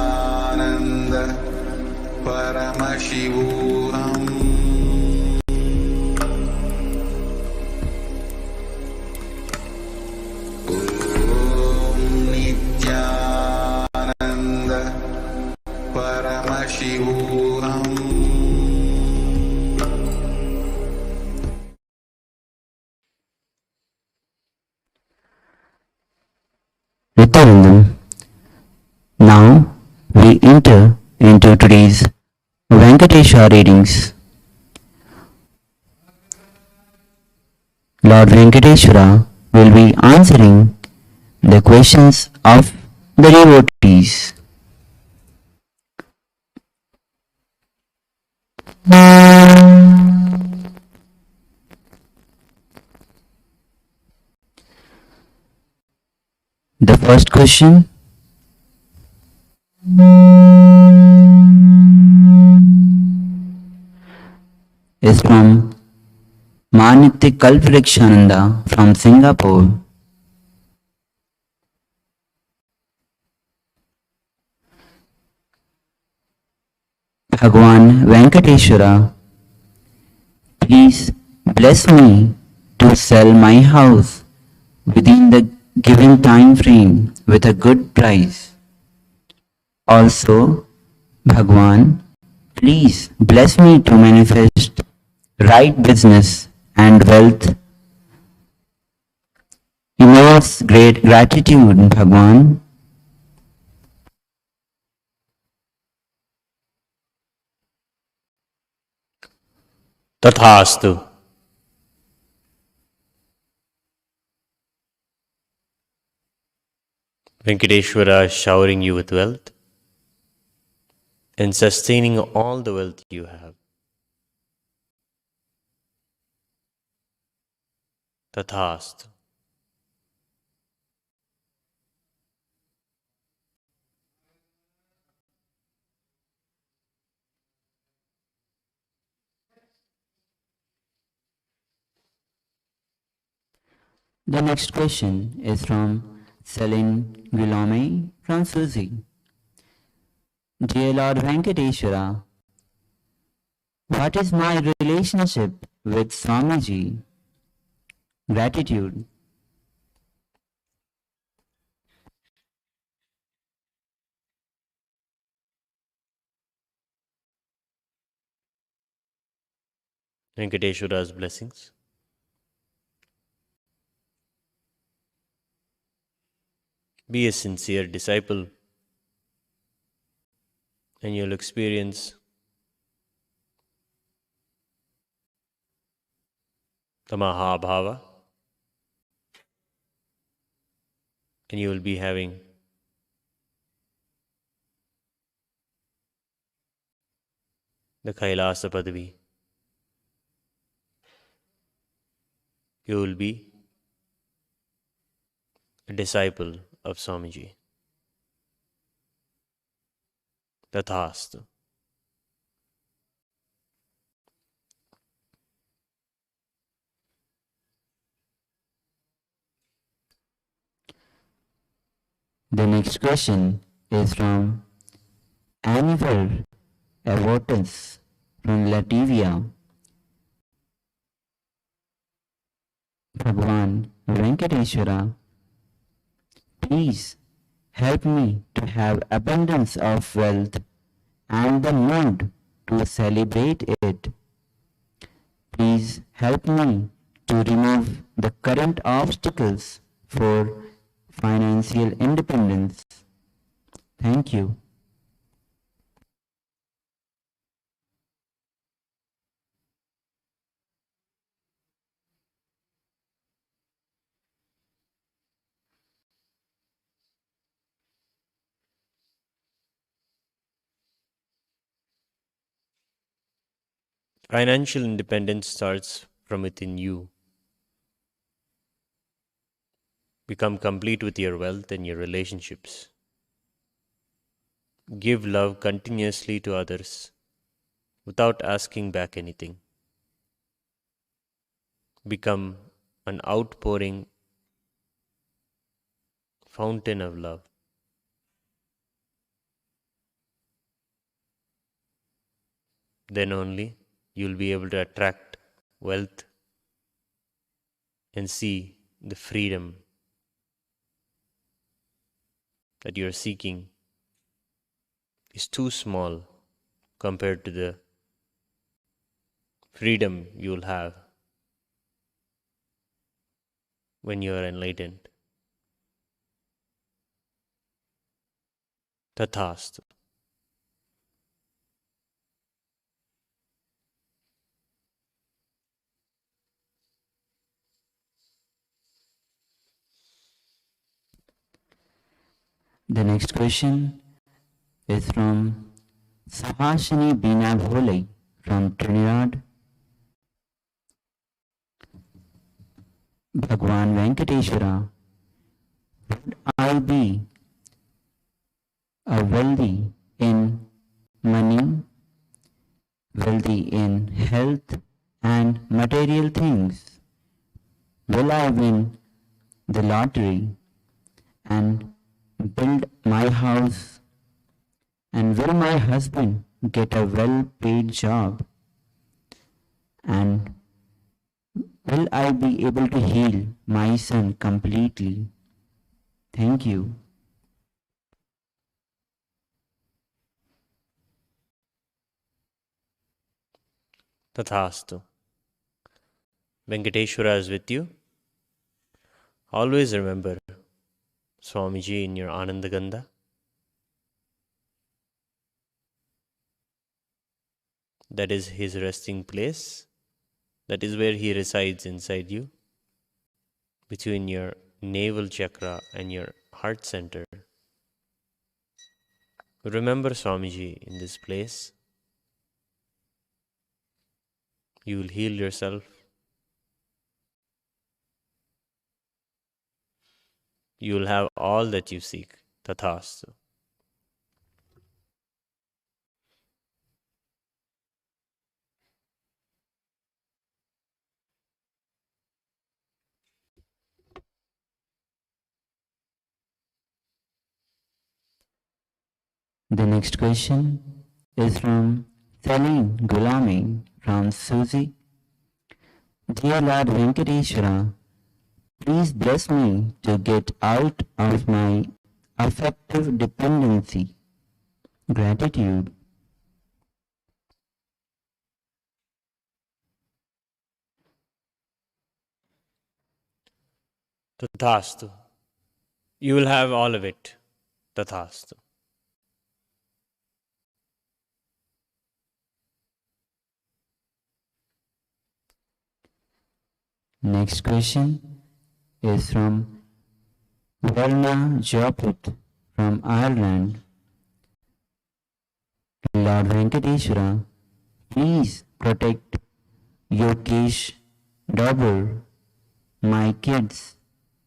परमशिवोऽहम् ॐ नित्यानन्द परमशिवोऽहम् Nityanandam. Now we enter into today's Venkateshwara readings. Lord Venkateshwara will be answering the questions of the devotees. The first question is from Manitya Kalpvrikshananda from Singapore. Bhagavan Venkateshwara, please bless me to sell my house within the given time frame with a good price. Also, Bhagavan, please bless me to manifest right business and wealth. Immense great gratitude, Bhagavan. Tathastu. Venkateshwara showering you with wealth and sustaining all the wealth you have. Tathastu. The next question is from Celine Guillaume from Suzy. Dear Lord Venkateshwara, what is my relationship with Swamiji? Gratitude. Venkateshwara's blessings. Be a sincere disciple and you'll experience the Mahabhava and you will be having the Kailasa Padavi. You will be a disciple of Swamiji. Tathastu. The next question is from Aniver Avotis from Latvia. Bhagavan Venkateshwara, please help me to have abundance of wealth and the mood to celebrate it. Please help me to remove the current obstacles for financial independence. Thank you. Financial independence starts from within you. Become complete with your wealth and your relationships. Give love continuously to others without asking back anything. Become an outpouring fountain of love. Then only you'll be able to attract wealth and see the freedom that you're seeking is too small compared to the freedom you'll have when you are enlightened. Tathastu. The next question is from Sahashini Bina Bhole from Trinidad. Bhagavan Venkateshwara, would I be a wealthy in money, wealthy in health and material things? Will I win the lottery and build my house? And will my husband get a well-paid job? And will I be able to heal my son completely? Thank you. Tathastu. Venkateshwara is with you. Always remember Swamiji in your Anandagandha. That is his resting place. That is where he resides inside you, between your navel chakra and your heart center. Remember Swamiji in this place. You will heal yourself. You will have all that you seek. Tathastu. The next question is from Salim Gulami from Suzy. Dear Lord Venkateshwara, please bless me to get out of my affective dependency. Gratitude. Tathastu. You will have all of it. Tathastu. Next question is from Verna Jopit from Ireland. Lord Venkateshwara, please protect Yogesh, Dobber, my kids,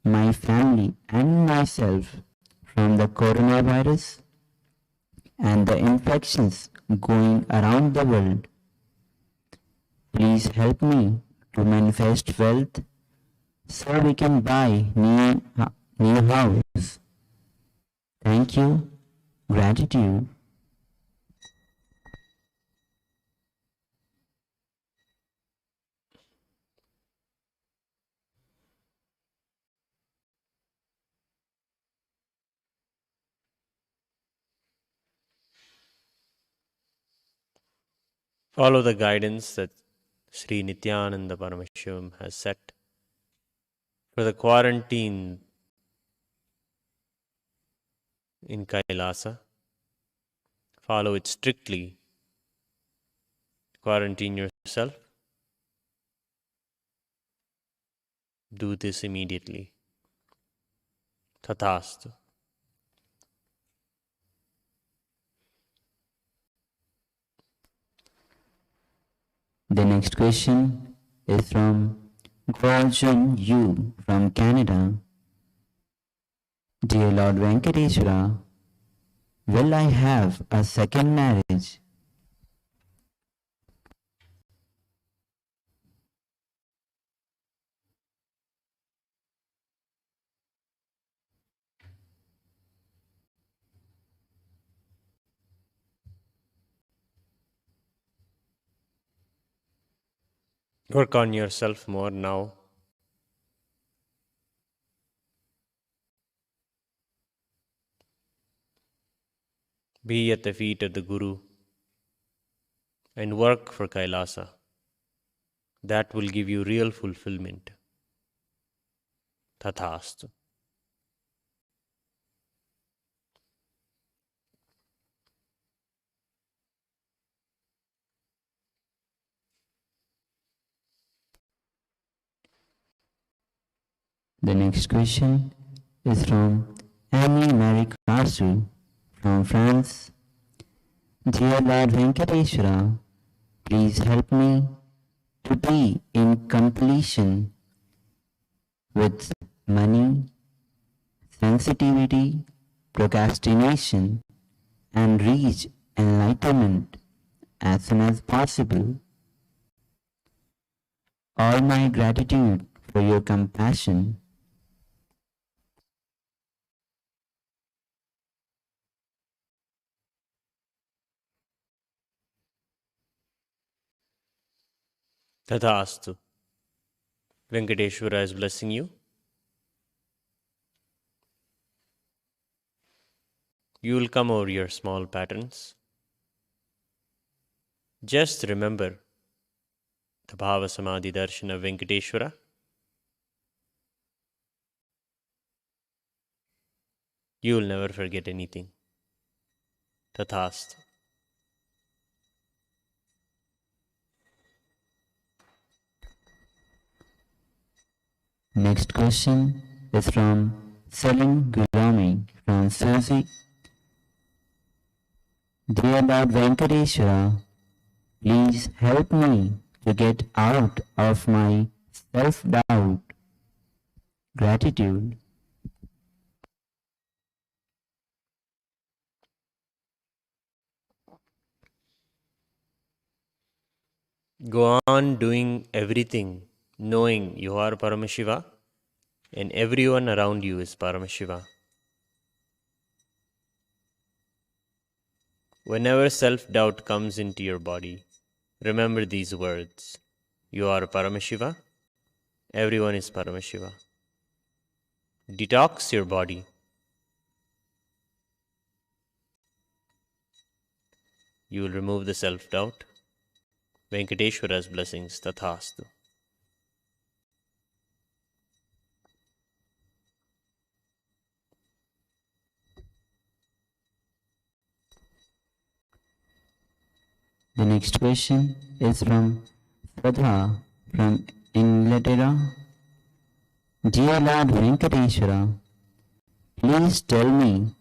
my family and myself from the coronavirus and the infections going around the world. Please help me to manifest wealth so we can buy new house. Thank you. Gratitude. Follow the guidance that Sri Nityananda Paramashivam has set for the quarantine in Kailasa. Follow it strictly. Quarantine yourself. Do this immediately. Tathastu. The next question is from Gorjan Yu from Canada. Dear Lord Venkateshwara, will I have a second marriage? Work on yourself more now. Be at the feet of the Guru and work for Kailasa. That will give you real fulfillment. Tathastu. The next question is from Annie Marie Carsu from France. Dear Lord Venkateshwara, please help me to be in completion with money, sensitivity, procrastination, and reach enlightenment as soon as possible. All my gratitude for your compassion. Tathastu. Venkateshwara is blessing you. You will come over your small patterns. Just remember the Bhavasamadhi Darshan of Venkateshwara. You will never forget anything. Tathastu. Next question is from Salim Gulami from Suzy. Dear Lord Venkateshwara, please help me to get out of my self-doubt. Gratitude. Go on doing everything, knowing you are Paramashiva and everyone around you is Paramashiva. Whenever self-doubt comes into your body, remember these words. You are Paramashiva, everyone is Paramashiva. Detox your body. You will remove the self-doubt. Venkateshwara's blessings, Tathastu. The next question is from Swadha from Inglaterra. Dear Lord Venkateshwara, please tell me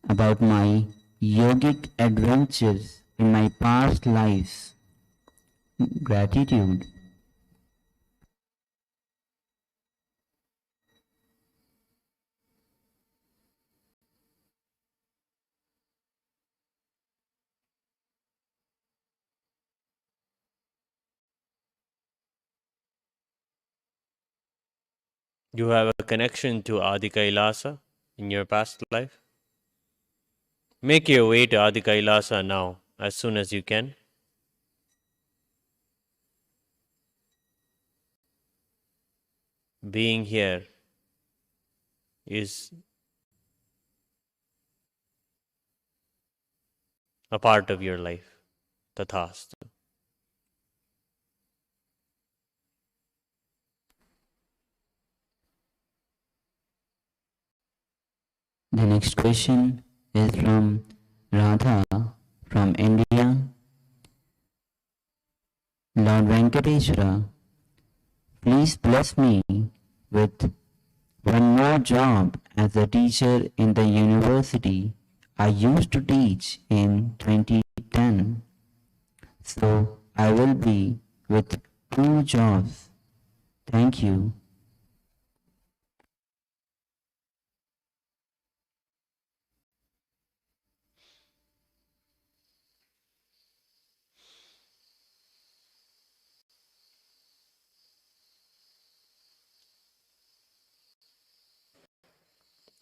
about my yogic adventures in my past lives. Gratitude. You have a connection to Adi Kailasa in your past life? Make your way to Adi Kailasa now, as soon as you can. Being here is a part of your life. Tathastu. The next question is from Radha from India. Lord Venkateshwara, please bless me with one more job as a teacher in the university I used to teach in 2010. So I will be with 2 jobs. Thank you.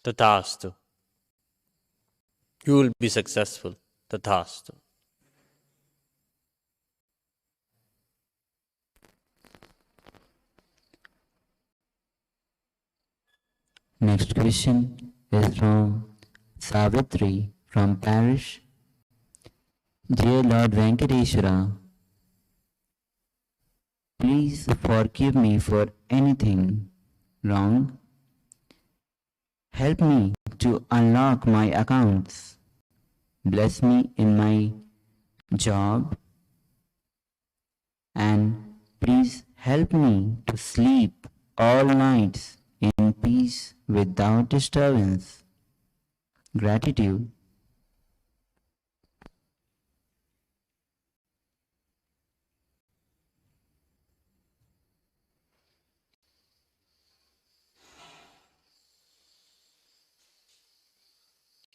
Tathastu. You will be successful. Tathastu. Next question is from Savitri from Parish. Dear Lord Venkateshwara, please forgive me for anything wrong. Help me to unlock my accounts. Bless me in my job, and please help me to sleep all nights in peace without disturbance. Gratitude.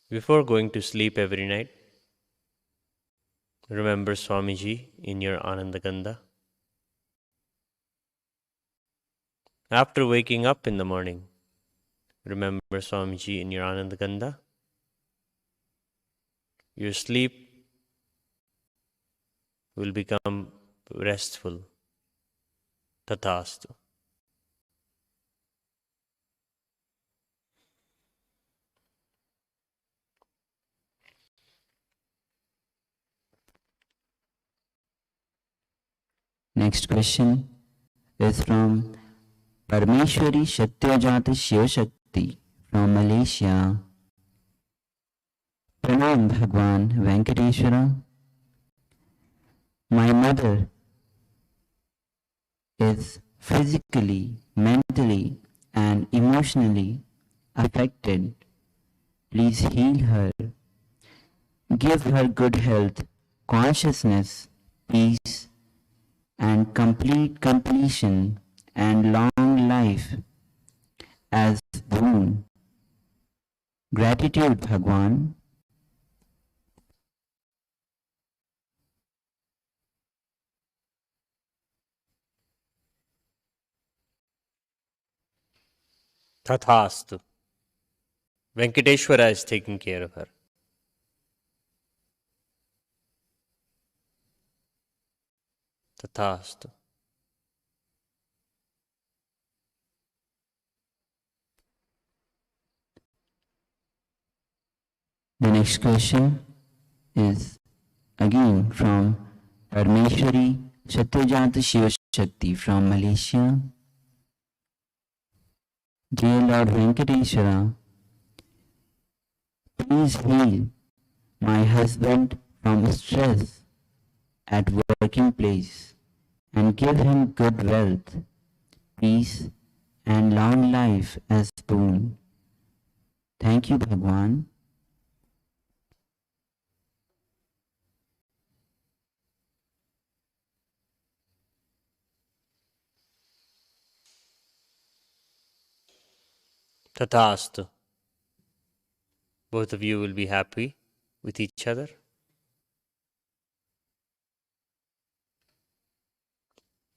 Before going to sleep every night, remember Swamiji in your Anandagandha. After waking up in the morning, remember Swamiji in your Anandagandha. Your sleep will become restful. Tathastu. Next question is from Parmeshwari Satyajata Shiva Shakti from Malaysia. Pranam Bhagavan Venkateshwara. My mother is physically, mentally, and emotionally affected. Please heal her. Give her good health, consciousness, peace, and complete completion and long life as boon. Gratitude, Bhagwan. Tathastu. Venkateshwara is taking care of her. Tathastu. The next question is again from Parmeshwari Satyajata Shiva Shakti from Malaysia. Dear Lord Venkateshwara, please heal my husband from stress at working place and give him good wealth, peace, and long life as boon. Thank you, Bhagwan. Tathastu. Both of you will be happy with each other.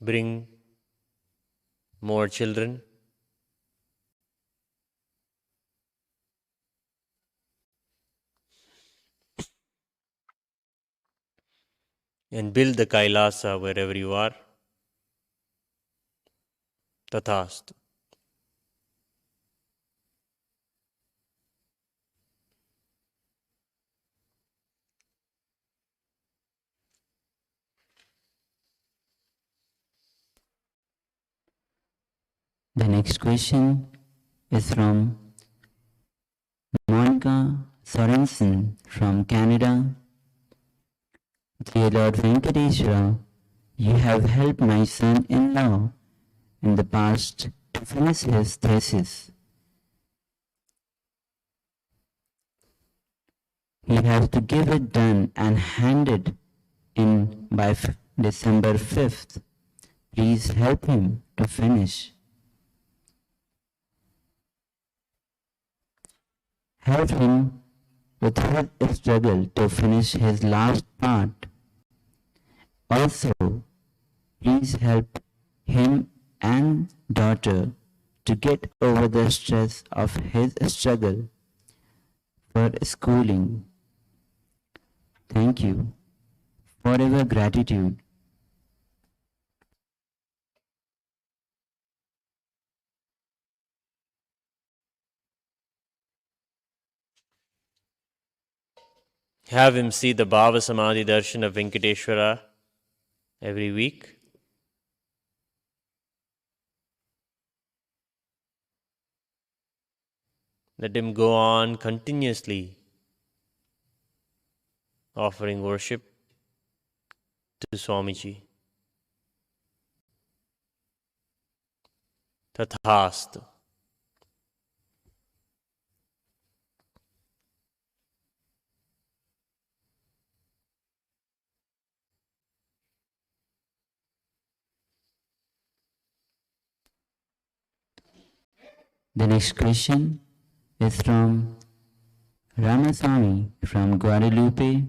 Bring more children. And build the Kailasa wherever you are. Tathastu. The next question is from Monica Sorensen from Canada. Dear Lord Venkateshwara, you have helped my son-in-law in the past to finish his thesis. He has to give it done and hand it in by December 5th. Please help him to finish. Help him with his struggle to finish his last part. Also, please help him and daughter to get over the stress of his struggle for schooling. Thank you. Forever gratitude. Have him see the Bhavasamadhi Darshan of Venkateshwara every week. Let him go on continuously offering worship to Swamiji. Tathastu. The next question is from Ramasamy from Guadalupe.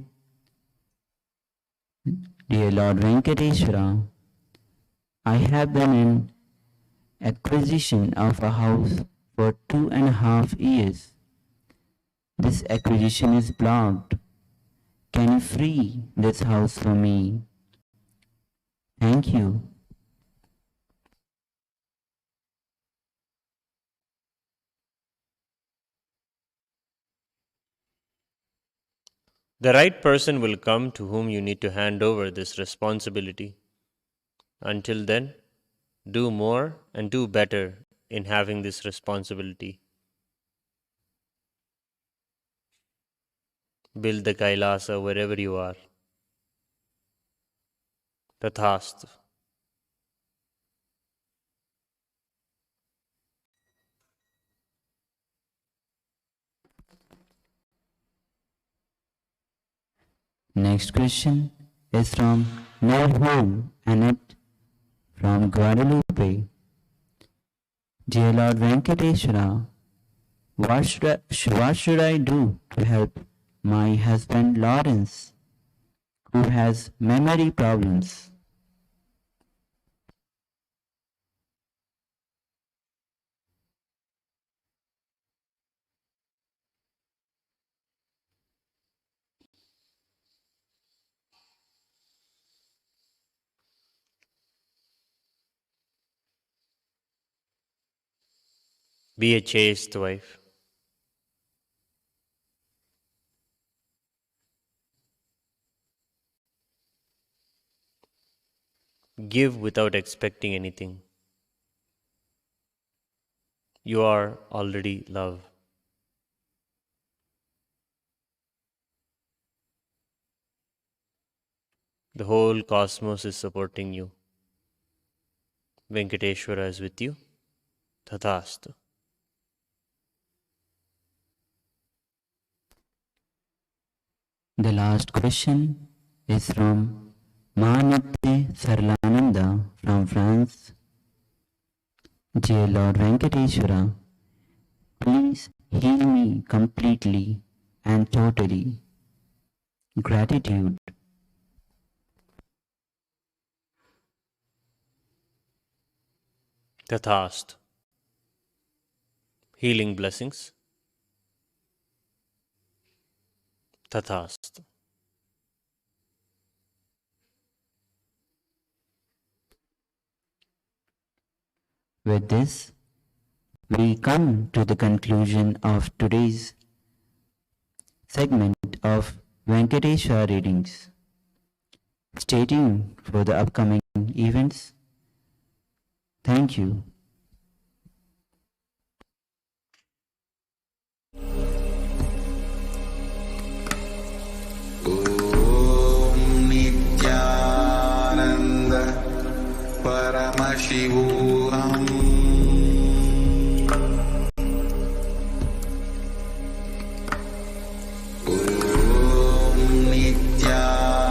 Dear Lord Venkateshwara, I have been in acquisition of a house for 2.5 years. This acquisition is blocked. Can you free this house for me? Thank you. The right person will come to whom you need to hand over this responsibility. Until then, do more and do better in having this responsibility. Build the Kailasa wherever you are. Tathastu. Next question is from Melhole Annette from Guadalupe. Dear Lord Venkateshwara, what should I do to help my husband Lawrence, who has memory problems? Be a chaste wife. Give without expecting anything. You are already love. The whole cosmos is supporting you. Venkateshwara is with you. Tathastu. The last question is from Mahanatya Sarlananda from France. Dear Lord Venkateshwara, please heal me completely and totally. Gratitude. Tathastu. Healing blessings. Tathastu. With this, we come to the conclusion of today's segment of Venkateshwara readings. Stay tuned for the upcoming events. Thank you. Nityanand परमशिवोऽहम् ॐ Nityanand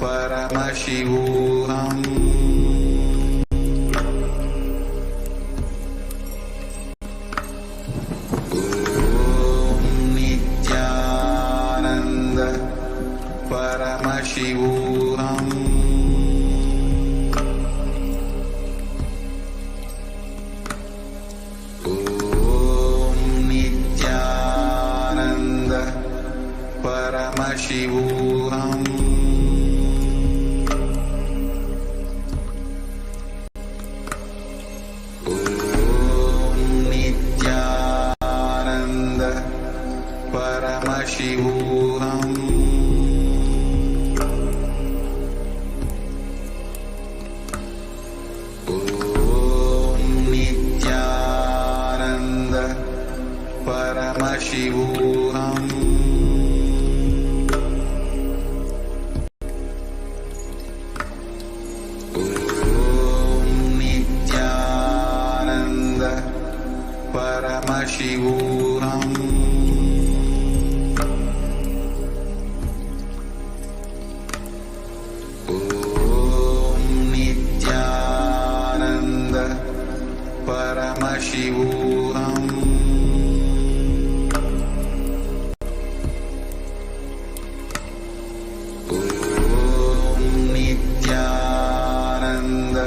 Paramashivoham. Om Nityananda Paramashivoham. Om Nityananda Paramashivoham. Paramashivoham. Om Nityananda Paramashivoham. Om Nityananda Paramashivoham. Paramashivoham. Om Nityananda Paramashivoham. Om Nityananda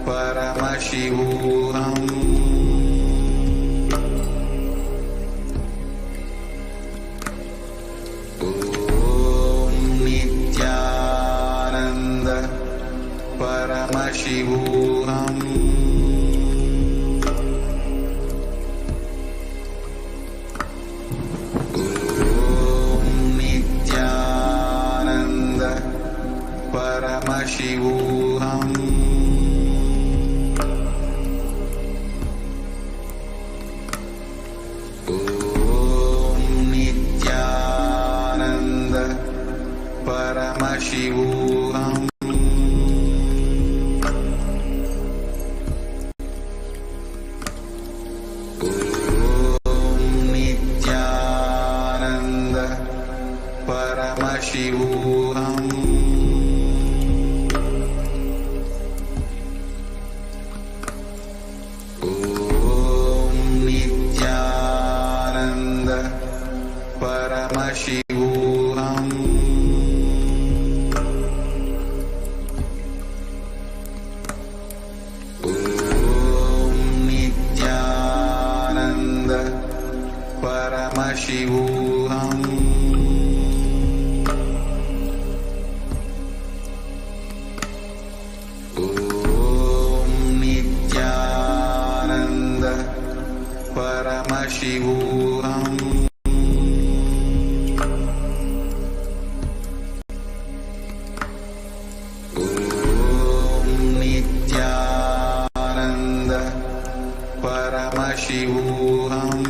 Paramashivoham. Paramashivoham. Om Nityananda Paramashivoham. Om Nityananda Paramashivoham. Paramashivoham. Om Nityananda Paramashivoham. Om Nityananda Paramashivoham. Paramashivoham. Om Nityananda Paramashivoham.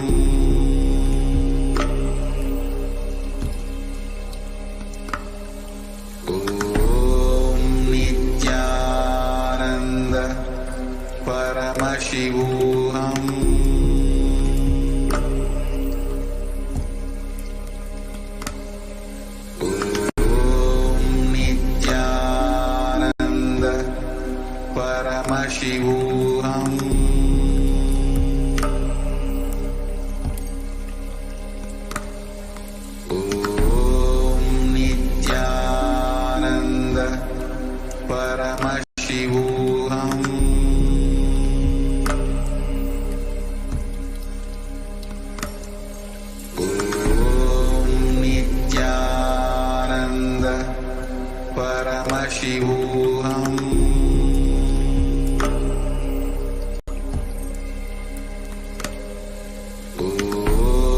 Om Nityananda Paramashivoham. Om Nityananda Paramashivoham. Om Nityananda Paramashivoham.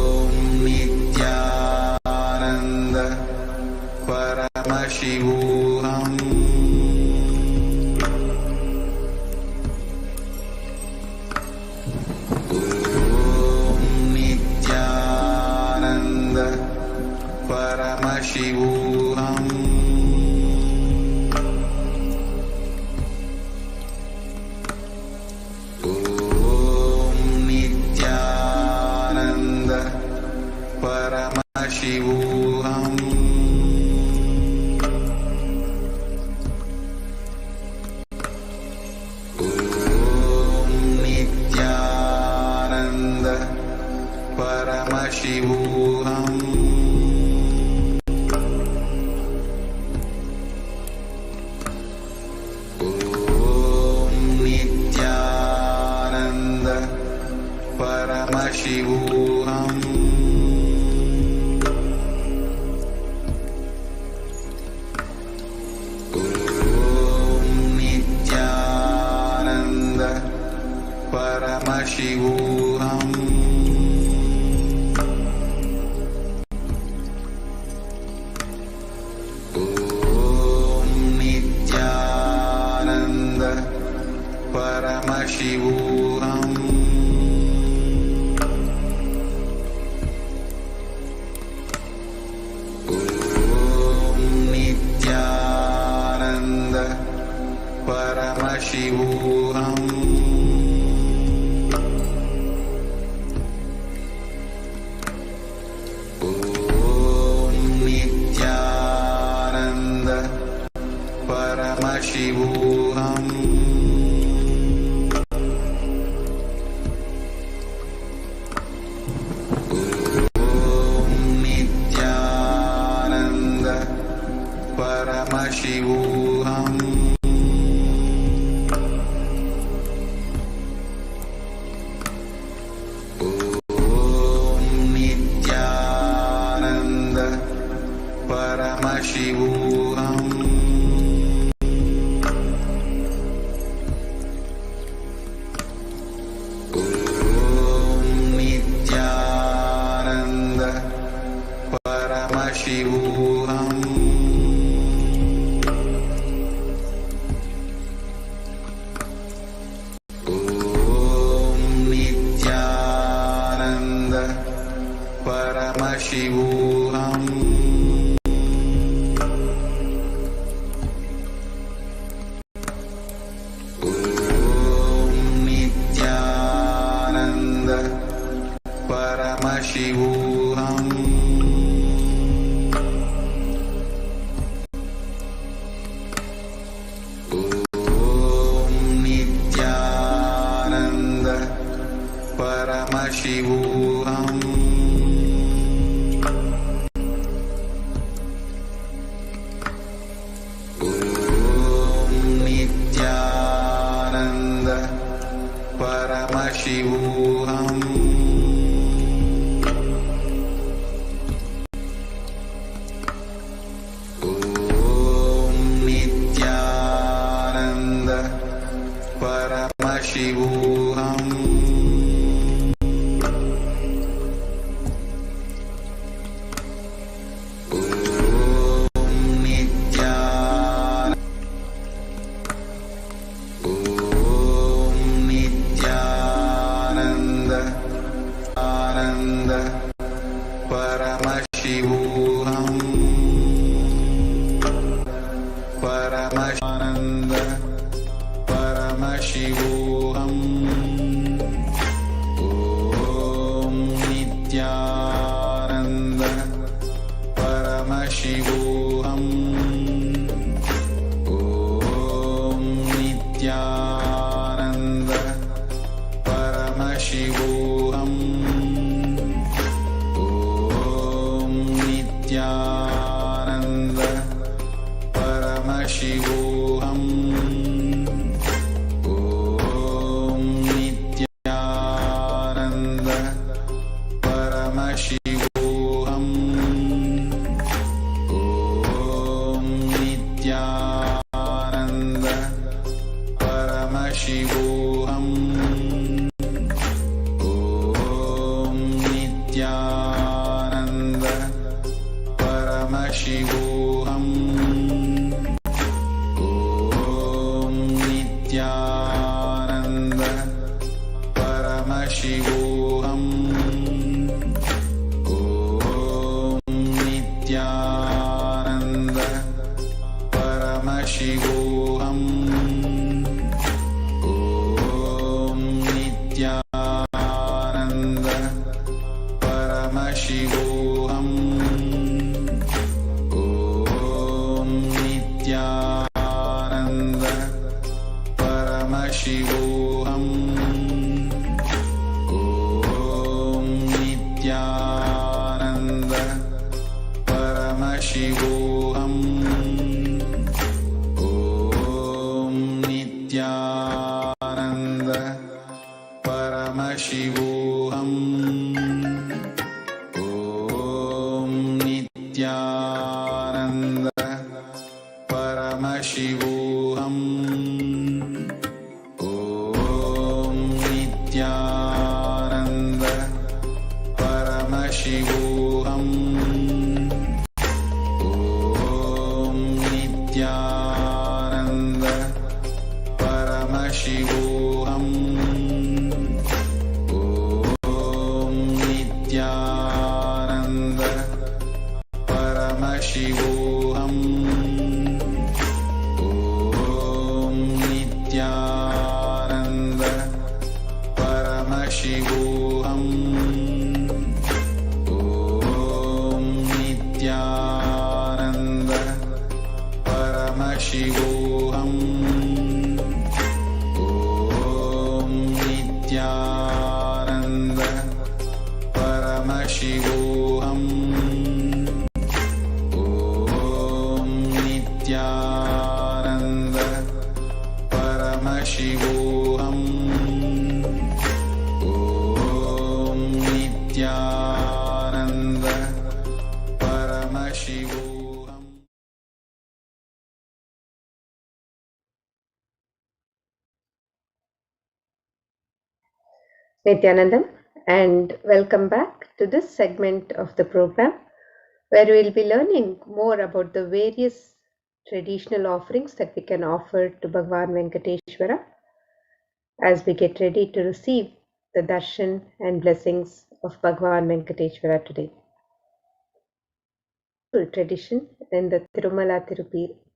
Om Nityananda Paramashivoham. Om Nityananda Paramashivoham. Om Nityananda Paramashivoham. Paramashivoham. Om Nityananda Paramashivoham. Om Nityananda Paramashivoham. Om Nityananda Paramashivoham. Om Nityananda Paramashivoham. Om Nityananda Paramashivoham. Om Nityananda Paramashivoham. Om Nityananda Paramashivoham. Om Nityananda Paramashivoham. Om Nityananda Paramashivoham. Om Nityananda Paramashivoham. Om Nityananda Paramashivoham. Om Nityananda Ananda Paramashivoham. Paramashananda Paramashivoham. Om Nityananda Paramashivoham. Om Nityananda Paramashivoham. Om Nityananda Paramashivoham. Om Nityananda Paramashivoham. Om Nityananda Paramashivoham. Om Nityananda Paramashivoham. Om Nityananda Paramashivoham. Om Nityananda Paramashivoham. Om Nityananda Paramashivoham. Om Nityananda Paramashivoham. Om Nityananda Paramashivoham. Om Nityananda Paramashivoham. Om Nityananda Paramashivoham. Om Nityananda Nityanand परमशिवोऽहम् ॐ नित्यानन्द परमशिवोऽहम् ॐ नित्यानन्द परमशिवोऽहम् ॐ नित्यानन्द परमशिवोऽहम् ॐ नित्यानन्द परमशिवोऽहम् ॐ नित्यानन्द परमशिवोऽहम् ॐ नित्यानन्द परमशिवोऽहम् Nityanandam, and welcome back to this segment of the program where we will be learning more about the various traditional offerings that we can offer to Bhagavan Venkateshwara as we get ready to receive the Darshan and blessings of Bhagavan Venkateshwara today. Tradition in the Tirumala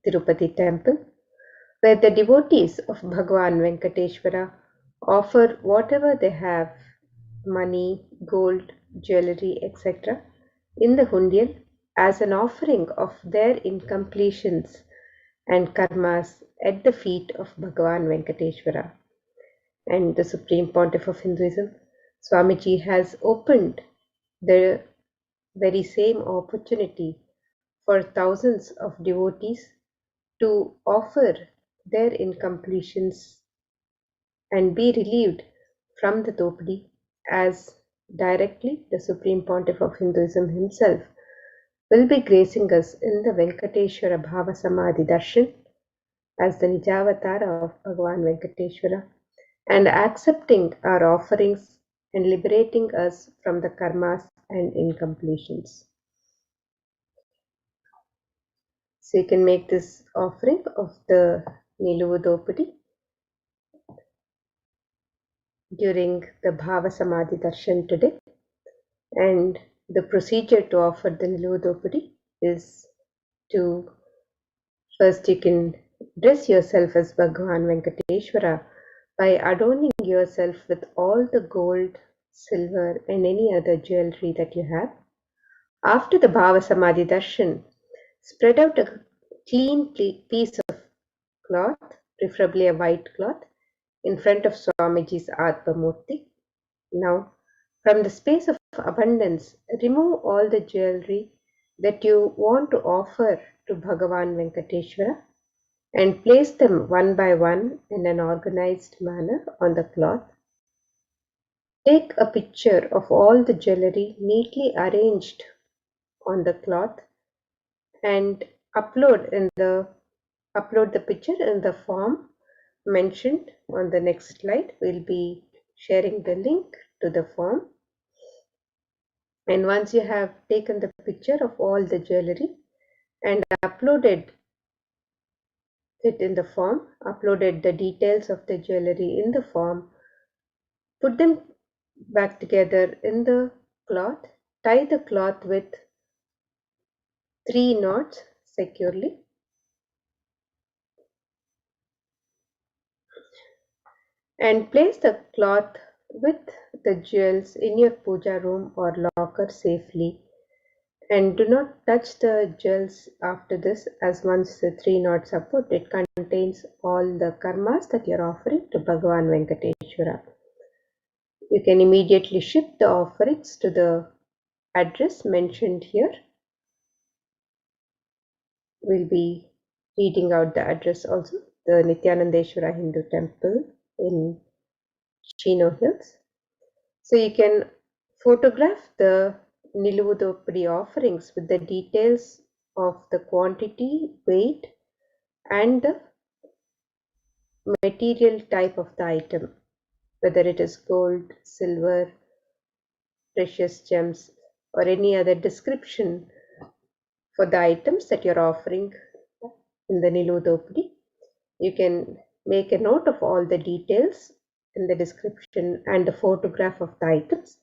Tirupati temple where the devotees of Bhagavan Venkateshwara offer whatever they have, money, gold, jewelry, etc., in the hundial as an offering of their incompletions and karmas at the feet of Bhagavan Venkateshwara. And the Supreme Pontiff of Hinduism, Swamiji, has opened the very same opportunity for thousands of devotees to offer their incompletions and be relieved from the Topadi, as directly the Supreme Pontiff of Hinduism himself will be gracing us in the Venkateshwara Bhavasamadhi Darshan as the Nijavatara of Bhagavan Venkateshwara and accepting our offerings and liberating us from the karmas and incompletions. So you can make this offering of the Niluvu Dopadi during the Bhavasamadhi Darshan today. And the procedure to offer the Niluvu Dopadi is to first you can dress yourself as Bhagavan Venkateshwara by adorning yourself with all the gold, silver and any other jewelry that you have. After the Bhavasamadhi Darshan, spread out a clean piece of cloth, preferably a white cloth, in front of Swamiji's Atma Murti. Now, from the space of abundance, remove all the jewelry that you want to offer to Bhagavan Venkateshwara and place them one by one in an organized manner on the cloth. Take a picture of all the jewelry neatly arranged on the cloth and upload the picture in the form mentioned on the next slide. We'll be sharing the link to the form. And once you have taken the picture of all the jewelry and uploaded it in the form, uploaded the details of the jewelry in the form, put them back together in the cloth, tie the cloth with 3 knots securely, and place the cloth with the jewels in your puja room or locker safely, and do not touch the jewels after this, as once the 3 knots are put, it contains all the karmas that you are offering to Bhagavan Venkateshwara. You can immediately ship the offerings to the address mentioned here. We'll be reading out the address also, the Nityanandeshwara Hindu Temple in Chino Hills. So you can photograph the Niluvu Dopadi offerings with the details of the quantity, weight and the material type of the item, whether it is gold, silver, precious gems or any other description for the items that you're offering in the Niludopadi. You can make a note of all the details in the description and the photograph of the items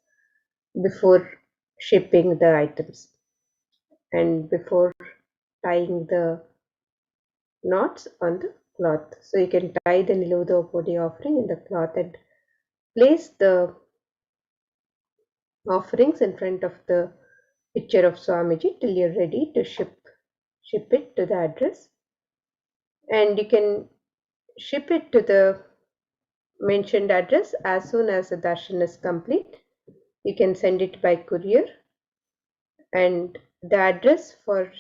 before shipping the items and before tying the knots on the cloth. So you can tie the Niludopadi offering in the cloth and place the offerings in front of the picture of Swamiji till you're ready to ship it to the address. And you can ship it to the mentioned address as soon as the darshan is complete. You can send it by courier, and the address for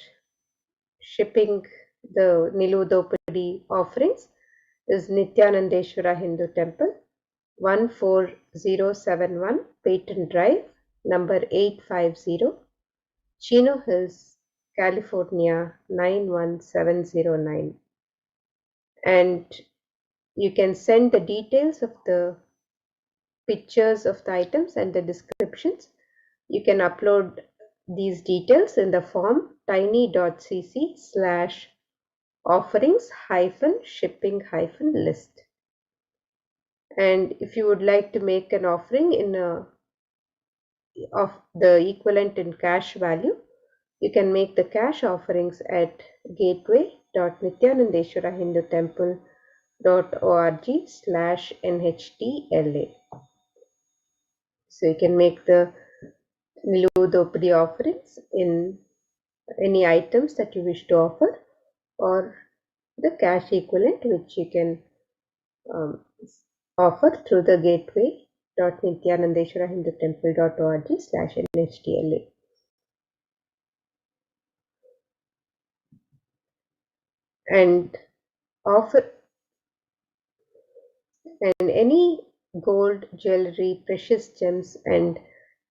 shipping the Niludopadi offerings is Nityanandeshwara Hindu Temple, 14071 Peyton Drive, number 850, Chino Hills, California 91709. And you can send the details of the pictures of the items and the descriptions. You can upload these details in the form tiny.cc/offerings-shipping-list. And if you would like to make an offering of the equivalent in cash value, you can make the cash offerings at gateway.nityanandeshwarahindutemple.org/nhtla. So you can make the Niludopadi offerings in any items that you wish to offer, or the cash equivalent which you can offer through the gateway.nityanandeshwarahindutemple.org/nhtla. And any gold, jewelry, precious gems and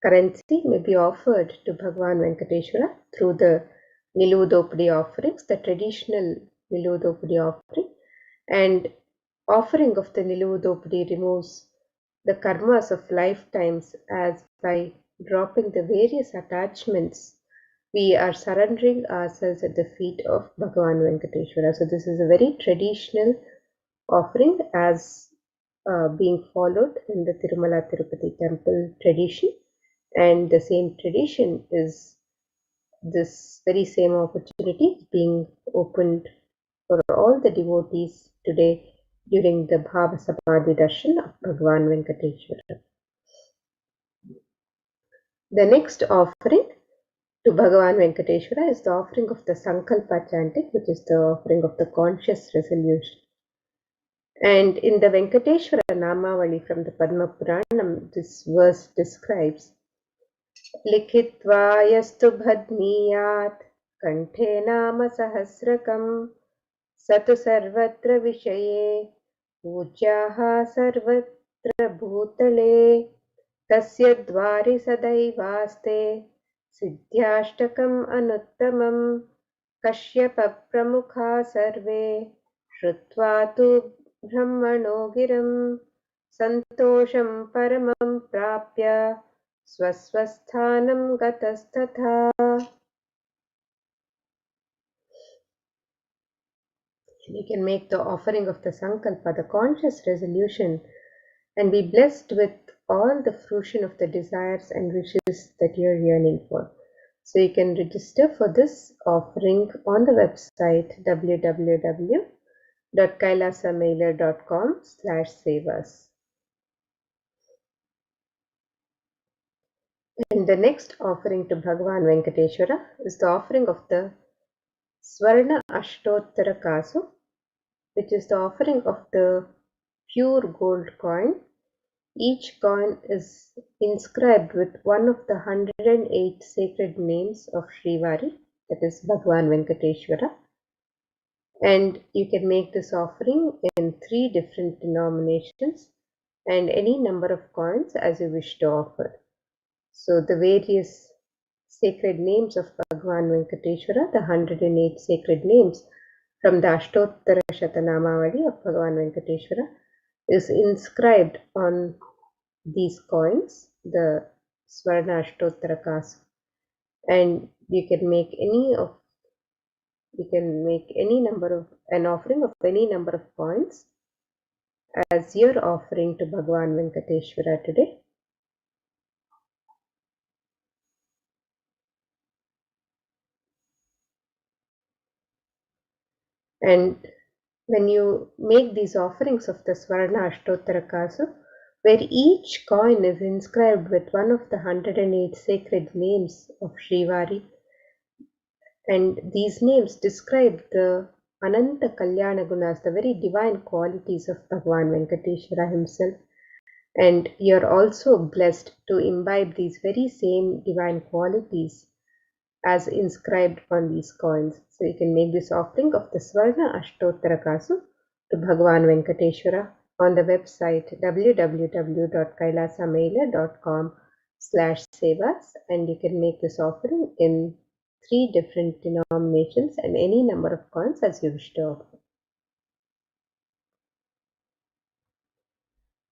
currency may be offered to Bhagavan Venkateshwara through the Niludopadi offerings, the traditional Niludopadi offering. And offering of the Niludopadi removes the karmas of lifetimes, as by dropping the various attachments we are surrendering ourselves at the feet of Bhagavan Venkateshwara. So this is a very traditional offering as being followed in the Tirumala Tirupati temple tradition, and the same tradition is this very same opportunity being opened for all the devotees today during the Bhavasamadhi Darshan of Bhagavan Venkateshwara. The next offering to Bhagavan Venkateshwara is the offering of the Sankalpa chanting, which is the offering of the conscious resolution. And in the Venkateshwara Namavali from the Padma Puranam, this verse describes Likhitva yastu bhadniyat kanthe nama sahasrakam satu sarvatra vishaye pujyaha sarvatra bhutale tasya dvari sadaivaste siddhyashtakam anuttamam kashyapa pramukha sarve shrutva tu brahmano giram santosham paramam prapya swaswasthanam gatastatha. You can make the offering of the Sankalpa, the conscious resolution, and be blessed with all the fruition of the desires and wishes that you are yearning for. So you can register for this offering on the website www.kailasamailer.com/sevas. And the next offering to Bhagavan Venkateshwara is the offering of the Swarna Ashtottara Kasu, which is the offering of the pure gold coin. Each coin is inscribed with one of the 108 sacred names of Srivari, that is Bhagavan Venkateshwara. And you can make this offering in 3 different denominations and any number of coins as you wish to offer. So the various sacred names of Bhagavan Venkateshwara, the 108 sacred names from the Ashtottara Shatanamavali of Bhagavan Venkateshwara, is inscribed on these coins, the Swarna Ashtottara Kasu. And you can make any of You can make an offering of any number of coins as your offering to Bhagavan Venkateshwara today. And when you make these offerings of the Swarna Ashtottara Kasu, where each coin is inscribed with one of the 108 sacred names of Shrivari, and these names describe the Ananta Kalyana Gunas, the very divine qualities of Bhagavan Venkateshwara himself. And you're also blessed to imbibe these very same divine qualities as inscribed on these coins. So you can make this offering of the Swarna Ashtottara Kasu to Bhagavan Venkateshwara on the website www.kailasamaila.com/sevas, and you can make this offering in 3 different denominations and any number of coins as you wish to offer.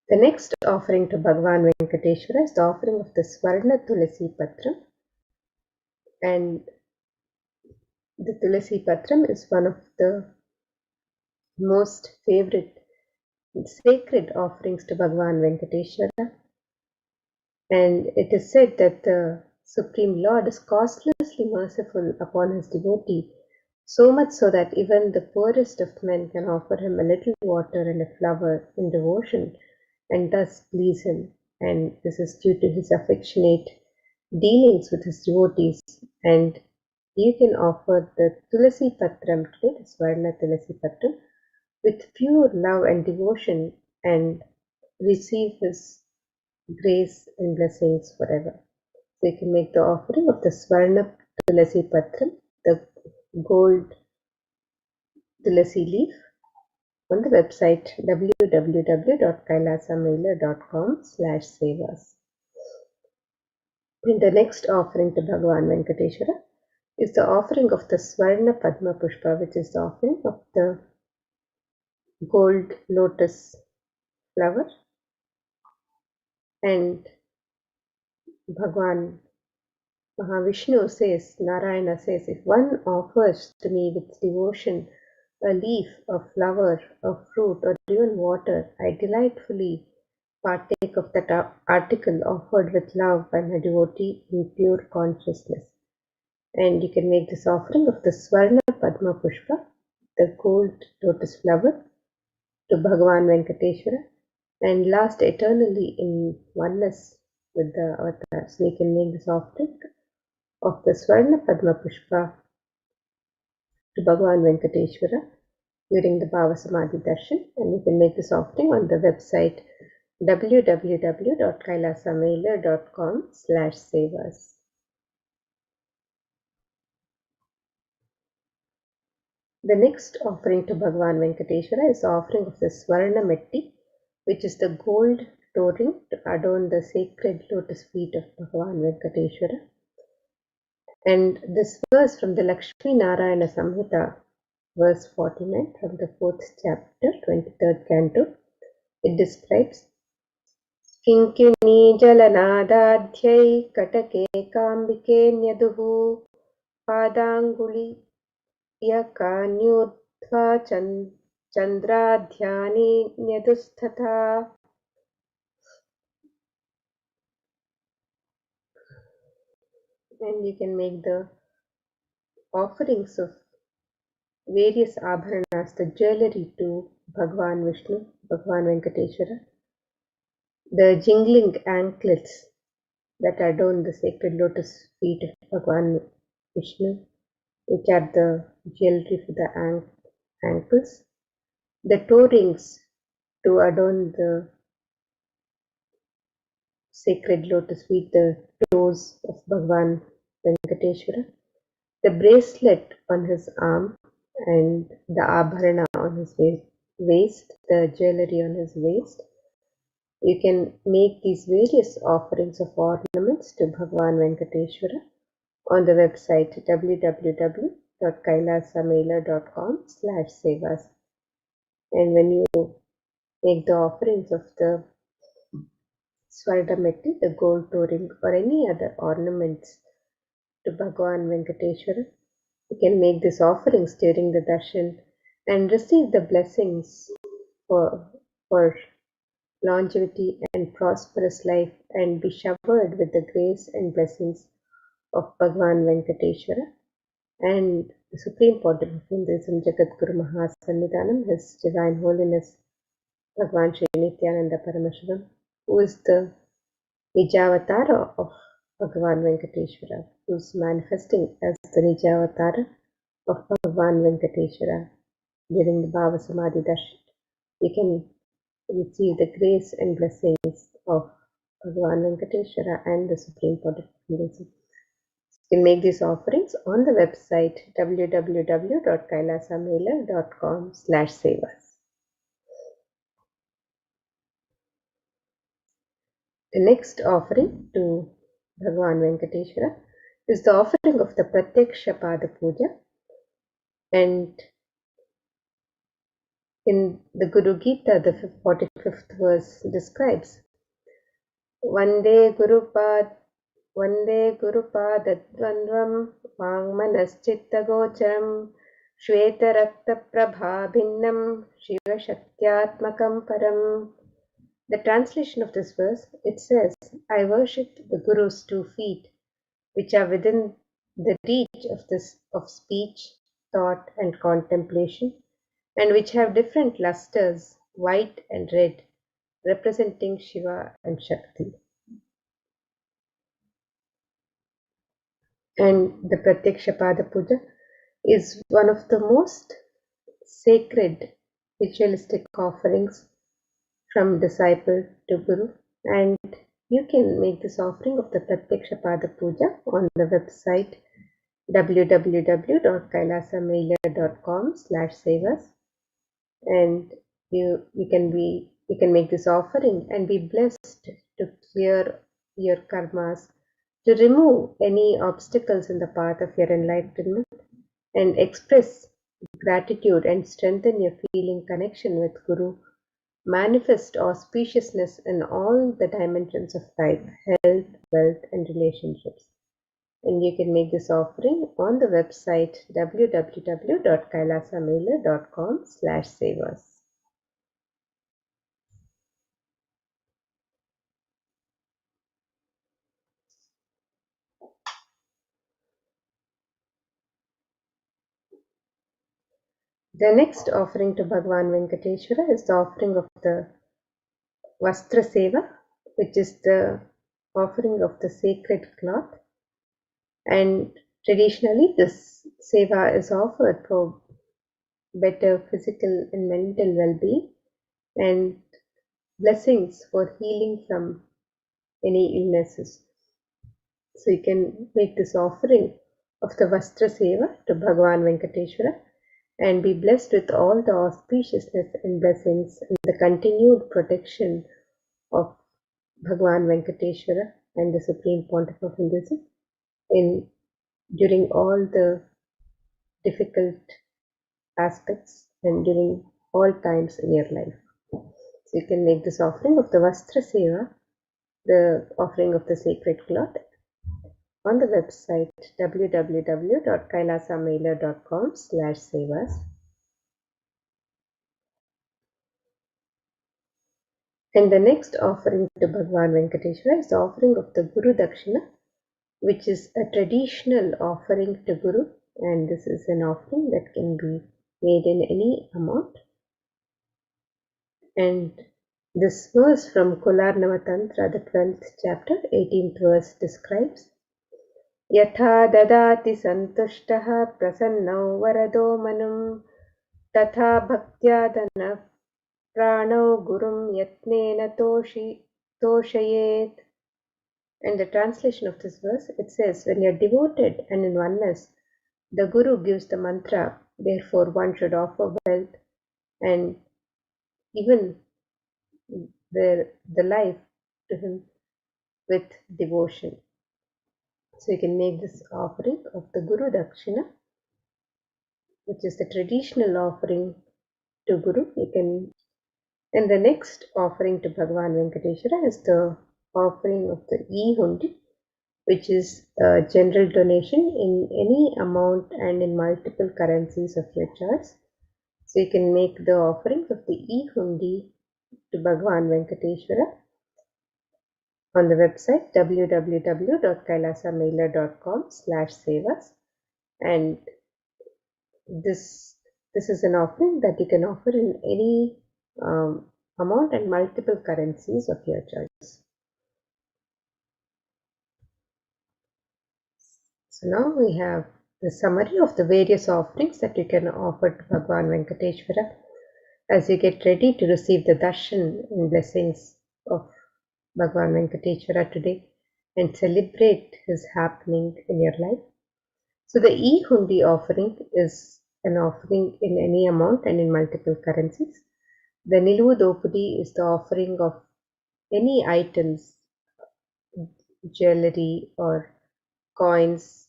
The next offering to Bhagavan Venkateshwara is the offering of the Swarna Tulasi Patram, and the Tulasi Patram is one of the most favorite sacred offerings to Bhagavan Venkateshwara, and it is said that the Supreme Lord is causelessly merciful upon his devotee, so much so that even the poorest of men can offer him a little water and a flower in devotion and thus please him. And this is due to his affectionate dealings with his devotees. And you can offer the Tulasi Patram today, the Swarna Tulasi Patram, with pure love and devotion and receive his grace and blessings forever. So you can make the offering of the Swarna Tulasi Patram, the gold Tulasi leaf, on the website www.kailasamaila.com/sevas. And the next offering to Bhagavan Venkateshwara is the offering of the Swarna Padma Pushpa, which is the offering of the gold lotus flower. And Bhagavan Mahavishnu says, Narayana says, if one offers to me with devotion a leaf, a flower, a fruit, or even water, I delightfully partake of that article offered with love by my devotee in pure consciousness. And you can make this offering of the Swarna Padma Pushpa, the gold lotus flower, to Bhagavan Venkateshwara and last eternally in oneness with the avatar. So you can make this offering of the Swarna Padma Pushpa to Bhagavan Venkateshwara during the Bhavasamadhi Darshan, and you can make this offering on the website www.kailasamaila.com/sevas. The next offering to Bhagavan Venkateshwara is the offering of the Swarna Metti, which is the gold touring to adorn the sacred lotus feet of Bhagavan Venkateshwara. And this verse from the Lakshmi Narayana Samhita, verse 49 from the 4th chapter, 23rd canto, it describes Kinkini Jalanadadhyai Katake Kambike Nyaduhu Padanguli Yakanyudhva Chandradhyani Nyadusthatha. And you can make the offerings of various abharanas, the jewelry to Bhagavan Vishnu, Bhagavan Venkateshwara, the jingling anklets that adorn the sacred lotus feet of Bhagavan Vishnu, which are the jewelry for the ankles, the toe rings to adorn the sacred lotus feet, the toes of Bhagavan Venkateshwara, the bracelet on his arm and the abharana on his waist, the jewelry on his waist. You can make these various offerings of ornaments to Bhagavan Venkateshwara on the website www.kailasamaila.com/sevas. And when you make the offerings of the Swarna Metti, the gold touring, or any other ornaments to Bhagavan Venkateshwara, You can make these offerings during the darshan and receive the blessings for longevity and prosperous life, and be showered with the grace and blessings of Bhagavan Venkateshwara and the Supreme Pontiff of Hinduism, Jagadguru Mahasannidhanam, His Divine Holiness Bhagavan Sri Nityananda Paramashivam, who is the Nijavatara of Bhagavan Venkateshwara, who is manifesting as the Nijavatara of Bhagavan Venkateshwara during the Bhavasamadhi Darshan. We can receive the grace and blessings of Bhagavan Venkateshwara and the Supreme Pontiff of Hinduism. You can make these offerings on the website www.kailasamela.com/sevas. The next offering to Bhagavan Venkateshwara is the offering of the Pratyaksha Pada Puja, and in the Guru Gita, the 45th verse describes Vande Gurupadadvandvam Vangmanaschittagocharam Shvetaraktaprabhabinnam Shiva Shaktyatmakam Param. The translation of this verse, it says, I worship the Guru's 2 feet, which are within the reach of speech, thought, and contemplation, and which have different lusters, white and red, representing Shiva and Shakti. And the Pratyaksha Pada Puja is one of the most sacred ritualistic offerings from disciple to Guru, and you can make this offering of the Pratyaksha Pada Puja on the website www.kailasamela.com/sevas, and you can make this offering and be blessed to clear your karmas, to remove any obstacles in the path of your enlightenment, and express gratitude and strengthen your feeling connection with Guru. Manifest auspiciousness in all the dimensions of life, health, wealth, and relationships. And you can make this offering on the website www.kailasamela.com/sevas. The next offering to Bhagavan Venkateshwara is the offering of the Vastra Seva, which is the offering of the sacred cloth. And traditionally, this seva is offered for better physical and mental well-being and blessings for healing from any illnesses. So you can make this offering of the Vastra Seva to Bhagavan Venkateshwara and be blessed with all the auspiciousness and blessings and the continued protection of Bhagavan Venkateshwara and the Supreme Pontiff of Hinduism during all the difficult aspects and during all times in your life. So you can make this offering of the Vastra Seva, the offering of the sacred cloth, on the website www.kailasamela.com/sevas. And the next offering to Bhagavan Venkateshwara is the offering of the Guru Dakshina, which is a traditional offering to Guru, and this is an offering that can be made in any amount. And this verse from Kularnava Tantra, the 12th chapter, 18th verse describes Yatha dadati santushtaha prasannau varado manum tatha bhaktya pranau gurum yatnena toshayet. And the translation of this verse, it says, when you are devoted and in oneness, the Guru gives the mantra, therefore one should offer wealth and even the life to him with devotion. So you can make this offering of the Guru Dakshina, which is the traditional offering to Guru. And the next offering to Bhagavan Venkateshwara is the offering of the E-Hundi, which is a general donation in any amount and in multiple currencies of your choice. So you can make the offerings of the e-hundi to Bhagavan Venkateshwara on the website www.kailasamailer.com/sevas, and this is an offering that you can offer in any amount and multiple currencies of your choice. So now we have the summary of the various offerings that you can offer to Bhagavan Venkateshwara as you get ready to receive the darshan and blessings of Bhagavan Venkateshwara today and celebrate his happening in your life. So the e-hundi offering is an offering in any amount and in multiple currencies. The Nilu Dopudi is the offering of any items, jewelry or coins,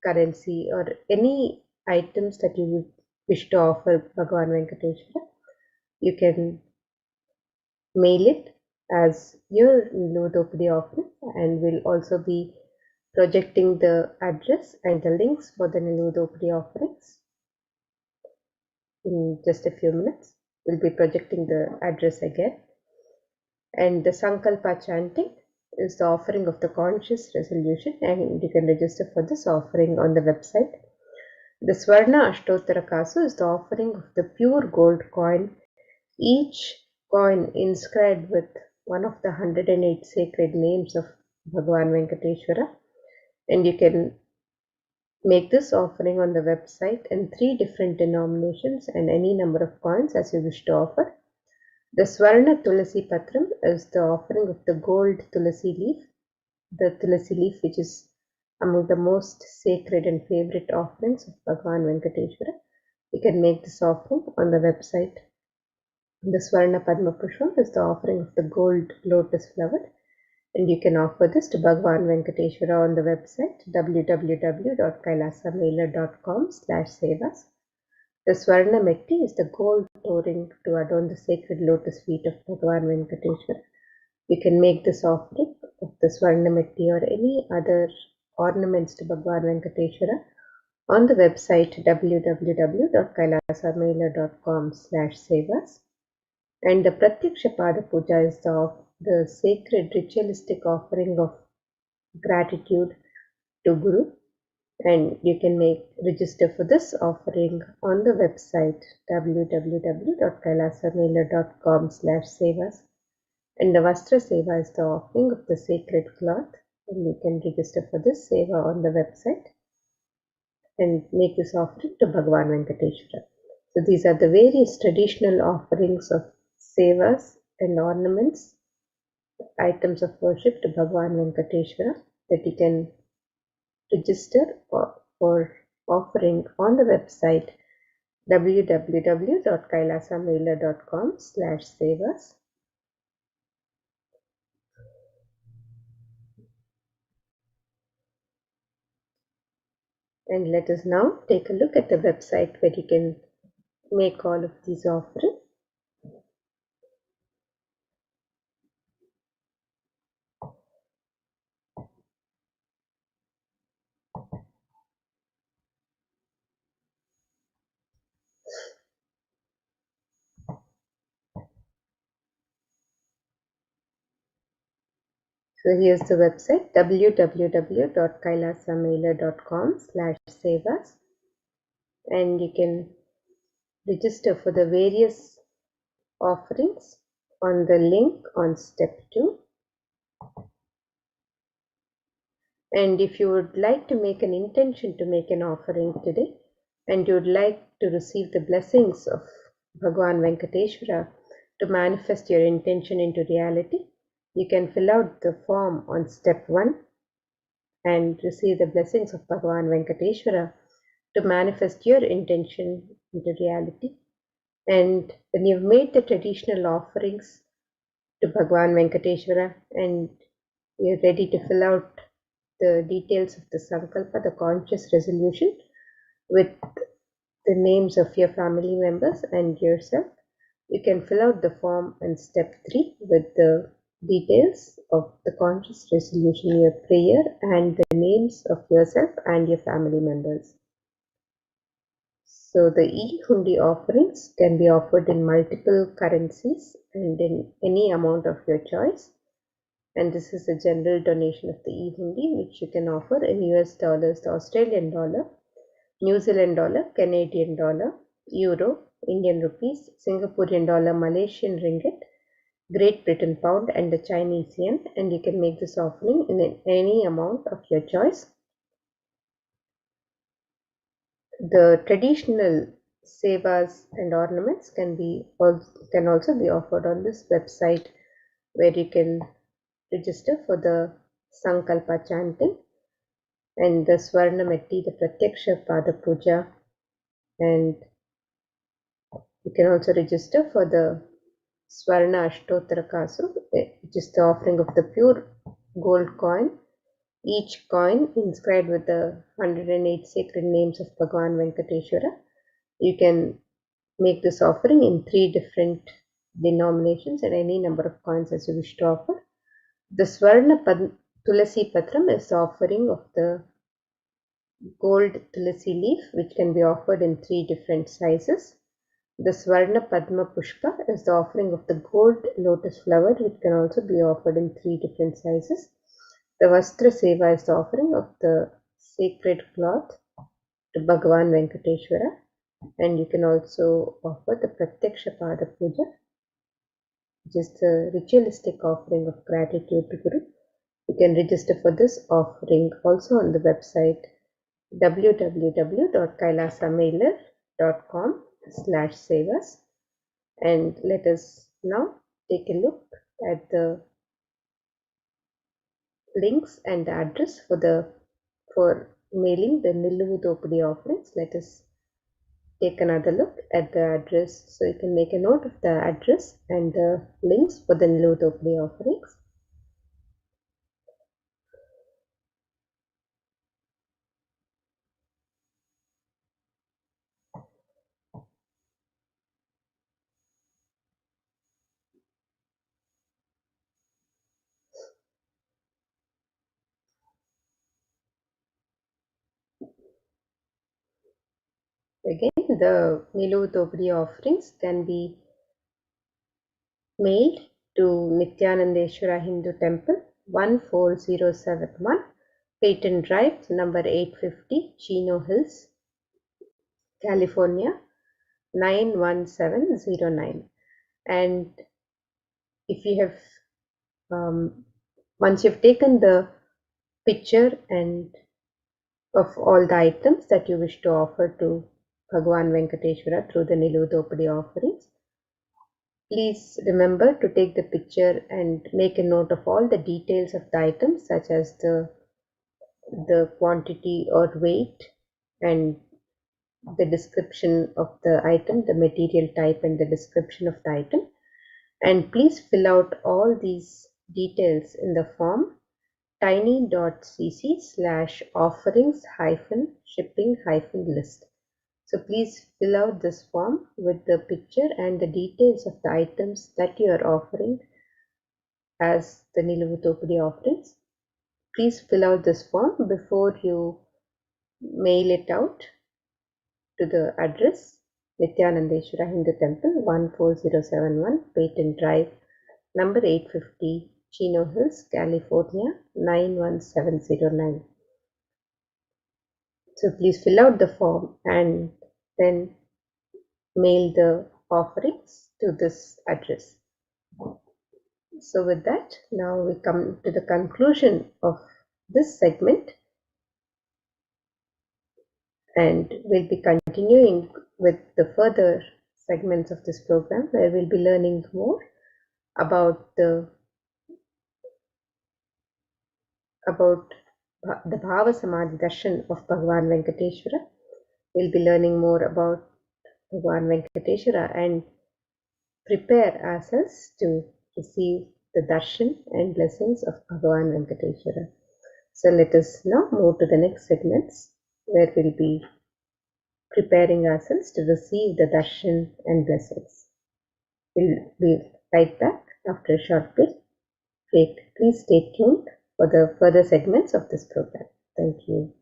currency, or any items that you would wish to offer Bhagavan Venkateshwara. You can mail it as your Nilu Dopudi offering, and we'll also be projecting the address and the links for the Nilu Dopudi offerings in just a few minutes. We'll be projecting the address again. And the Sankalpa chanting is the offering of the conscious resolution, and you can register for this offering on the website. The Swarna Ashtottara Kasu is the offering of the pure gold coin, each coin inscribed with one of the 108 sacred names of Bhagavan Venkateshwara, and you can make this offering on the website in 3 different denominations and any number of coins as you wish to offer. The Swarna Tulasi Patram is the offering of the gold Tulasi leaf, the Tulasi leaf which is among the most sacred and favorite offerings of Bhagavan Venkateshwara. You can make this offering on the website. The Swarna Padma Pushpam is the offering of the gold lotus flower, and you can offer this to Bhagavan Venkateshwara on the website www.kailasamailer.com/sevas. The Swarna Metti is the gold touring to adorn the sacred lotus feet of Bhagavan Venkateshwara. You can make this offering of the Swarna Metti or any other ornaments to Bhagavan Venkateshwara on the website www.kailasamailer.com/sevas. And the Pratyaksha Pada Puja is the sacred ritualistic offering of gratitude to Guru, and you can register for this offering on the website www.kailasamailer.com/sevas. And the Vastra Seva is the offering of the sacred cloth, and you can register for this seva on the website and make this offering to Bhagavan Venkateshwara. So these are the various traditional offerings of sevas and ornaments, items of worship to Bhagavan Venkateshwara that you can register for offering on the website www.kailasamailer.com/sevas. And let us now take a look at the website where you can make all of these offerings. So here's the website www.kailasamailer.com/sevas, and you can register for the various offerings on the link on step 2. And if you would like to make an intention to make an offering today, and you would like to receive the blessings of Bhagavan Venkateshwara to manifest your intention into reality, you can fill out the form on step 1 and receive the blessings of Bhagavan Venkateshwara to manifest your intention into reality. And when you've made the traditional offerings to Bhagavan Venkateshwara and you're ready to fill out the details of the Sankalpa, the conscious resolution, with the names of your family members and yourself, you can fill out the form in step 3 with the details of the conscious resolution, your prayer, and the names of yourself and your family members. So the e-hundi offerings can be offered in multiple currencies and in any amount of your choice. And this is a general donation of the e-hundi, which you can offer in US dollars, Australian dollar, New Zealand dollar, Canadian dollar, euro, Indian rupees, Singaporean dollar, Malaysian ringgit, Great Britain pound, and the Chinese yen. And you can make this offering in any amount of your choice. The traditional sevas and ornaments can also be offered on this website, where you can register for the Sankalpa chanting and the Swarnametti, the Pratyaksha Pada Puja, and you can also register for the Swarna Ashtottara Kasu, which is the offering of the pure gold coin, each coin inscribed with the 108 sacred names of Bhagavan Venkateshwara. You can make this offering in 3 different denominations and any number of coins as you wish to offer. The Swarna Tulasi Patram is the offering of the gold Tulasi leaf, which can be offered in 3 different sizes. The Swarna Padma Pushpa is the offering of the gold lotus flower, which can also be offered in 3 different sizes. The Vastra Seva is the offering of the sacred cloth to Bhagavan Venkateshwara, and you can also offer the Pratyaksha Pada Puja, which is the ritualistic offering of gratitude to Guru. You can register for this offering also on the website www.kailasamailer.com/sevas. And let us now take a look at the links and the address for mailing the Niluvu Dopadi offerings. Let us take another look at the address. So you can make a note of the address and the links for the Niluvu Dopadi offerings. Again, the Niluvu Dopadi offerings can be mailed to Nityanandeshwara Hindu Temple, 14071, Peyton Drive, number 850, Chino Hills, California, 91709. And if you have, once you've taken the picture and of all the items that you wish to offer to Bhagavan Venkateshwara through the Niluvu Dopadi offerings, please remember to take the picture and make a note of all the details of the items, such as the quantity or weight and the description of the item, the material type and the description of the item. And please fill out all these details in the form tiny.cc/offerings-shipping-list. So please fill out this form with the picture and the details of the items that you are offering as the Niluvu Dopadi offerings. Please fill out this form before you mail it out to the address Nityanandeshwara Hindu Temple, 14071, Peyton Drive, number 850, Chino Hills, California, 91709. So please fill out the form and then mail the offerings to this address. So with that, now we come to the conclusion of this segment, and we'll be continuing with the further segments of this program, where we'll be learning more about the Bhavasamadhi Darshan of Bhagavan Venkateshwara. We'll be learning more about Bhagavan Venkateshwara and prepare ourselves to receive the darshan and blessings of Bhagavan Venkateshwara. So let us now move to the next segments, where we'll be preparing ourselves to receive the darshan and blessings. We'll be right back after a short break. Great. Please stay tuned for the further segments of this program. Thank you.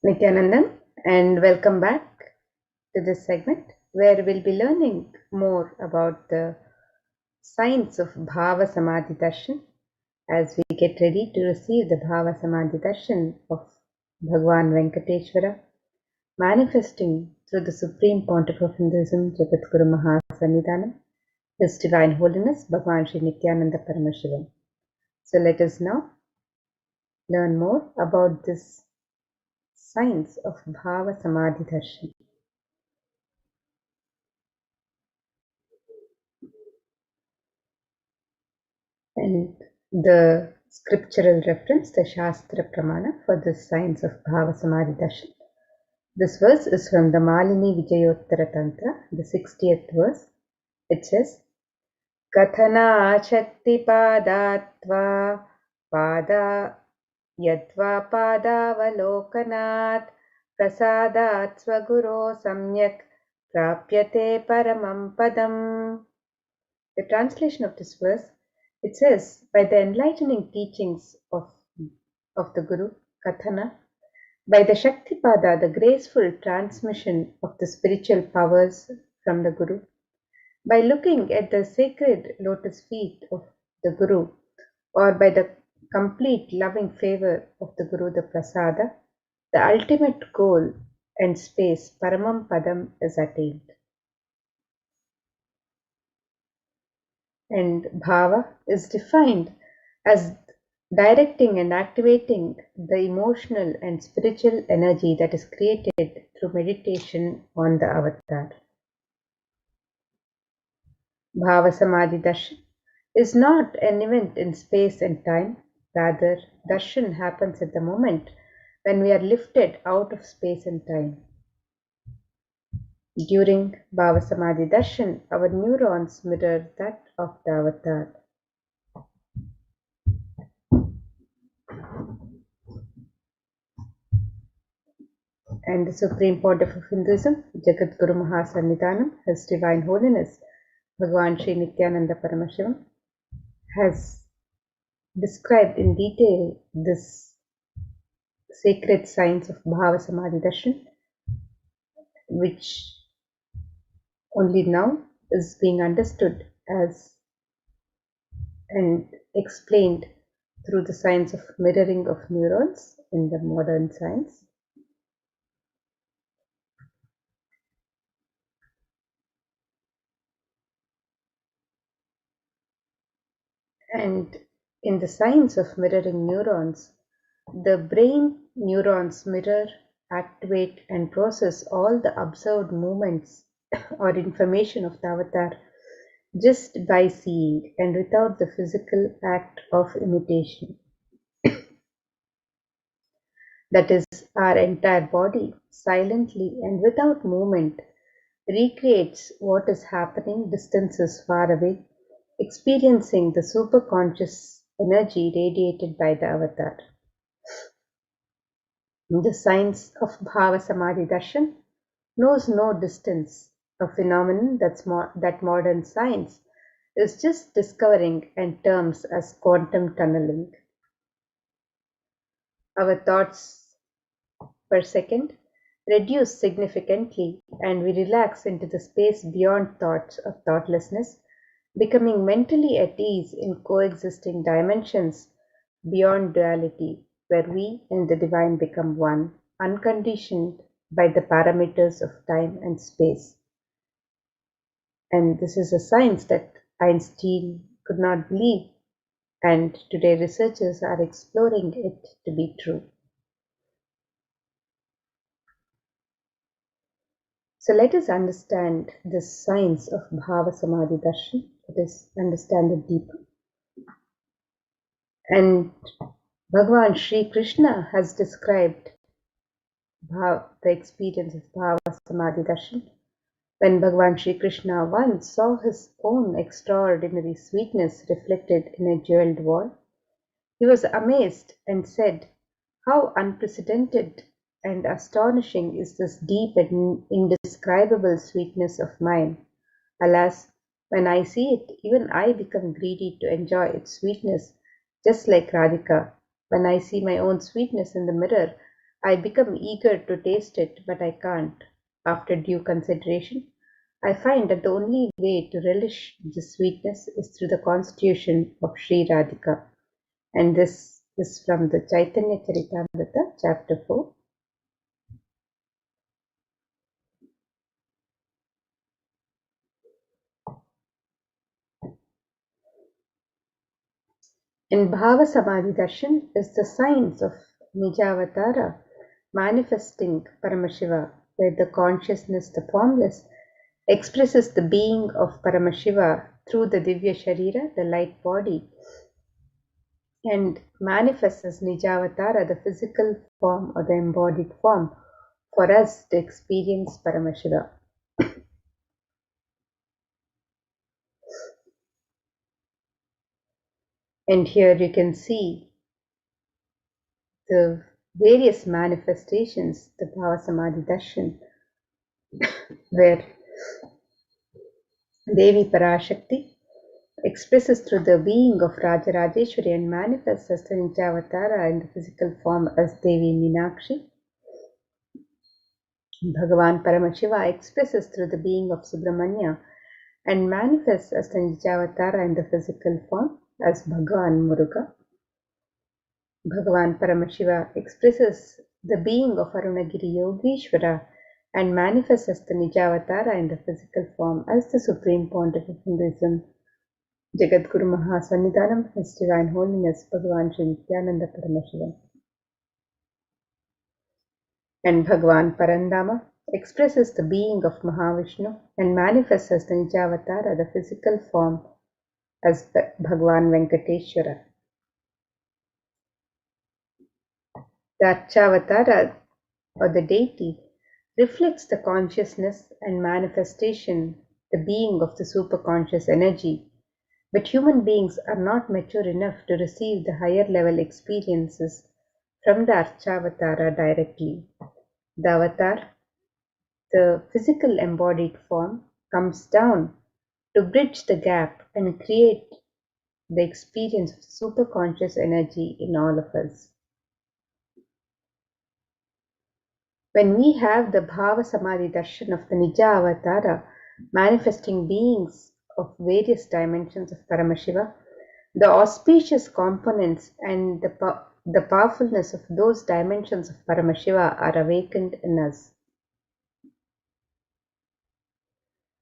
Nityanandam, and welcome back to this segment where we'll be learning more about the science of Bhavasamadhi Darshan as we get ready to receive the Bhavasamadhi Darshan of Bhagavan Venkateshwara, manifesting through the Supreme Pontiff of Hinduism, Jagatguru Mahasannidhanam, His Divine Holiness Bhagavan Sri Nityananda Paramashivam. So let us now learn more about this science of Bhavasamadhi Darshan. And the scriptural reference, the Shastra Pramana for this science of Bhavasamadhi Darshan. This verse is from the Malini Vijayottara Tantra, the 60th verse. It says, Kathana Shakti Padatva Pada Yadva Padavalokanat Prasadat Swaguro Samyak Prapyate Paramam Padam. The translation of this verse, it says, by the enlightening teachings of the Guru, Kathana, by the Shaktipada, the graceful transmission of the spiritual powers from the Guru, by looking at the sacred lotus feet of the Guru, or by the complete loving favor of the Guru, the Prasada, the ultimate goal and space, Paramam Padam, is attained. And Bhava is defined as directing and activating the emotional and spiritual energy that is created through meditation on the avatar. Bhavasamadhi Darshan is not an event in space and time, rather, Darshan happens at the moment when we are lifted out of space and time. During Bhavasamadhi Darshan, our neurons mirror that of the avatar. And the Supreme Pontiff of Hinduism, Jagatguru Mahasannidhanam, His Divine Holiness, Bhagavan Sri Nityananda Paramashivam, has described in detail this sacred science of Bhavasamadhi Darshan, which only now is being understood as and explained through the science of mirroring of neurons in the modern science. And in the science of mirroring neurons, the brain neurons mirror, activate, and process all the observed movements or information of the avatar just by seeing and without the physical act of imitation. That is, our entire body, silently and without movement, recreates what is happening distances far away, experiencing the superconscious energy radiated by the avatar. The science of Bhavasamadhi Darshan knows no distance, a phenomenon that modern science is just discovering and terms as quantum tunneling. Our thoughts per second reduce significantly and we relax into the space beyond thoughts of thoughtlessness, becoming mentally at ease in coexisting dimensions beyond duality, where we and the divine become one, unconditioned by the parameters of time and space. And this is a science that Einstein could not believe, and today researchers are exploring it to be true. So let us understand this science of Bhavasamadhi Darshan. Let us understand it deeper. And Bhagavan Sri Krishna has described the experience of Bhavasamadhi Darshan when Bhagavan Sri Krishna once saw his own extraordinary sweetness reflected in a jeweled wall. He was amazed and said, "How unprecedented and astonishing is this deep and indescribable sweetness of mine! Alas, when I see it, even I become greedy to enjoy its sweetness, just like Radhika. When I see my own sweetness in the mirror, I become eager to taste it, but I can't. After due consideration, I find that the only way to relish the sweetness is through the constitution of Sri Radhika. And this is from the Chaitanya Charitamrita, chapter 4. In Bhavasamadhi Darshan is the science of Nijavatara, manifesting Paramashiva, where the consciousness, the formless, expresses the being of Paramashiva through the Divya Sharira, the light body, and manifests as Nijavatara, the physical form or the embodied form, for us to experience Paramashiva. And here you can see the various manifestations, the Bhavasamadhi Darshan, where Devi Parashakti expresses through the being of Rajarajeshwari and manifests as the Nijavatara in the physical form as Devi Meenakshi. Bhagavan Paramashiva expresses through the being of Subramanya and manifests as the Nijavatara in the physical form as Bhagavan Muruga. Bhagavan Paramashiva expresses the being of Arunagiri Yogeshwara and manifests as the Nijavatara in the physical form as the Supreme Pontiff of Hinduism, Jagadguru Mahasannidhanam, His Divine Holiness Bhagavan Sri Nityananda Paramashiva. And Bhagavan Parandama expresses the being of Mahavishnu and manifests as the Nijavatara, the physical form, as Bhagavan Venkateshwara. The Archavatara, or the deity, reflects the consciousness and manifestation, the being of the superconscious energy. But human beings are not mature enough to receive the higher level experiences from the Archavatara directly. The avatar, the physical embodied form, comes down to bridge the gap and create the experience of superconscious energy in all of us. When we have the Bhavasamadhi Darshan of the Nija Avatara, manifesting beings of various dimensions of Paramashiva, the auspicious components and the powerfulness of those dimensions of Paramashiva are awakened in us.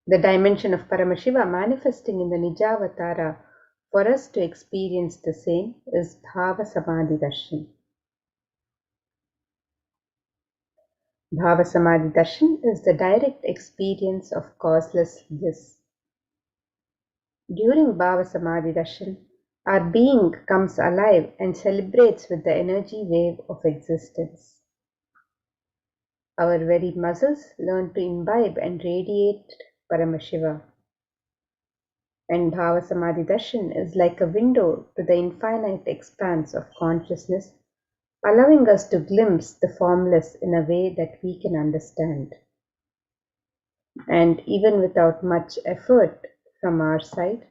The dimension of Paramashiva manifesting in the Nijavatara for us to experience the same is Bhavasamadhi Darshan. Bhavasamadhi Darshan is the direct experience of causeless bliss. During Bhavasamadhi Darshan, our being comes alive and celebrates with the energy wave of existence. Our very muscles learn to imbibe and radiate Paramashiva. And Bhavasamadhi Darshan is like a window to the infinite expanse of consciousness, allowing us to glimpse the formless in a way that we can understand. And even without much effort from our side,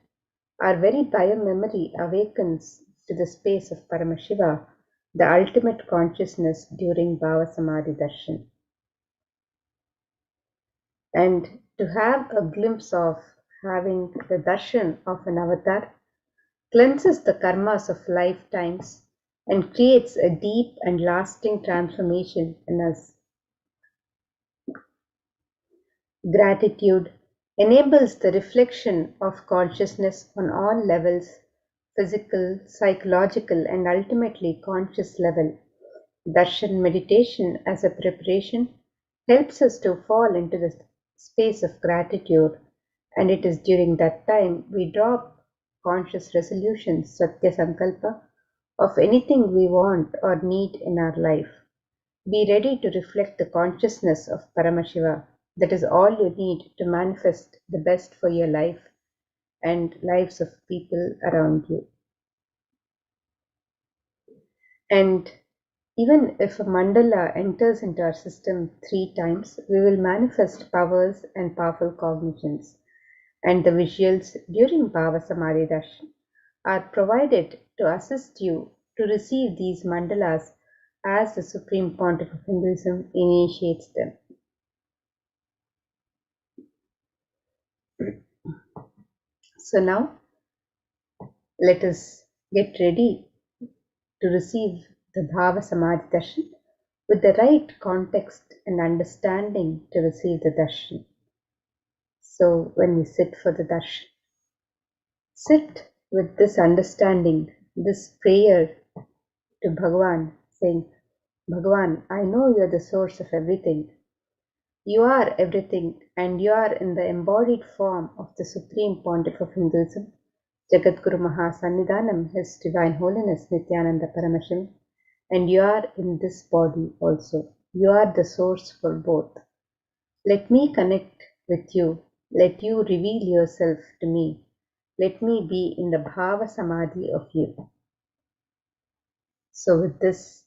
our very biomemory awakens to the space of Paramashiva, the ultimate consciousness during Bhavasamadhi Darshan. And to have a glimpse of having the darshan of an avatar cleanses the karmas of lifetimes and creates a deep and lasting transformation in us. Gratitude enables the reflection of consciousness on all levels, physical, psychological, and ultimately conscious level. Darshan meditation as a preparation helps us to fall into the space of gratitude, and it is during that time we drop conscious resolutions, Satya Sankalpa, of anything we want or need in our life. Be ready to reflect the consciousness of Paramashiva. That is all you need to manifest the best for your life and lives of people around you. And even if a mandala enters into our system 3 times, we will manifest powers and powerful cognitions. And the visuals during Bhavasamadhi Darshan are provided to assist you to receive these mandalas as the Supreme Pontiff of Hinduism initiates them. So now let us get ready to receive the Bhavasamadhi Darshan with the right context and understanding to receive the Darshan. So when we sit for the Darshan, sit with this understanding, this prayer to Bhagavan, saying, Bhagavan, I know you are the source of everything. You are everything, and you are in the embodied form of the Supreme Pontiff of Hinduism, Jagadguru Mahasannidhanam, His Divine Holiness Nityananda Paramashivam, and you are in this body also. You are the source for both. Let me connect with you. Let you reveal yourself to me. Let me be in the Bhava Samadhi of you. So with this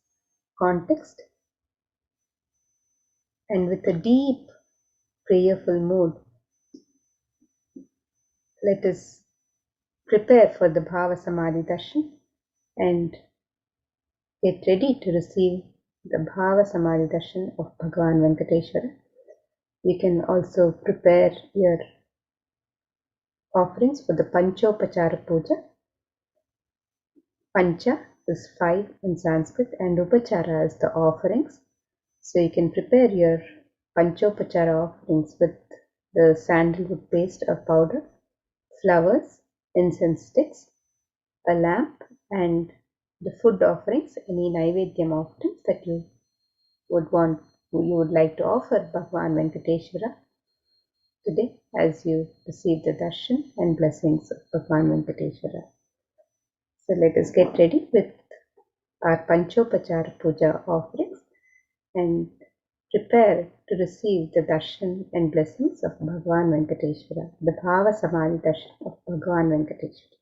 context and with a deep prayerful mood, let us prepare for the Bhava Samadhi Darshan and get ready to receive the Bhava Samadhi Darshan of Bhagavan Venkateshwara. You can also prepare your offerings for the Panchopachara Puja. Pancha is 5 in Sanskrit and Upachara is the offerings. So you can prepare your Panchopachara offerings with the sandalwood paste or powder, flowers, incense sticks, a lamp, and the food offerings, any Naivedyam offerings that you would like to offer Bhagavan Venkateshwara today as you receive the darshan and blessings of Bhagavan Venkateshwara. So let us get ready with our Panchopachara Puja offerings and prepare to receive the darshan and blessings of Bhagavan Venkateshwara, the Bhava Samadhi darshan of Bhagavan Venkateshwara.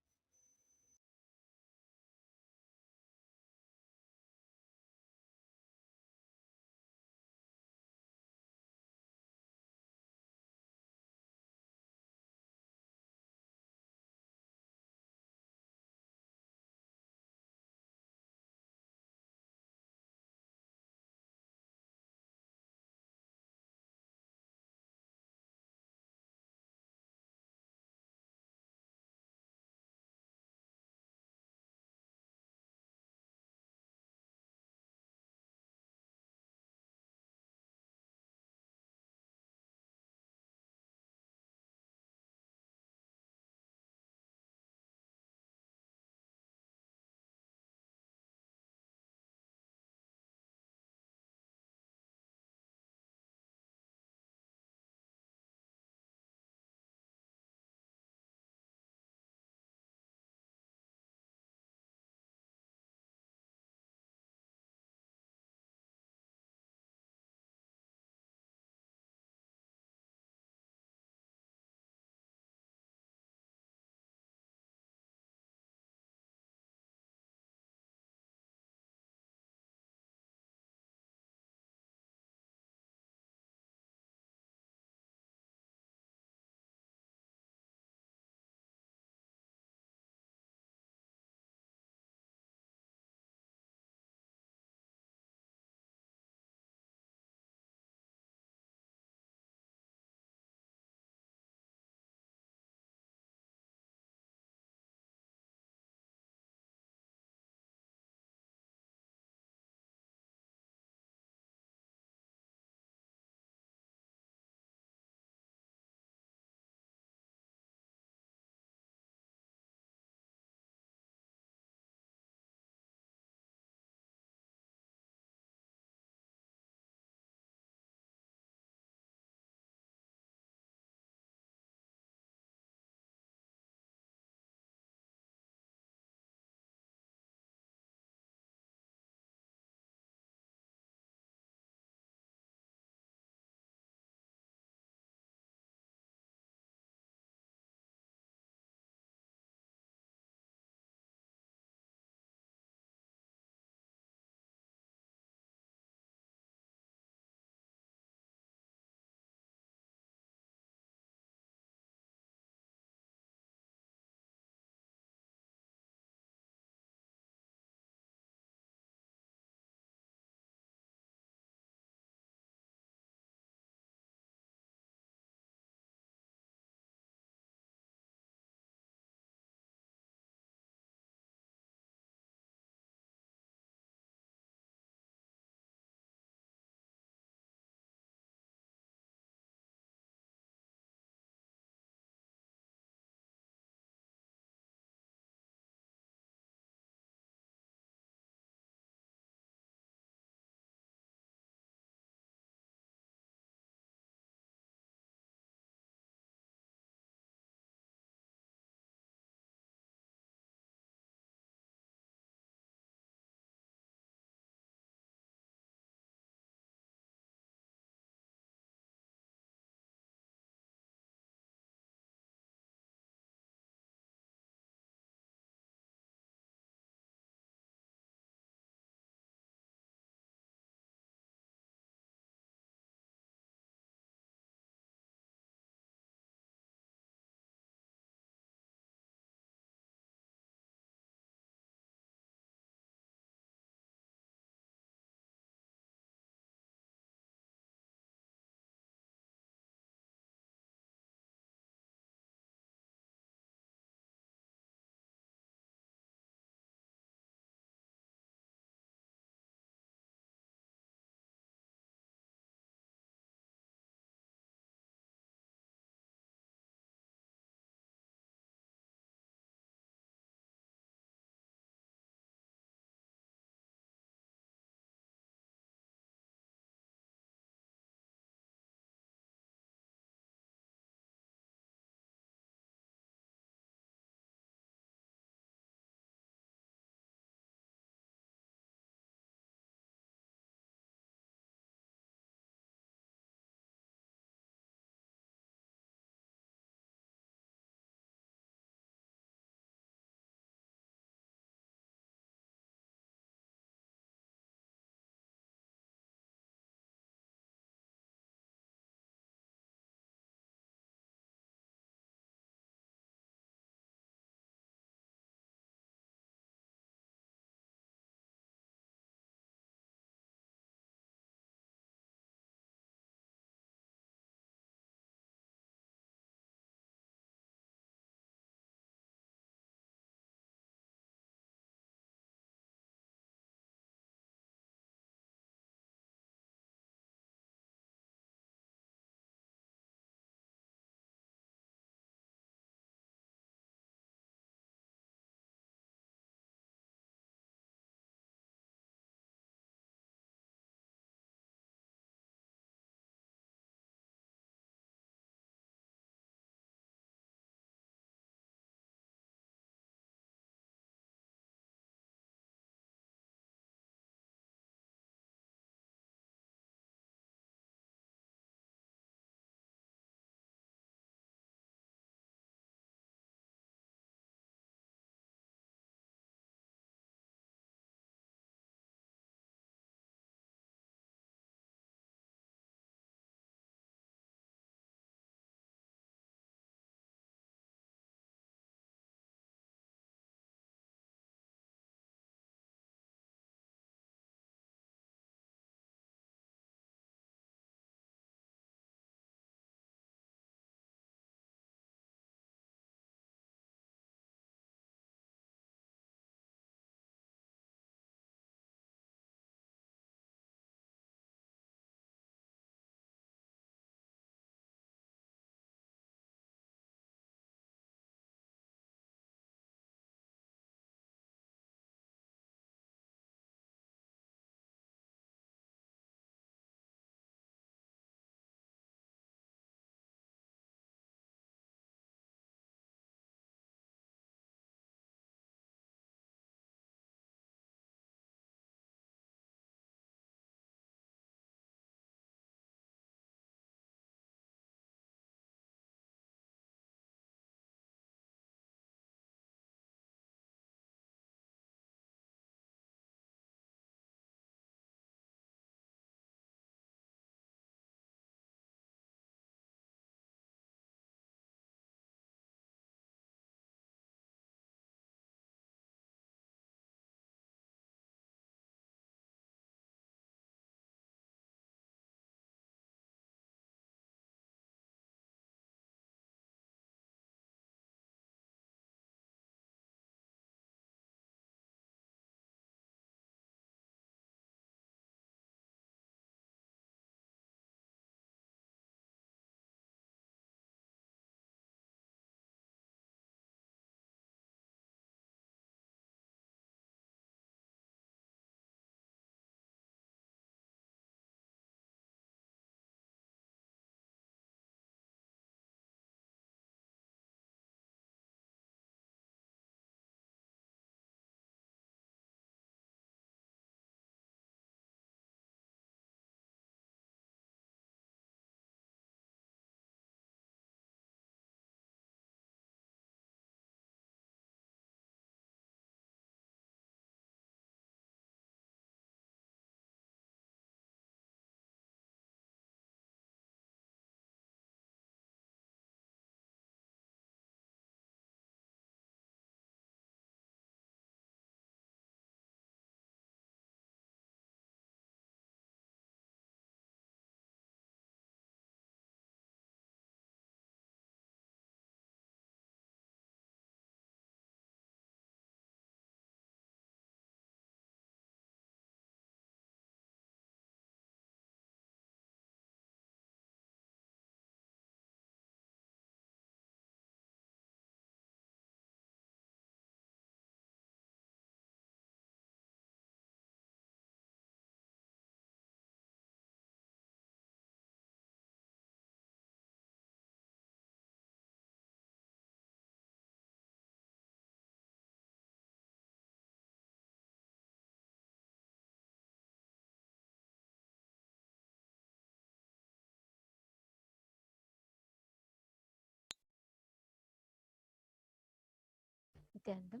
Nityanandam.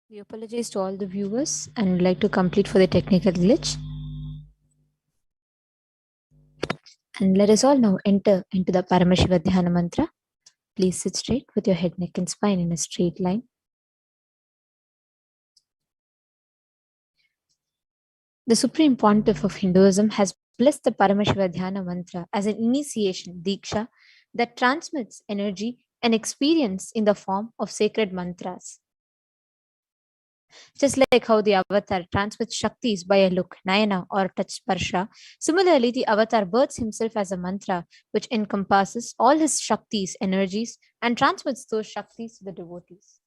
We apologize to all the viewers and would like to complete for the technical glitch. And let us all now enter into the Paramashiva Dhyana Mantra. Please sit straight with your head, neck, and spine in a straight line. The Supreme Pontiff of Hinduism has blessed the Paramashiva Dhyana Mantra as an initiation, Diksha, that transmits energy and experience in the form of sacred mantras. Just like how the avatar transmits Shaktis by a look, Nayana, or touch Sparsha, similarly the avatar births himself as a mantra which encompasses all his Shaktis, energies, and transmits those Shaktis to the devotees.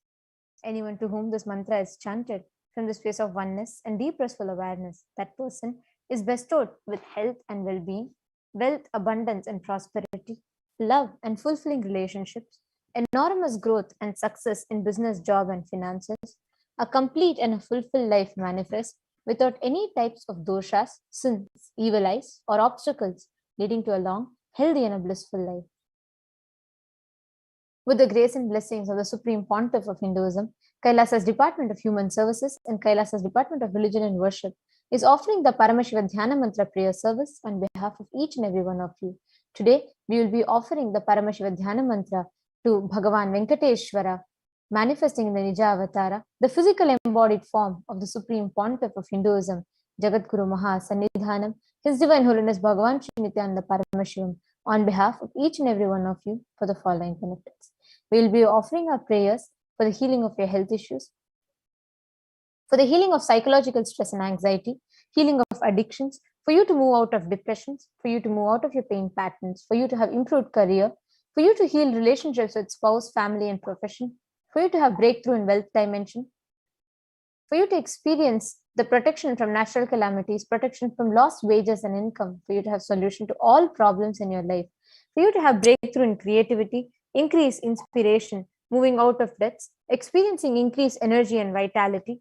Anyone to whom this mantra is chanted from the space of oneness and deep restful awareness, that person is bestowed with health and well-being, wealth, abundance and prosperity, love and fulfilling relationships, enormous growth and success in business, job and finances, a complete and a fulfilled life manifest without any types of doshas, sins, evil eyes or obstacles, leading to a long, healthy and a blissful life. With the grace and blessings of the Supreme Pontiff of Hinduism, Kailasa's Department of Human Services and Kailasa's Department of Religion and Worship is offering the Paramashiva Dhyana Mantra prayer service on behalf of each and every one of you. Today, we will be offering the Paramashiva Dhyana Mantra to Bhagavan Venkateshwara, manifesting in the Nija Avatara, the physical embodied form of the Supreme Pontiff of Hinduism, Jagadguru Maha Sannidhanam, His Divine Holiness Bhagavan Sri Nityananda Paramashivam, on behalf of each and every one of you for the following benefits. We will be offering our prayers for the healing of your health issues, for the healing of psychological stress and anxiety, healing of addictions, for you to move out of depressions, for you to move out of your pain patterns, for you to have improved career, for you to heal relationships with spouse, family, and profession, for you to have breakthrough in wealth dimension, for you to experience the protection from natural calamities, protection from lost wages and income, for you to have solution to all problems in your life, for you to have breakthrough in creativity, increase inspiration, moving out of debts, experiencing increased energy and vitality,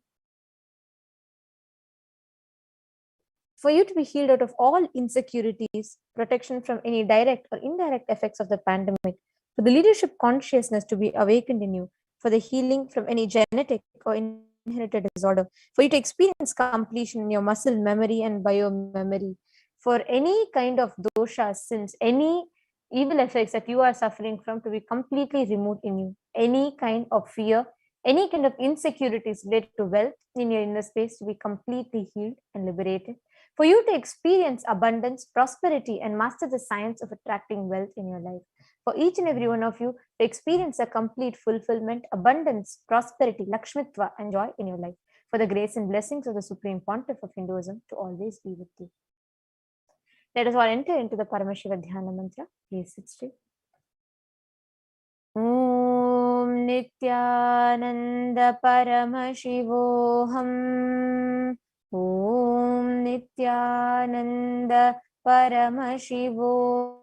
for you to be healed out of all insecurities, protection from any direct or indirect effects of the pandemic, for the leadership consciousness to be awakened in you, for the healing from any genetic or inherited disorder, for you to experience completion in your muscle memory and biomemory, for any kind of dosha, sins, any evil effects that you are suffering from to be completely removed in you, any kind of fear, any kind of insecurities related to wealth in your inner space to be completely healed and liberated, for you to experience abundance, prosperity, and master the science of attracting wealth in your life. For each and every one of you to experience a complete fulfillment, abundance, prosperity, Lakshmitva, and joy in your life. For the grace and blessings of the Supreme Pontiff of Hinduism to always be with you. Let us all enter into the Paramashiva Dhyana Mantra. Please sit still. Om Nityananda Paramashivoham. Om Nityananda Paramashivoham.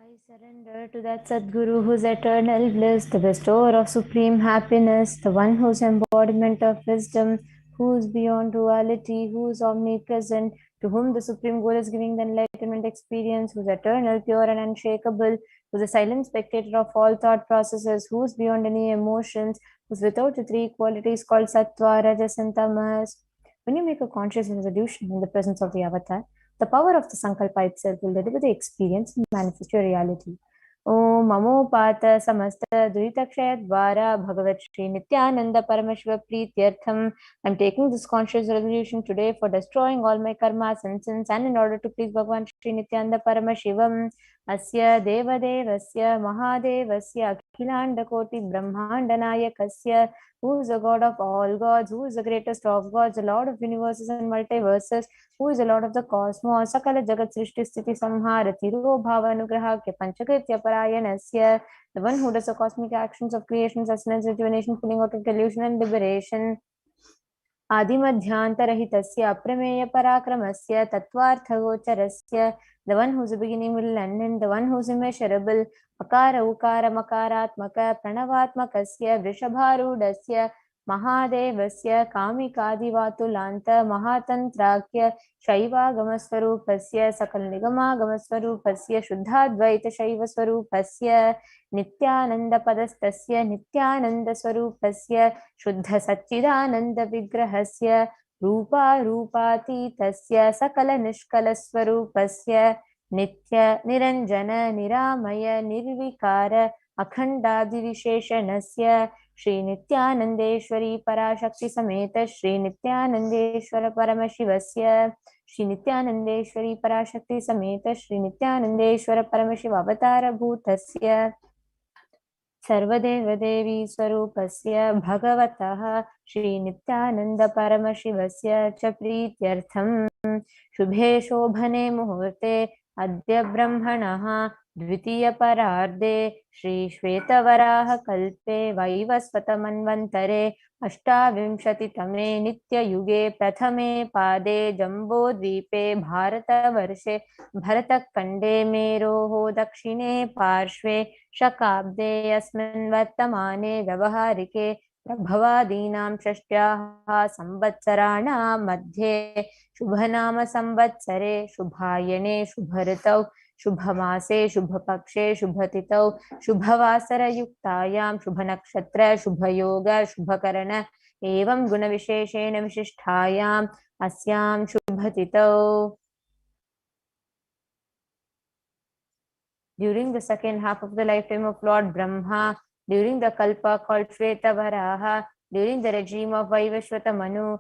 I surrender to that Sadguru whose eternal bliss, the bestower of supreme happiness, the one whose embodiment of wisdom, who is beyond duality, who is omnipresent, to whom the supreme goal is giving the enlightenment experience, who is eternal, pure, and unshakable, who is a silent spectator of all thought processes, who is beyond any emotions, who is without the three qualities called Sattva, Rajas, and Tamas. When you make a conscious resolution in the presence of the avatar, the power of the Sankalpa itself will deliver the experience and manifest your reality. Om Mamopata Samasta Duritakshaya Dvara Bhagavat Shri Nityananda Paramashiva Preetyartham. I'm taking this conscious resolution today for destroying all my karmas and sins and in order to please Bhagavan Shri Nityananda Paramashivam. Asya Devadevasya Mahadevasya Akhilanda Koti Brahmanda Nayakasya, who is the God of all gods, who is the greatest of gods, the Lord of universes and multiverses, who is the Lord of the cosmos, Sakala Jagat Srishti Sthiti Samhara Tiro Bhava Anugrahakya Panchakritya Parayanasya, the one who does the cosmic actions of creation, sustenance, rejuvenation, pulling out of delusion and liberation. आदिमध्यांतरहितस्य अप्रमेय पराक्रमस्य तत्वार्थगोचरस्य, the one who is the beginning, middle, and end, the one who is immeasurable, akara ukara makaratmaka pranavatmakasya vrishabharudasya महादेवस्य कामिकादिवातुलान्त महातन्त्राख्य शैवागमस्वरूपस्य सकलनिगमागमस्वरूपस्य शुद्धाद्वैतशैवस्वरूपस्य नित्यानन्दपदस्तस्य नित्यानन्दस्वरूपस्य शुद्धसच्चिदानन्दविग्रहस्य रूपातीतस्य सकलनिष्कलस्वरूपस्य नित्य निरञ्जन निरामय निर्विकार अखण्डादिविशेषणस्य श्री नित्यानन्देश्वरी पराशक्ति समेत श्री नित्यानन्देश्वर परमशिवस्य श्री नित्यानन्देश्वरी पराशक्ति समेत श्री नित्यानन्देश्वर परमशिव अवतारभूतस्य सर्वदेवदेवी स्वरूपस्य भगवतः श्री नित्यानन्द परमशिवस्य च प्रीत्यर्थं शुभे शोभने मुहूर्ते अद्य ब्रह्मणः द्वितीयपरार्धे श्री श्वेतवराह कल्पे वैवस्वतमन्वन्तरे अष्टाविंशतितमे नित्ययुगे प्रथमे पादे जम्बोद्वीपे भारतवर्षे भरतखण्डे मेरोः दक्षिणे पार्श्वे शकाब्दे अस्मिन् वर्तमाने व्यवहारिके प्रभवादीनां षष्ट्याः संवत्सराणां मध्ये शुभनाम संवत्सरे शुभायने शुभऋतौ शुभमासे शुभपक्षे शुभतिथौ शुभवासरयुक्तायां शुभनक्षत्र शुभयोग शुभकरण एवं गुणविशेषेण विशिष्टायाम् अस्यां शुभतिथौ. During the second half of the lifetime of Lord Brahma, during the Kalpa called Shvetavaraha, during the regime of Vaivashvata Manu,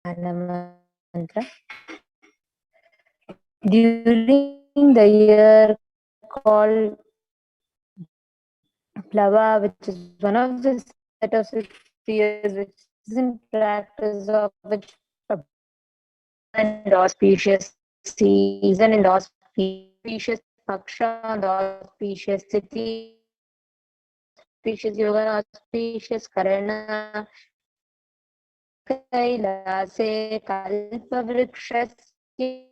mantra. During the year called Plava, which is one of the set of 6 years which is in practice of which and auspicious season and auspicious paksha and auspicious city, auspicious yoga, auspicious karana, kailase kalpavrikshaस्य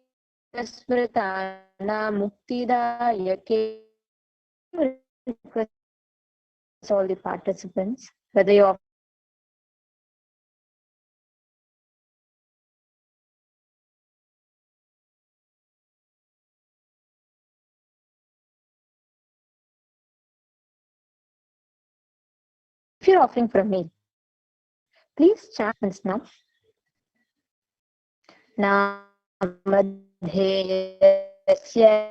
smritana muktidayake. Request all the participants, whether you're if you're offering for a meal, please chant now. Namadheyasya.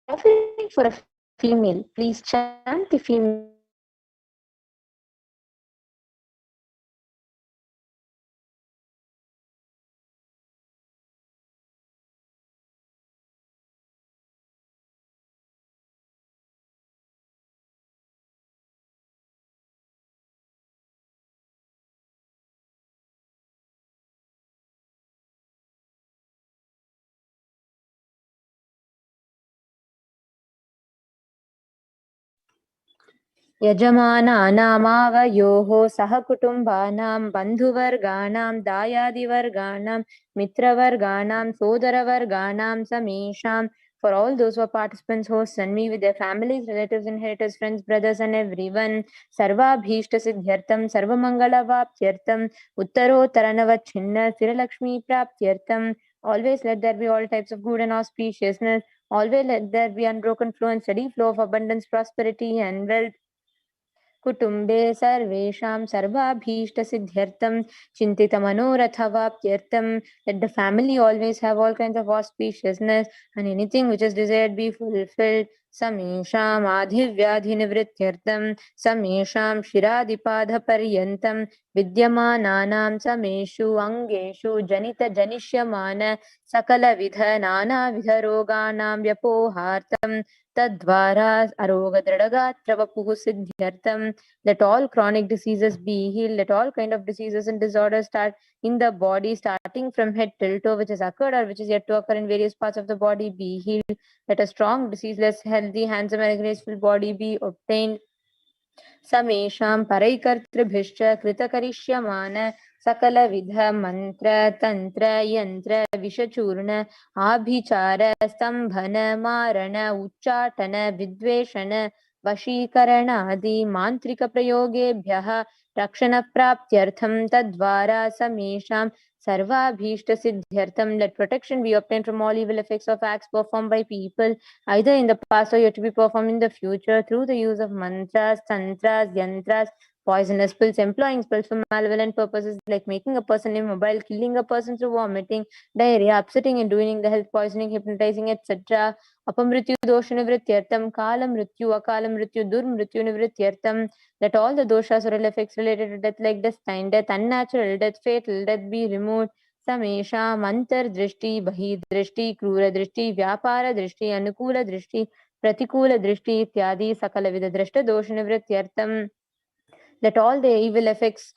Offering for a female, please chant the female. यजमानानामावयोः सहकुटुम्बानां बन्धुवर्गाणां दायादिवर्गाणां मित्रवर्गाणां सोदरवर्गाणां समेषां. For all those who are participants, hosts, and me with their families, relatives, inheritors, friends, brothers, and everyone. Sarvabhishta siddhyartam, sarvamangala vaptyartam, uttarottaranavachinna, sthiralakshmi praptyartam. Always let there be all types of good and auspiciousness. Always let there be unbroken flow and steady flow of abundance, prosperity, and wealth. कुटुम्बे सर्वेषां सर्वाभीष्टसिद्ध्यर्थं चिन्तितमनोरथवाप्त्यर्थं. Let the family always have all kinds of auspiciousness and anything which is desired be fulfilled. समेषाम् आधिव्याधिनिवृत्त्यर्थं समेषां शिरादिपादपर्यन्तं विद्यमानानां समेषु अङ्गेषु जनितजनिष्यमान सकलविध नानाविधरोगाणां व्यपोहार्थं तद्वारा अरोगदृढगात्रवपुः सिद्ध्यर्थं. Let all chronic diseases be healed. Let all kind of diseases and disorders start in the body, starting from head till toe, which has occurred or which is yet to occur in various parts of the body, be healed. Let a strong, diseaseless, healthy, handsome, and graceful body be obtained. समेषां परैकर्तृभिश्च कृतकरिष्यमान सकलविध मंत्र तंत्र यंत्र विषचूर्ण आभिचार स्तंभन मारण उच्चाटन विद्वेषण वशीकरण आदि मांत्रिक प्रयोगेभ्यः रक्षण प्राप्त्यर्थं तद्वारा समेषां Sarvabhishta-siddhyartham. Let protection be obtained from all evil effects of acts performed by people, either in the past or yet to be performed in the future, through the use of mantras, tantras, yantras, poisonous pills, employing spells for malevolent purposes like making a person immobile, killing a person through vomiting, diarrhea, upsetting and ruining the health, poisoning, hypnotizing, etc. Apamrityu dosha nivrityartham, kala mrityu, akala mrityu, durmrityu nivrityartham. Let all the doshas or ill effects related to death like destined death, unnatural death, fatal death be removed. समेषाम् अंतर्दृष्टि बहिर्दृष्टि क्रूरदृष्टि व्यापारदृष्टि अनुकूलदृष्टि प्रतिकूलदृष्टि इत्यादि सकलविध दृष्टदोषनिवृत्त्यर्थं. Let all the evil effects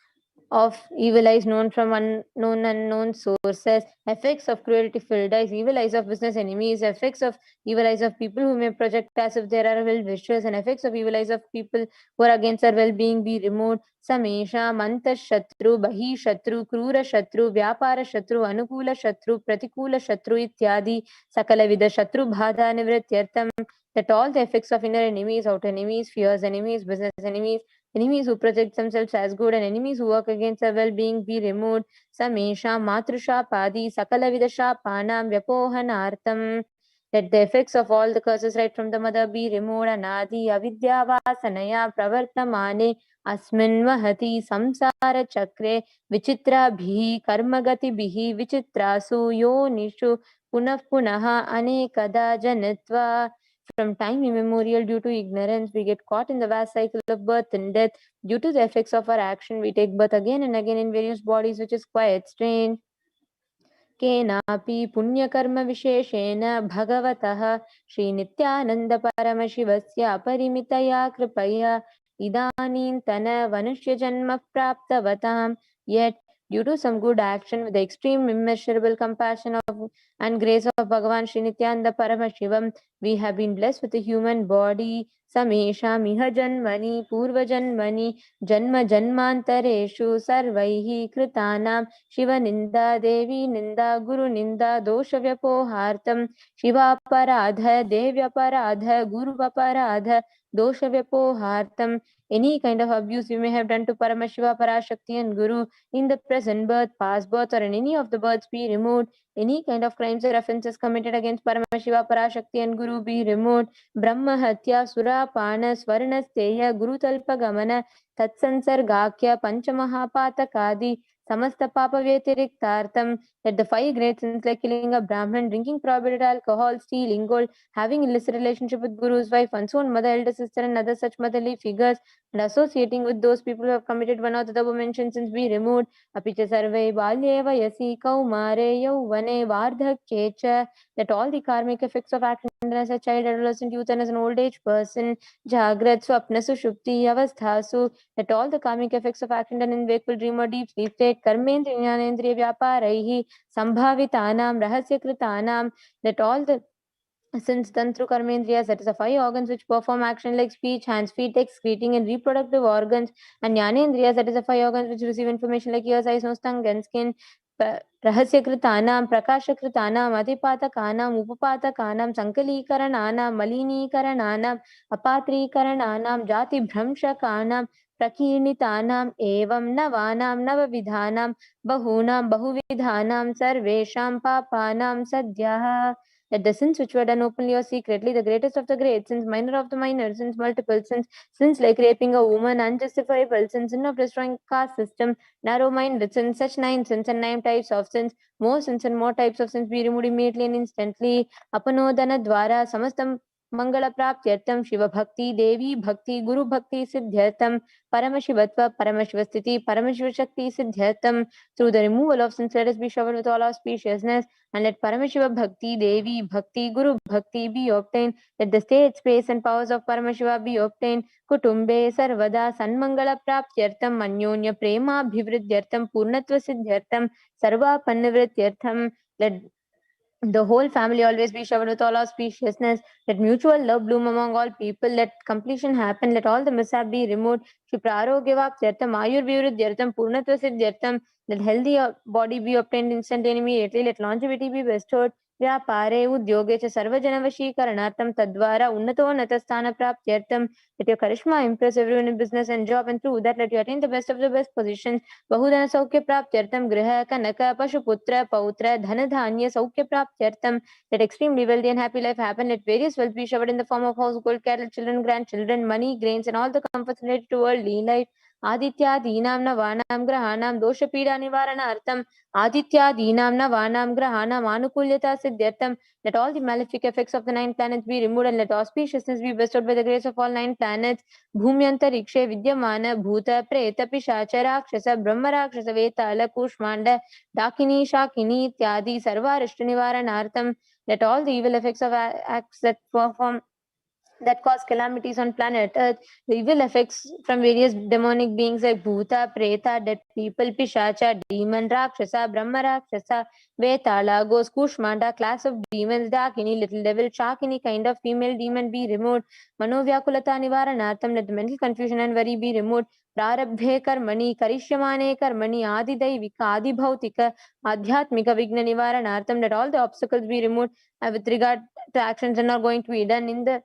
of evil eyes known from unknown sources, effects of cruelty-filled eyes, evil eyes of business enemies, effects of evil eyes of people who may project as if there are well wishers, and effects of evil eyes of people who are against our well-being be removed. Samesha manta shatru, bahi shatru, krura shatru, vyapara shatru, anukula shatru, pratikula shatru ityadi sakala vida shatru bhada nivrityartham. That all the effects of inner enemies, outer enemies, fears enemies, business enemies, enemies who project themselves as good and enemies who work against our well-being be removed. Samesha matrusha-padi sakalavidashapanam vyapohanartam. Let the effects of all the curses right from the mother be removed. Anadi avidya vasanaya pravartamane asmin mahati samsara chakre vichitrabhihi karmagatibihi vichitrasu yonishu punah punaha anekada janitva. From time immemorial, due to ignorance, we get caught in the vast cycle of birth and death. Due to the effects of our action, we take birth again and again in various bodies, which is quite strange. केनापि पुण्यकर्मविशेषेण भगवतः श्रीनित्यानन्दपरमशिवस्य अपरिमितया कृपया इदानीन्तनवनुष्यजन्म प्राप्तवताम्. Yet, due to some good action with the extreme immeasurable compassion of and grace of Bhagavan Sri Nityananda Paramashivam, we have been blessed with a human body. Samesha miha janmani purva janmani janma janmantareshu sarvaihi kritanam Shiva Ninda Devi Ninda Guru Ninda Dosha Vyapohartam Shiva Paradha Devya Paradha Guru Paradha Dosha Vyapohartam. Any kind of abuse you may have done to Paramashiva, Parashakti and Guru in the present birth, past birth, or in any of the births be removed. Any kind of crimes or offences committed against Paramashiva, Parashakti and Guru be removed. Brahma Hatya, Sura Pana, Swarna Steya, Guru Talpa Gamana, Tatsansargakya, Panchamahapatakadi, Samasta Papa Vyatiriktartam, that the 5 great sins like killing a Brahman, drinking prohibited alcohol, stealing gold, having illicit relationship with Guru's wife, unsown mother, elder sister, and other such motherly figures, and associating with those people who have committed one or the above mentioned sins be removed. Apicha sarve balye vayasi kaumare yauvane vardhakye cha, that all the karmic effects of action as a child, adolescent, youth, and as an old age person, jagrat, swapna, sushupti, avasthasu, that all the karmic effects of action done in wakeful dream or deep sleep state, karmendriya jnanendriya vyaparaihi, sambhavitanam, rahasyakritanam, that all the since done through karmendriyas, that is the 5 organs which perform action like speech, hands, feet, excreting and reproductive organs, and jnanendriyas, that is the 5 organs which receive information like ears, eyes, nose, tongue, and skin. Rahasyakritanam, prakashakritanam, adipatakanam, upapatakanam, sankalikarananam, malinikarananam, apatrikarananam, jati bhramshakanam, prakirnitanam, evam navanam, navavidhanam, bahunam, bahuvidhanam, sarvesham papanam sadyah, that the sins which were done openly or secretly, the greatest of the great sins, minor of the minor sins, multiple sins like raping a woman, unjustifiable sins, sin of destroying caste system, narrow-minded sins, such 9 sins and 9 types of sins, more sins and more types of sins be removed immediately and instantly. Apanodana dwara samastam Mangala Praptyartam Shiva Bhakti, Devi Bhakti, Guru Bhakti Siddhyartam, Paramashivatva, Paramashiva Paramashiva Shakti Siddhyartam. Through the removal of sins, let us be showered with all auspiciousness, and let Paramashiva Bhakti, Devi Bhakti, Guru Bhakti be obtained. Let the state, space, and powers of Paramashiva be obtained. Kutumbe Sarvada Sanmangala Praptyartam, Anyonya Prema Bhivridyartam, Purnatva Siddhyartam, Sarva Pannavrityartham. Let the whole family always be showered with all auspiciousness. Let mutual love bloom among all people. Let completion happen. Let all the mishap be removed. Shiprarogavaptyartam, Ayurvirudyartam, Purnatva Siddhyartam. Let healthy body be obtained instantly and immediately. Let longevity be bestowed. Vyapare udyoge cha sarvajanavashikaranartam tadvara unnatosthana praptyartam. Let your charisma impress everyone in business and job, and through that let you attain the best of the best positions. Bahudana saukya praptyartam griha kanaka pashuputra pautra dhanadhanya saukya praptyartam. Let extremely wealthy and happy life happen. Let various wealth be showered in the form of house, gold, cattle, children, grandchildren, money, grains, and all the comforts related to worldly life. Adityadinam navanam grahanam doshapida nivaranartam. Adityadinam navanam grahanam anukulyata siddhyartam. Let all the malefic effects of the 9 planets be removed, and let auspiciousness be bestowed by the grace of all 9 planets. Bhumyantarikshe vidyamana bhuta preta pishacha rakshasa brahma rakshasa vetala kushmanda dakini shakini ityadi sarvarishta nivaranartam. Let all the evil effects of acts that perform that cause calamities on planet Earth, the evil effects from various demonic beings like Bhuta, Preta, dead people, Pishacha, demon, Rakshasa, Brahma Rakshasa, Vetala, Ghost, Kushmanda, class of demons, Dakini, little devil, Shakini, kind of female demon be removed. Manovyakulata Nivaranartham, let the mental confusion and worry be removed. Prarabdhe karmani, karishyamane karmani, adi daivika, adi bhautika, adhyatmika vigna nivaranartham, let all the obstacles be removed with regard to actions that are going to be done in the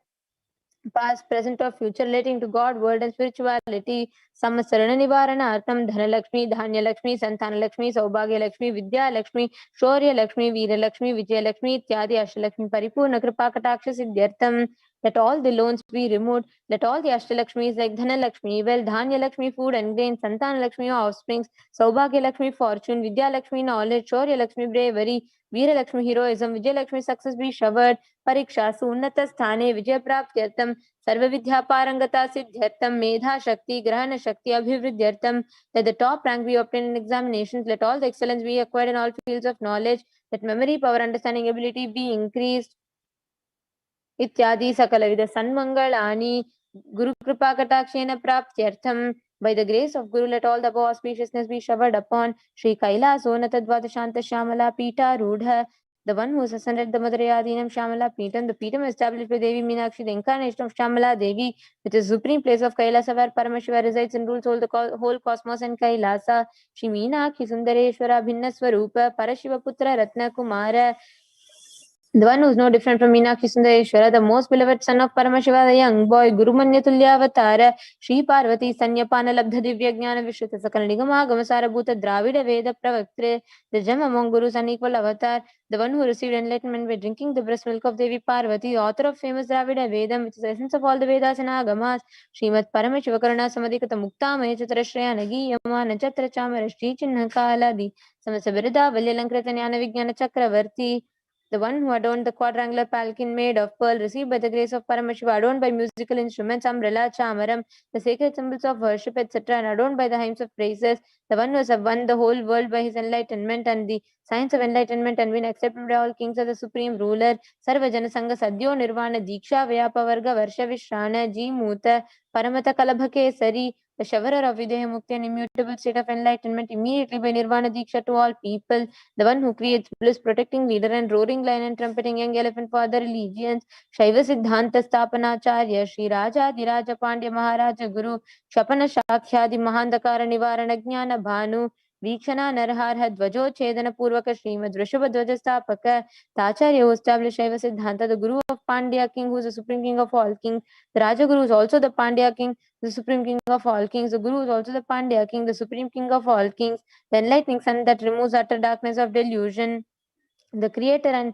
past, present, or future relating to God, world, and spirituality. Samasarana Nivarana Artham Dhana Lakshmi, Dhanya Lakshmi, Santana Lakshmi, Saubhagya Lakshmi, Vidya Lakshmi, Shaurya Lakshmi, Veera Lakshmi, Vijaya Lakshmi, Ityadi Ashalakshmi, Paripurna Kripa Kataksha Siddhyartham. Let all the loans be removed. Let all the Ashtalakshmis like Dhanalakshmi, wealth, Dhanya Lakshmi, food and grain, Santana Lakshmi, offsprings, Saubhagya Lakshmi, fortune, Vidya Lakshmi, knowledge, Shaurya Lakshmi, bravery, Veera Lakshmi, heroism, Vijay Lakshmi, success be showered, Pariksha, Unnata Sthane, Vijay Praptyartam, Sarva Vidya Parangata Siddhyartam, Medha Shakti, Grahana Shakti, Abhivridyartam. Let the top rank be obtained in examinations. Let all the excellence be acquired in all fields of knowledge. Let memory, power, understanding, ability be increased. इत्यादि सकलविध सन्मंगलानि गुरु कृपा कटाक्षेन प्राप्त्यर्थम. By the grace of Guru, let all the above auspiciousness be showered upon Sri Kailaso Natadvata Shanta Shamala Pita Rudha, the one who has ascended the Madarayadinam Shamala Peetam, the Peetam established by Devi Meenakshi, the incarnation of Shamala Devi, which is supreme place of Kailasa where Parameshwara resides and rules all the whole cosmos and Kailasa. Shri Meenakshi Sundareshwara Bhinna Swarupa Parashiva Putra Ratna Kumara, the one who is no different from Meenakshi Sundareshwara, the most beloved son of Paramashiva, the young boy, Guru Manya Tulyavatara, Shri Parvati Sanyapana Labdha Divya Jnana Vishrita Sakala Nigama Gamasara Bhuta Dravida Veda Pravaktre, the gem among Gurus unequal avatar, the one who received enlightenment by drinking the breast milk of Devi Parvati, author of famous Dravida Vedam, which is the essence of all the Vedas and Agamas, Srimad Parameshiva Karana Samadhikata Mukta Mahechatra Shreya Nagi Yama Nachatra Chamara Shri Chinna Kaladi, Samasabirida Valyalankrita Jnana Vijnana Chakravarti, the one who adorned the quadrangular palanquin made of pearl, received by the grace of Paramashiva, adorned by musical instruments, umbrella, chamaram, the sacred symbols of worship, etc., and adorned by the hymns of praises, the one who has won the whole world by his enlightenment and the science of enlightenment and been accepted by all kings as the supreme ruler, Sarvajana Sangha Sadhyo Nirvana Diksha Vyapavarga Varsha Vishrana Ji Muta Paramata Kalabhake Sari, the showerer of Videha Mukti and immutable state of enlightenment immediately by Nirvana Diksha to all people, the one who creates bliss, protecting leader and roaring lion and trumpeting young elephant for other religions, Shaiva Siddhanta Sthapanacharya, Shri Raja Dhiraja Pandya Maharaja Guru, Shapana Shakhyadi Mahandakara Nivarana Jnana Bhanu, Vikshana Narharha Dvajochedana Purvaka Srimad Vrishabha Dvaja Sthapaka, Tacharya who established Shaiva Siddhanta, the Guru of Pandya King, who is the supreme king of all kings, the Raja Guru is also the Pandya King, the supreme king of all kings, the Guru is also the Pandya King, the supreme king of all kings, the enlightening sun that removes utter darkness of delusion, the creator and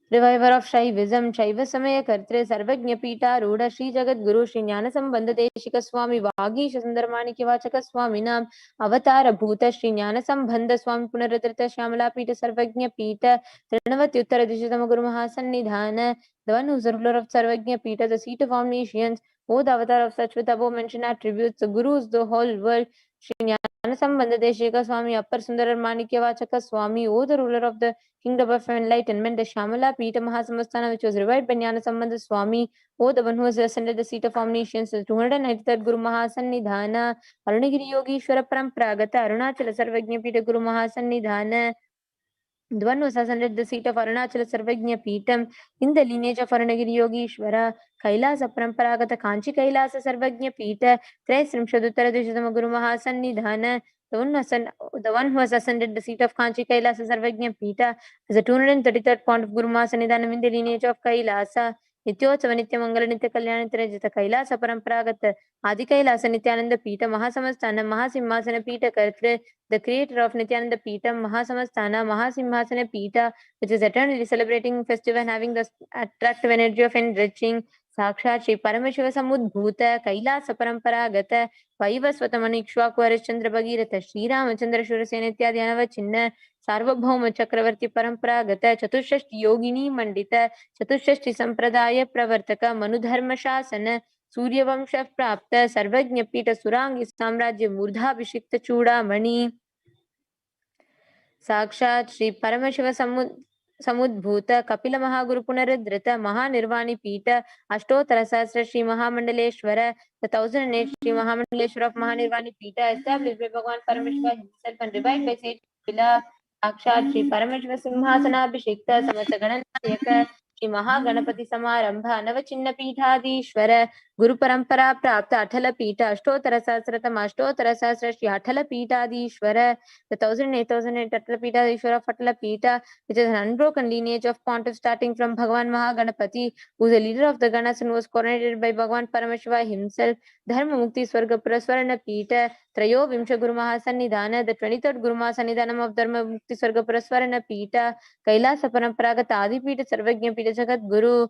reviver of Shaivism, Shaiva Samaya Kartre, Sarvajna Pita, Ruda, Shri Jagat Guru, Shri Jnana Sambandha Deshika Swami, Vagish Sundarmani Kivachaka Swami Nam, Avatara Bhuta, Shri Jnana Sambandha Swami Punaratrita Shamala Pita, Sarvajna Pita, Trinavati Uttara Dishatama Guru Mahasannidhana, the one who is the ruler of Sarvajna Pita, the seat of omniscience, O the avatar of such with above mentioned attributes, the Guru is the whole world, Shri Jnana Sambandha Deshika Swami, Appar Sundar Manikya Swami, O the ruler of the kingdom of enlightenment, the Shamala Pita Mahasamastana, which was revived by Jnana Sambandha Swami, O the one who has ascended the seat of omniscience, the 293rd Guru Mahasannidhana, Arunagiri Yogishwara Parampragata, Arunachala Sarvajna Pita Guru Mahasannidhana, the one who has ascended the seat of Arunachala Sarvajna Pitam in the lineage of Arunagiri Yogishwara, Kailasa Paramparagata Kanchi Kailasa Sarvajna Pita, Tresrimshaduttara Dishatama Guru Mahasannidhana, the one who has ascended the seat of Kanchi Kailasa Sarvajna Pita as the 233rd point of Guru Mahasannidhanam in the lineage of Kailasa, Nityotsava Nitya Mangala Nitya Kalyana Trajita Kailasa Paramparagata Adi Kailasa Nityananda Pita Mahasamastana Mahasimhasana Pita Kartre, the creator of Nityananda Pita Mahasamastana Mahasimhasana Pita, which is eternally celebrating festival and having the attractive energy of enriching, Sakshat Shri Parameshwara Samudbhuta Kailasa Paramparagata Vaivasvatamanikshaku Harishchandra Bhagirata Shri Ramachandra Shurasena Ityadi Anavachinna Sarvabhauma Chakravarti Paramparagata Chatushashti Yogini Mandita Chatushashti Sampradaya Pravartaka Manudharma Shasana Suryavamsha Prapta Sarvajna Pita Surangi Samrajya Murdhabhishikta Chudamani साक्षात् श्री परमशिव समुद्भूत कपिल महागुरु पुनरुद्धृत महानिर्वाणी पीठ अष्टोत्तर सहस्र श्री महामंडलेश्वर the 1008 Shri Mahamandaleshwar of Mahanirvani पीठ established by Bhagavan Parameshwar himself and revived by sage Kapila साक्षात् श्री परमेश्वर सिंहासनाभिषिक्त समस्त गणनायक श्री महागणपति समारंभ नवचिन्ह पीठाधीश्वर गुरु परंपरा प्राप्त अठल पीठ अष्टोत्तर सहस्रतम अष्टोत्तर सहस्र श्री अठल पीठाधीश्वर the 1008 Atala Pita of Atala Pita, which is an unbroken lineage of pontiffs starting from Bhagavan Mahaganapati, who is the leader of the Ganas and was coronated by Bhagavan Parameshwara himself, Dharma Mukti Swarga Praswarana Pita, Trayo Vimsha Guru Mahasannidhana, the 23rd Guru Mahasannidhanam of Dharma Mukti Swarga Praswarana Pita, Kailasa Paramparagata Adi Pita Sarvajna Pita Jagat Guru,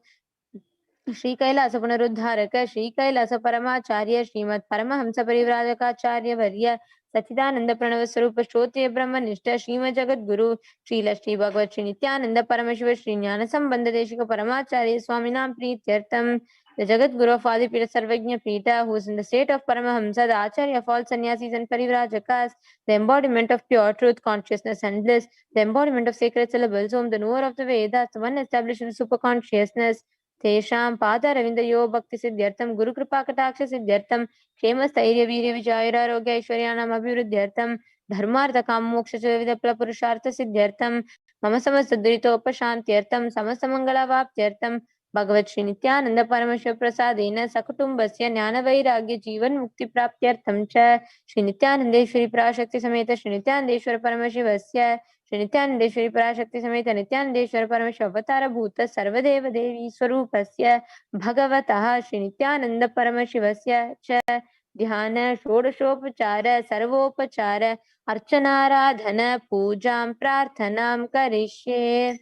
Shri Kailash पुनरुद्धारक Shri Kailash परमाचार्य Shrimad Paramhans परिव्राजकाचार्य वर्य सच्चिदानंद प्रणव स्वरूप श्रोत्रिय ब्रह्मनिष्ठ श्रीमद जगत गुरु श्रील श्री भगवत श्री नित्यानंद परमशिव श्री ज्ञान संबंध देशिक परमाचार्य स्वामी नाम प्रीत्यर्थम the Jagat Guru of Adipita Sarvajna Pita, who is in the state of Paramahamsa, the Acharya of all sannyasis and parivrajakas, the embodiment of pure truth, consciousness and bliss, the embodiment of sacred syllables, whom the knower of the Vedas, the one established in super consciousness, Tesham Pada Ravindayo Bhakti Siddhyartham, Guru Kripa Kataksha Siddhyartham, Kshemas Tairya Virya Vijayara Rogya Aishwaryanam Abhiruddhyartham, Dharmartha Kamoksha Vidapla Purushartha Siddhyartham, Mama Samasta Durito Upashantyartham, Samasta Mangala Vaptyartham, भगवत श्री नित्यानंद परमेश्वर प्रसादेन सकुटुंबस्य ज्ञान वैराग्य जीवन मुक्ति प्राप्त्यर्थं च श्री नित्यानंदेश्वरी पराशक्ति समेत श्री नित्यानंदेश्वर परमशिवस्य श्री नित्यानंदेश्वरी पराशक्ति समेत नित्यानंदेश्वर परमेश्वर अवतार भूत सर्वदेव देवी स्वरूपस्य भगवतः श्री नित्यानंद परमशिवस्य च ध्यान षोडशोपचार सर्वोपचार अर्चनाराधन पूजां प्रार्थनां करिष्ये।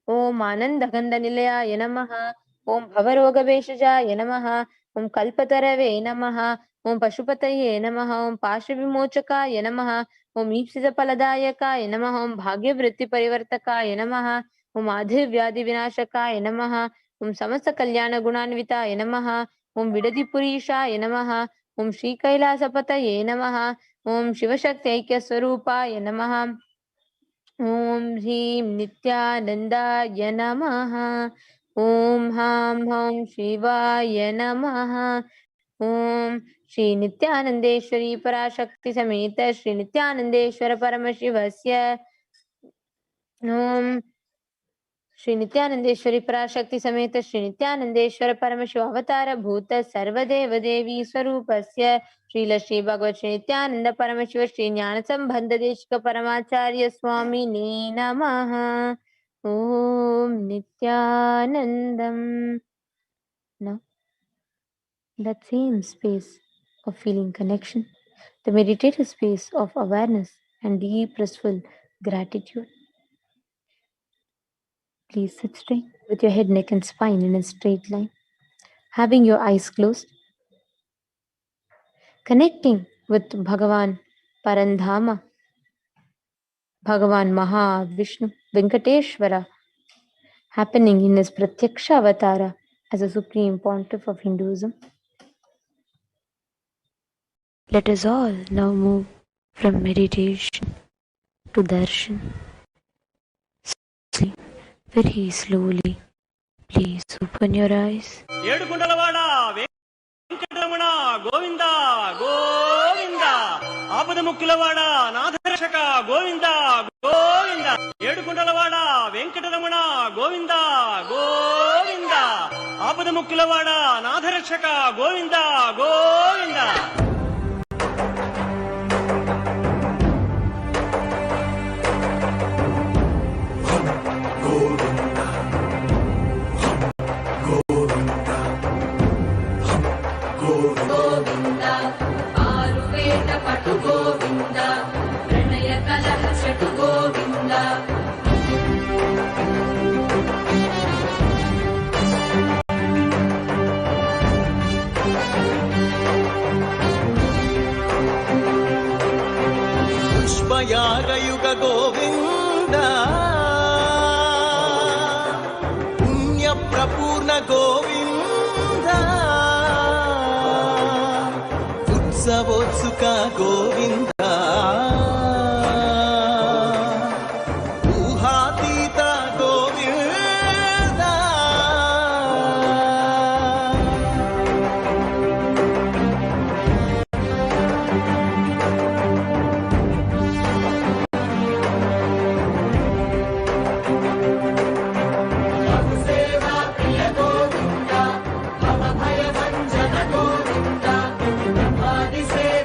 ओम आनंदगंध निलयाय नमः, ओम भवरोग भेषजाय नमः, ओम कल्पतरवे नमः, ओम पशुपतये नमः, ओम पाशविमोचकाय नमः, ओम ईप्सित फलदायकाय नमः, ओम भाग्यवृत्ति परिवर्तकाय नमः, ओम आधिर्व्याधि विनाशकाय नमः, ओम समस्त कल्याण गुणान्विताय नमः, ओम विडदिपुरीशाय नमः, ओम श्री कैलासपतये नमः, ओम शिवशक्ति ऐक्य स्वरूपाय नमः, ओम ह्रीं नित्यानंदाय नमः, ओम हां हौं शिवाय नमः, ओम श्री नित्यानंदेश्वरी पराशक्ति समेत श्री नित्यानंदेश्वर परमशिवस्य, ओम श्री नित्यानंदेश्वरी पराशक्ति समेत श्री नित्यानंदेश्वर परमशिव अवतार भूत सर्वदेव देवी स्वरूपस्य श्रील श्री भगवत श्री नित्यानंद परमशिव श्री ज्ञान संबंध देशिक परमाचार्य स्वामिने नमः। ओम Nityanandam. Now that same space of feeling connection, the meditative space of awareness and deep restful gratitude. Please sit straight with your head, neck and spine in a straight line, having your eyes closed, connecting with Bhagavan Parandhama, Bhagavan Mahavishnu, Venkateshwara, happening in his Pratyaksha Avatara as a Supreme Pontiff of Hinduism. Let us all now move from meditation to Darshan. Very slowly, please open your eyes. ఏడుకుండలవాడా Venkataramana Govinda Govinda ఆపద ముక్కులవాడా నాథరక్షక గోవింద గోవింద ఏడుకుండలవాడా వెంకటరమణ గోవింద గోవింద ఆపద ముక్కులవాడా నాథరక్షక గోవింద గోవింద. పుష్పయాగయుగ గోవింద పుణ్య ప్రపూర్ణ Govinda ఉత్సవోత్సుక Govinda ఊహాతీత Govinda. Say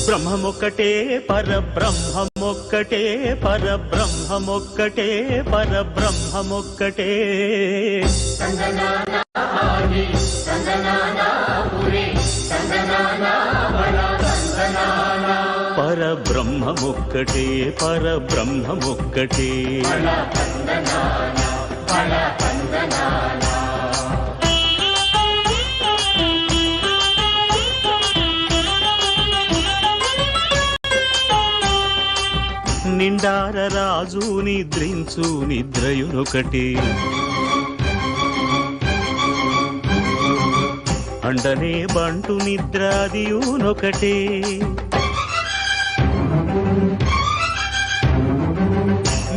బ్రహ్మమొక్కటే పరబ్రహ్మమొక్కటే పరబ్రహ్మమొక్కటే పరబ్రహ్మమొక్కటే పరబ్రహ్మమొక్కటే పరబ్రహ్మమొక్కటే నిండార రాజు నిద్రించు నిద్రయునొకటి అండనే బంటు నిద్రాదియునొకటే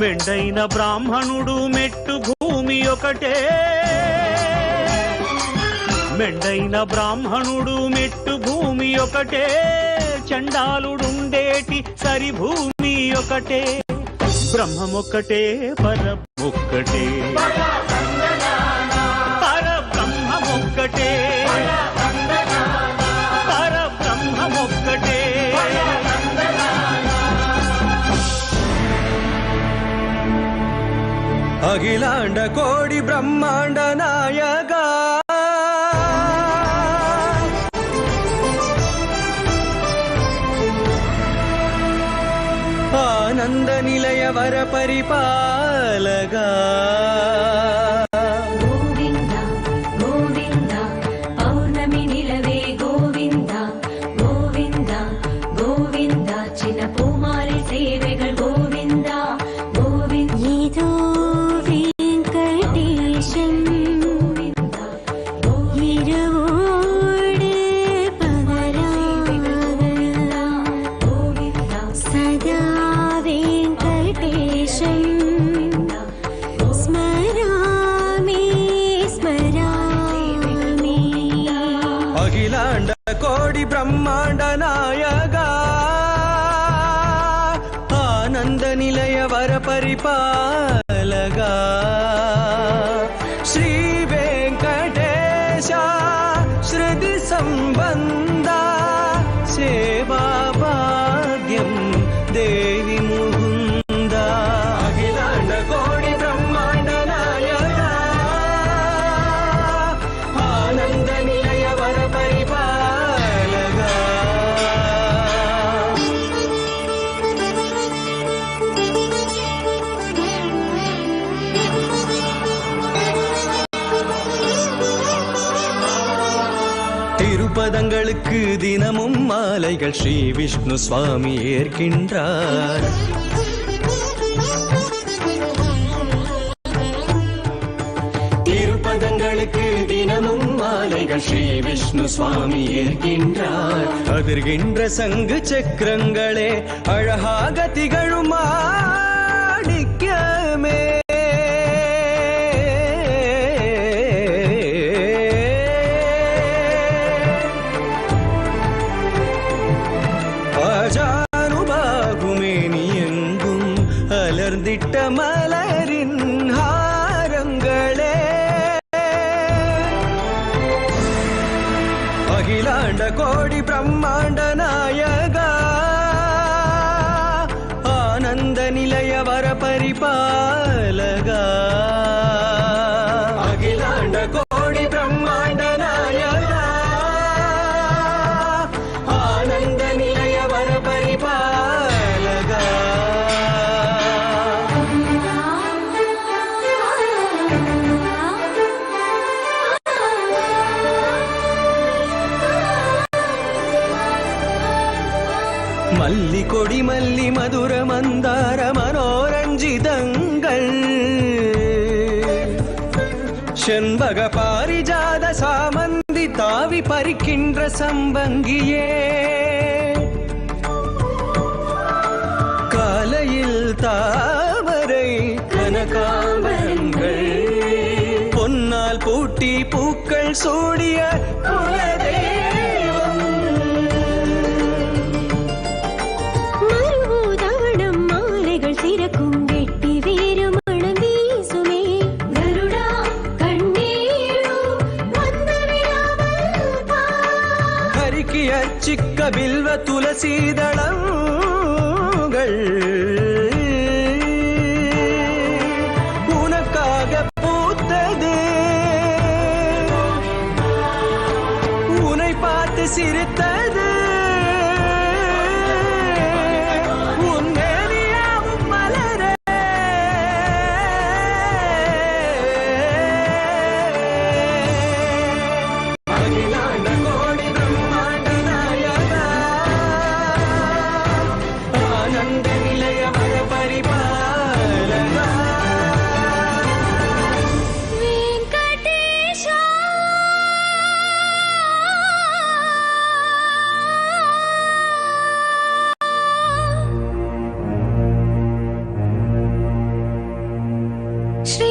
మెండైన బ్రాహ్మణుడు మెట్టు భూమి ఒకటే మెండైన బ్రాహ్మణుడు మెట్టు భూమి ఒకటే చండాలుడుండేటి సరి భూమి ఒకటే బ్రహ్మమొక్కటే పరమొక్కటే పరబ్రహ్మమొక్కటే పరబ్రహ్మమొక్కటే అఖిలాండ కోడి బ్రహ్మాండ నాయగా ఆనంద నిలయ వర పరిపాలగా గోవింద గోవింద పౌర్ణమి నిలవే గోవింద గోవింద గోవింద చిన్న పూమారి సేవెகள் గోవింద గోవింద ఏదో వెంకటేశం இரவோடு பகலாக சதா வெங்கடேஷம் ஸ்மராமி ஸ்மராமி అఖిలాండ కోడి బ్రహ్మాండ నాయగా ఆనంద నిలయ వర పరిపాలగా శ్రీ వెంకటేశ శృతి సంబంధ సేవా భాగ్యం దేవి ముకుంద అఖిలాండ కోడి బ్రహ్మాండ నాయగా ఆనంద నిలయ వర పరిపాలగా திருப்பதங்களுக்கு தினமும் மாலைகள் ஸ்ரீ விஷ்ணு சுவாமி ஏற்கின்றார் திருப்பதங்களுக்கு தினமும் மாலைகள் ஸ்ரீ விஷ்ணு சுவாமி ஏற்கின்றார் அதிர்கின்ற சங்கு சக்கரங்களே அழகாக திகழும் மாணிக்கமே ஆஜானுபாகுமேனி எங்கும் அலர்ந்திட்ட மலரின் ஹாரங்களே அகிலாண்ட கோடி பிரம்மாண்ட நாயகா ஆனந்த நிலைய வர பரிபாலகா அகிலாண்ட கோடி பிரம்மாண்ட நாயகா ஆனந்த நிலைய வர பரிபாலகா மல்லி கொடி மல்லி மதுர மந்தார மனோரஞ்சிதங்கள் செண்பக பாரிஜாத சாமந்தி தாவி பறிக்கின்ற சம்பங்கியே காலையில் தாமரை கனகாம்பரங்கள் பொன்னால் பூட்டி பூக்கள் சூடிய குலதெய்வம் மறுபூதானம் மாலைகள் சிறக்கும் வெட்டி வேறு மணம் வீசுமே கருடா கண்ணீரு வந்து விடாமல் உருக்கி அர்ச்சிக்க பில்வ துளசீதளங்கள் உனக்காக பூத்தது. உன்னை பார்த்து சிரித்தது. உன் மேனியாவும் மலர அகிலாண்ட கோடி பிரம்மாண்ட நாயகா ஆனந்த நிலைய மர பரிபாலகா வெங்கடேஷா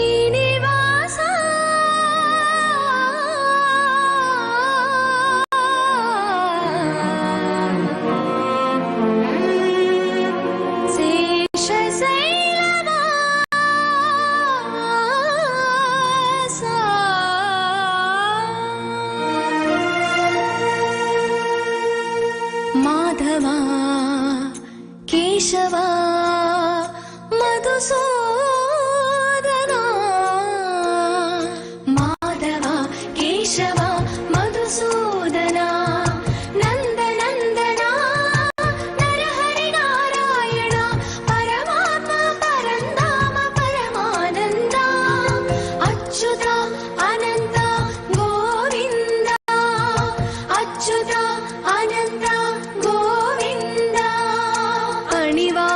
ஸ்ரீனிவாசா சேஷசைலவாசா மாதவா கேசவா மதுசூதனா மாதவா கேசவா மதுசூதனா நந்தநந்தனா நரஹரி நாராயணா பரமாத்மா பரந்தாம பரமானந்தா அச்சுதா அனந்தா கோவிந்தா அச்சுதா அனந்தா கோவிந்தா அணிவா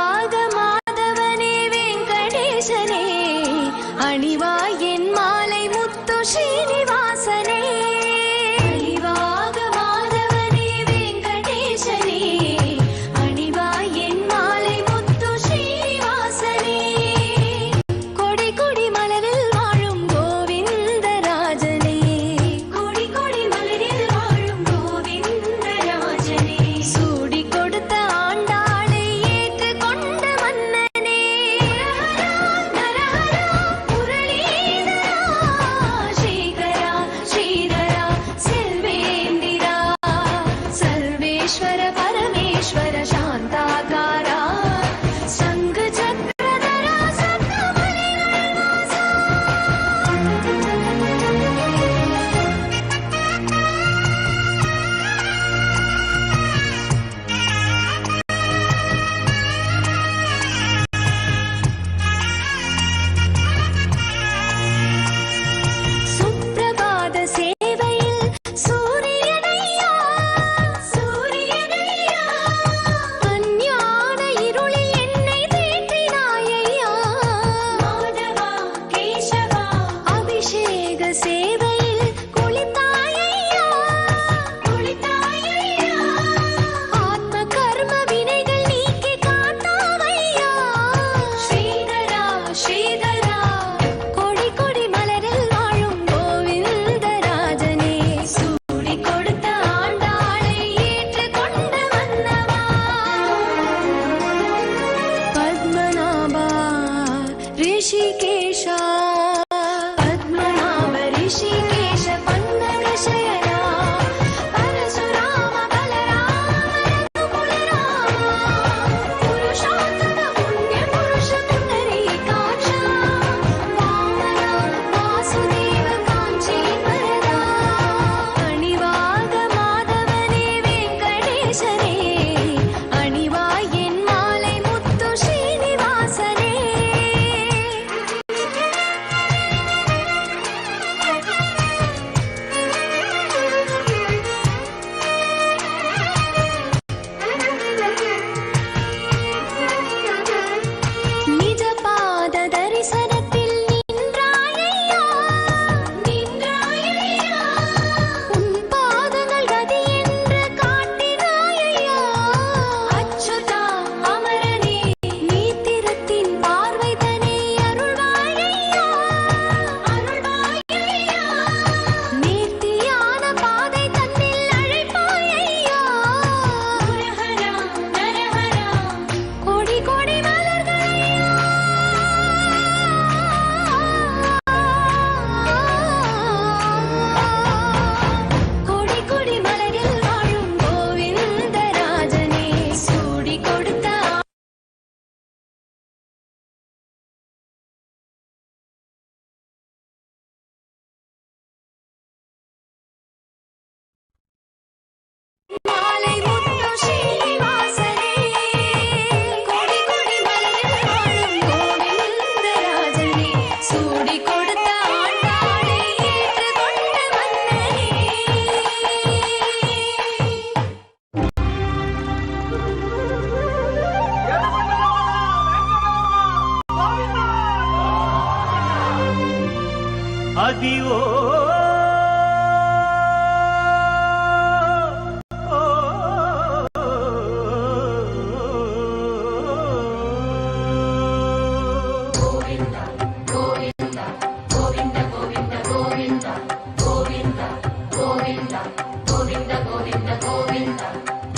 అదివో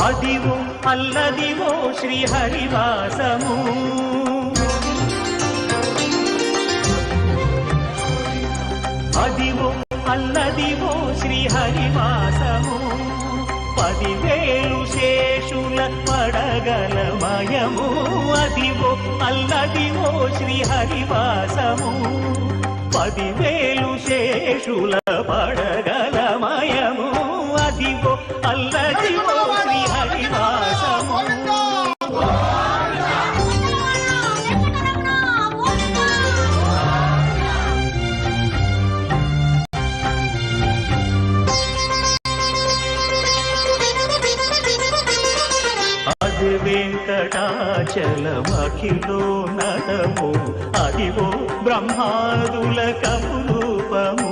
అదివో అల్లదివో శ్రీహరివాసము అదివో అల్లదివో శ్రీహరివాసము 10,000 శేషుల పడగలమయము అదివో అల్లదివో శ్రీహరివాసము 10,000 శేషుల పడగలమయము అదివో అల్లదివో శ్రీహరివాసము అది వెంకటాచలమఖిలో నటము అదివో బ్రహ్మాదుల కపురూపము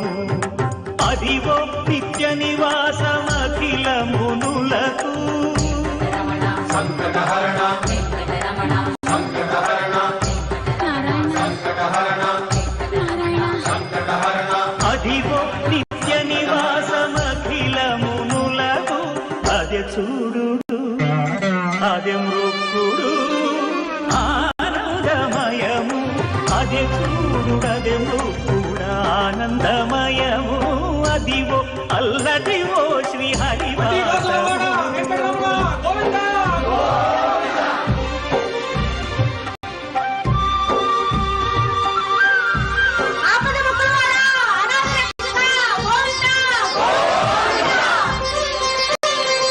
అదివో నిత్య నివాసమఖిల మునులకు సంకటహరణ సంకటహరణ సంకటహరణ అదివో నిత్య నివాసమఖిల మునులకు అదే చూడు అదే మృక్కుడు ఆనందమయము అదే చూడు అదే మృక్కుడు ఆనందమయము అదివో అల్లదివో శ్రీహరివాసము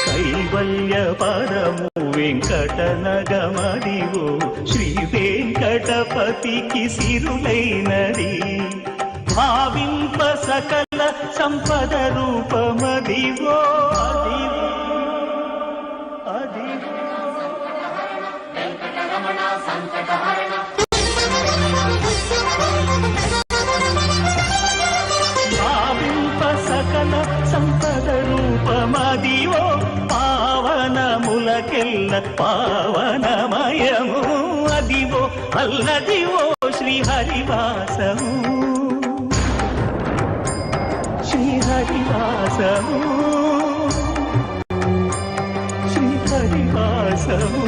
కైవల్య పరము వెంకటనగమదివో శ్రీ వెంకటపతికి సిరులైనది భావింప సకల సంపద రూపమదివో అదివో అదివో భావింప సకల సంపద రూపమదివో పావనములకెల్ల పావనమయము అదివో అల్లదివో శ్రీహరివాసము శ్రీహరివాసము శ్రీహరివాసము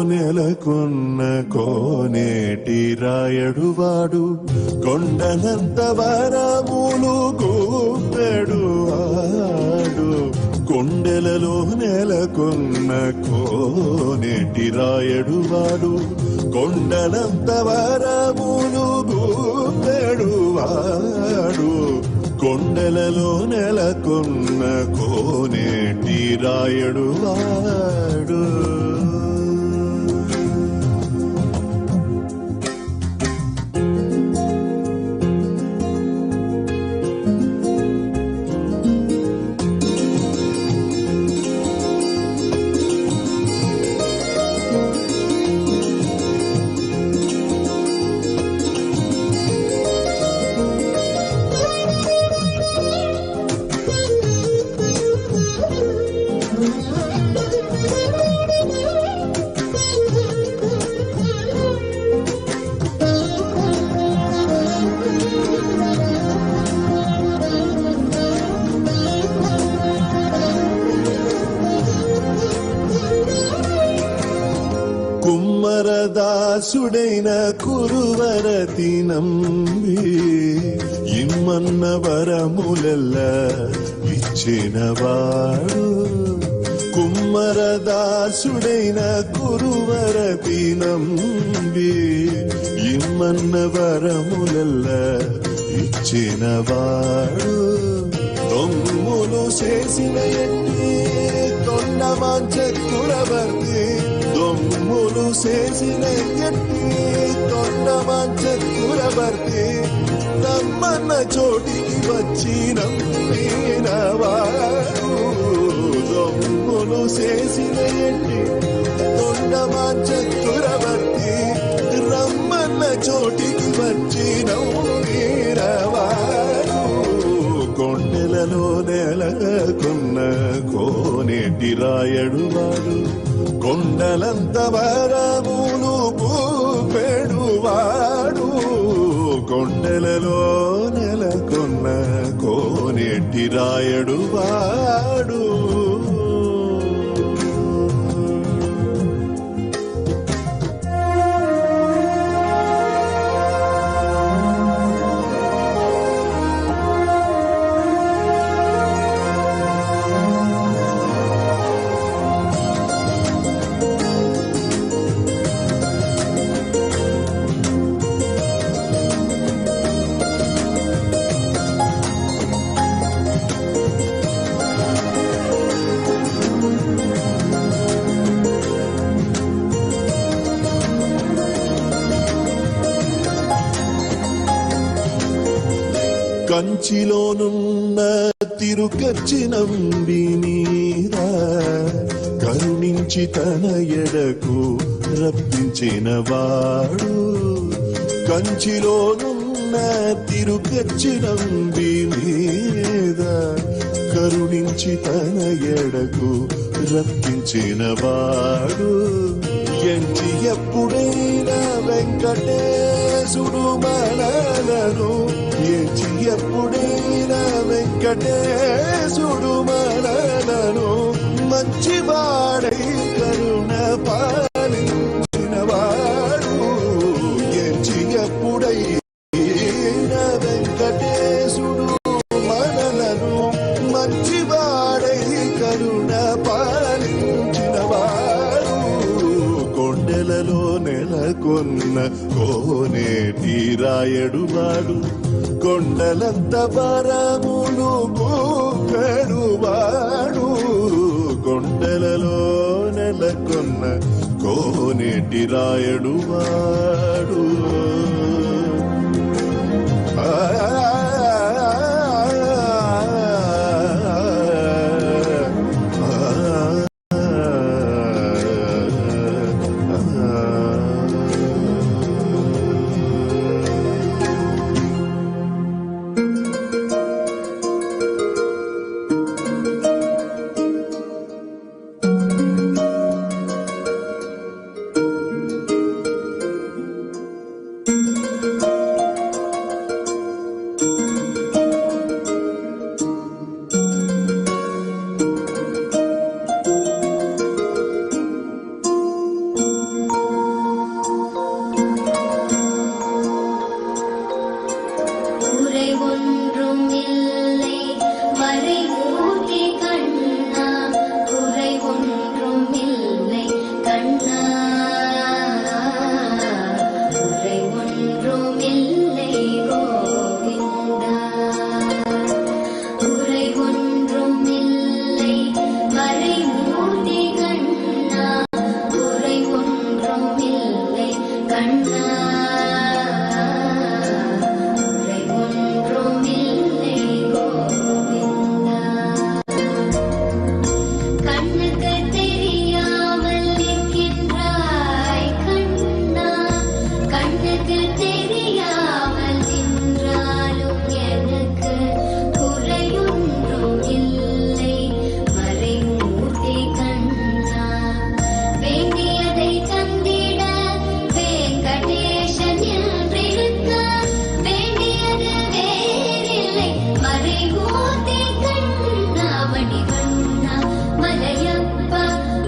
నెలకొన్న కోనేటి రాయడువాడు కొండనంత వరములు గూపెడువాడు కొండలలో నెలకొన్న కోనేటి రాయడువాడు కొండనంత వరములు గూపెడువాడు కొండలలో నెలకొన్న కోనేటి రాయడువాడు కుమ్మరదాసుడైన కురువరతి నంబి ఇమ్మన్న వరములెల్ల ఇచ్చినవాడు కుమ్మరదాసుడైన కురువరతి నంబి ఇమ్మన్న వరములెల్ల ఇచ్చినవాడు దొంగులు చేసిన ఎట్టి తొండమాంచ కురవర్తి దొమ్ములు చేసిన ఎట్టి తొండమాంచ కురవర్తి నమ్మన్న చోటికి వచ్చి నమ్మినవాడు దొమ్ములు చేసిన ఎట్టి తొండమాంచ కురవర్తి రమ్మన్న చోటికి వచ్చి నమ్మినవాడు కొండలలో నెలకొన్న కోనేటి రాయడువాడు కొండలంత వరములు పూపెడువాడు కొండలలో నెలకొన్న కోనేటి రాయడువాడు కంచిలోనున్న తిరుకచ్చినంబి మీద కరుణించి తన ఎడకు రప్పించినవాడు కంచిలోనున్న తిరుకచ్చినంబి మీద కరుణించి తన ఎడకు రప్పించినవాడు ఎంచి ఎప్పుడైనా వెంకటేశుడు మనలను ఎంచి ఎప్పుడైనా వెంకటేశుడు మనలను మంచివాడై కరుణ పాలించినవాడు ఎంచి ఎప్పుడైనా వెంకటేశుడు మనలను మంచివాడై కరుణ పాలించినవాడు కొండలలో నెలకొన్న కోనేటి రాయడువాడు కొండలంత వరములు పూపెడువాడు కొండలలో నెలకొన్న కోనేటి రాయడువాడు Thank you. கண்ணா குறை ஒன்றுமில்லை கோவிந்தா கண்ணுக்கு தெரியாமல் நிற்கின்றாய் கண்ணா கண்ணுக்கு தெரியாமல் நின்றாலும் எனக்கு குறையொன்றும் இல்லை மறைமூர்த்தி கண்ணா வேண்டியதை தந்திட வெங்கடேசன் என்றிருக்க வேண்டியது வேறில்லை மறைமூர்த்தி கண்ணா மணிவண்ணா மலையப்பா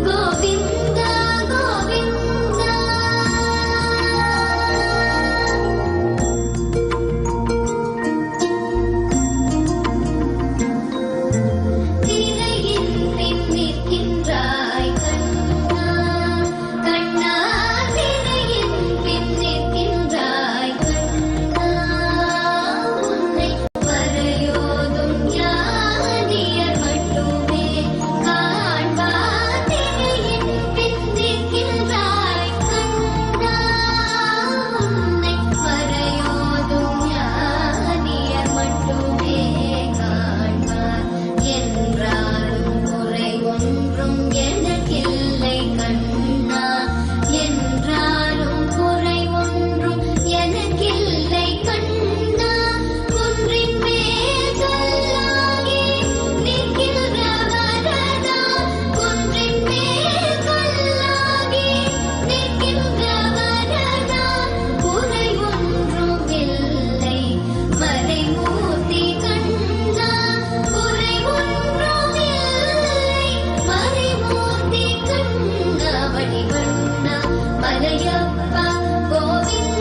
கோவிந்தா கோவிந்தா திரையின் பின் நிற்கின்றாய் கண்ணா கண்ணா திரையின் பின் நிற்கின்றாய் கண்ணா உன்னை மறையோதும் ஞானியர் மட்டுமே காண்பார் திரையின் பின் நிற்கின்றாய் கண்ணா உன்னை மறையோதும் ஞானியர் மட்டுமே காண்பார் என்றாலும் குறை ஒன்றும் எனக்கில்லை கண்ணா என்றாலும் குறை ஒன்றும் எனக்கில்லை கண்ணா குன்றின் மேல் கல்லாகி நிற்கின்ற வரதா குன்றின் மேல் கல்லாகி நிற்கின்ற வரதா குறை ஒன்றும் இல்லை மறைமூர்த்தி கண்ணா குறை ஒன்றும் இல்லை மறைமூர்த்தி கண்ணா மணிவண்ணா மலையப்பா கோவிந்தா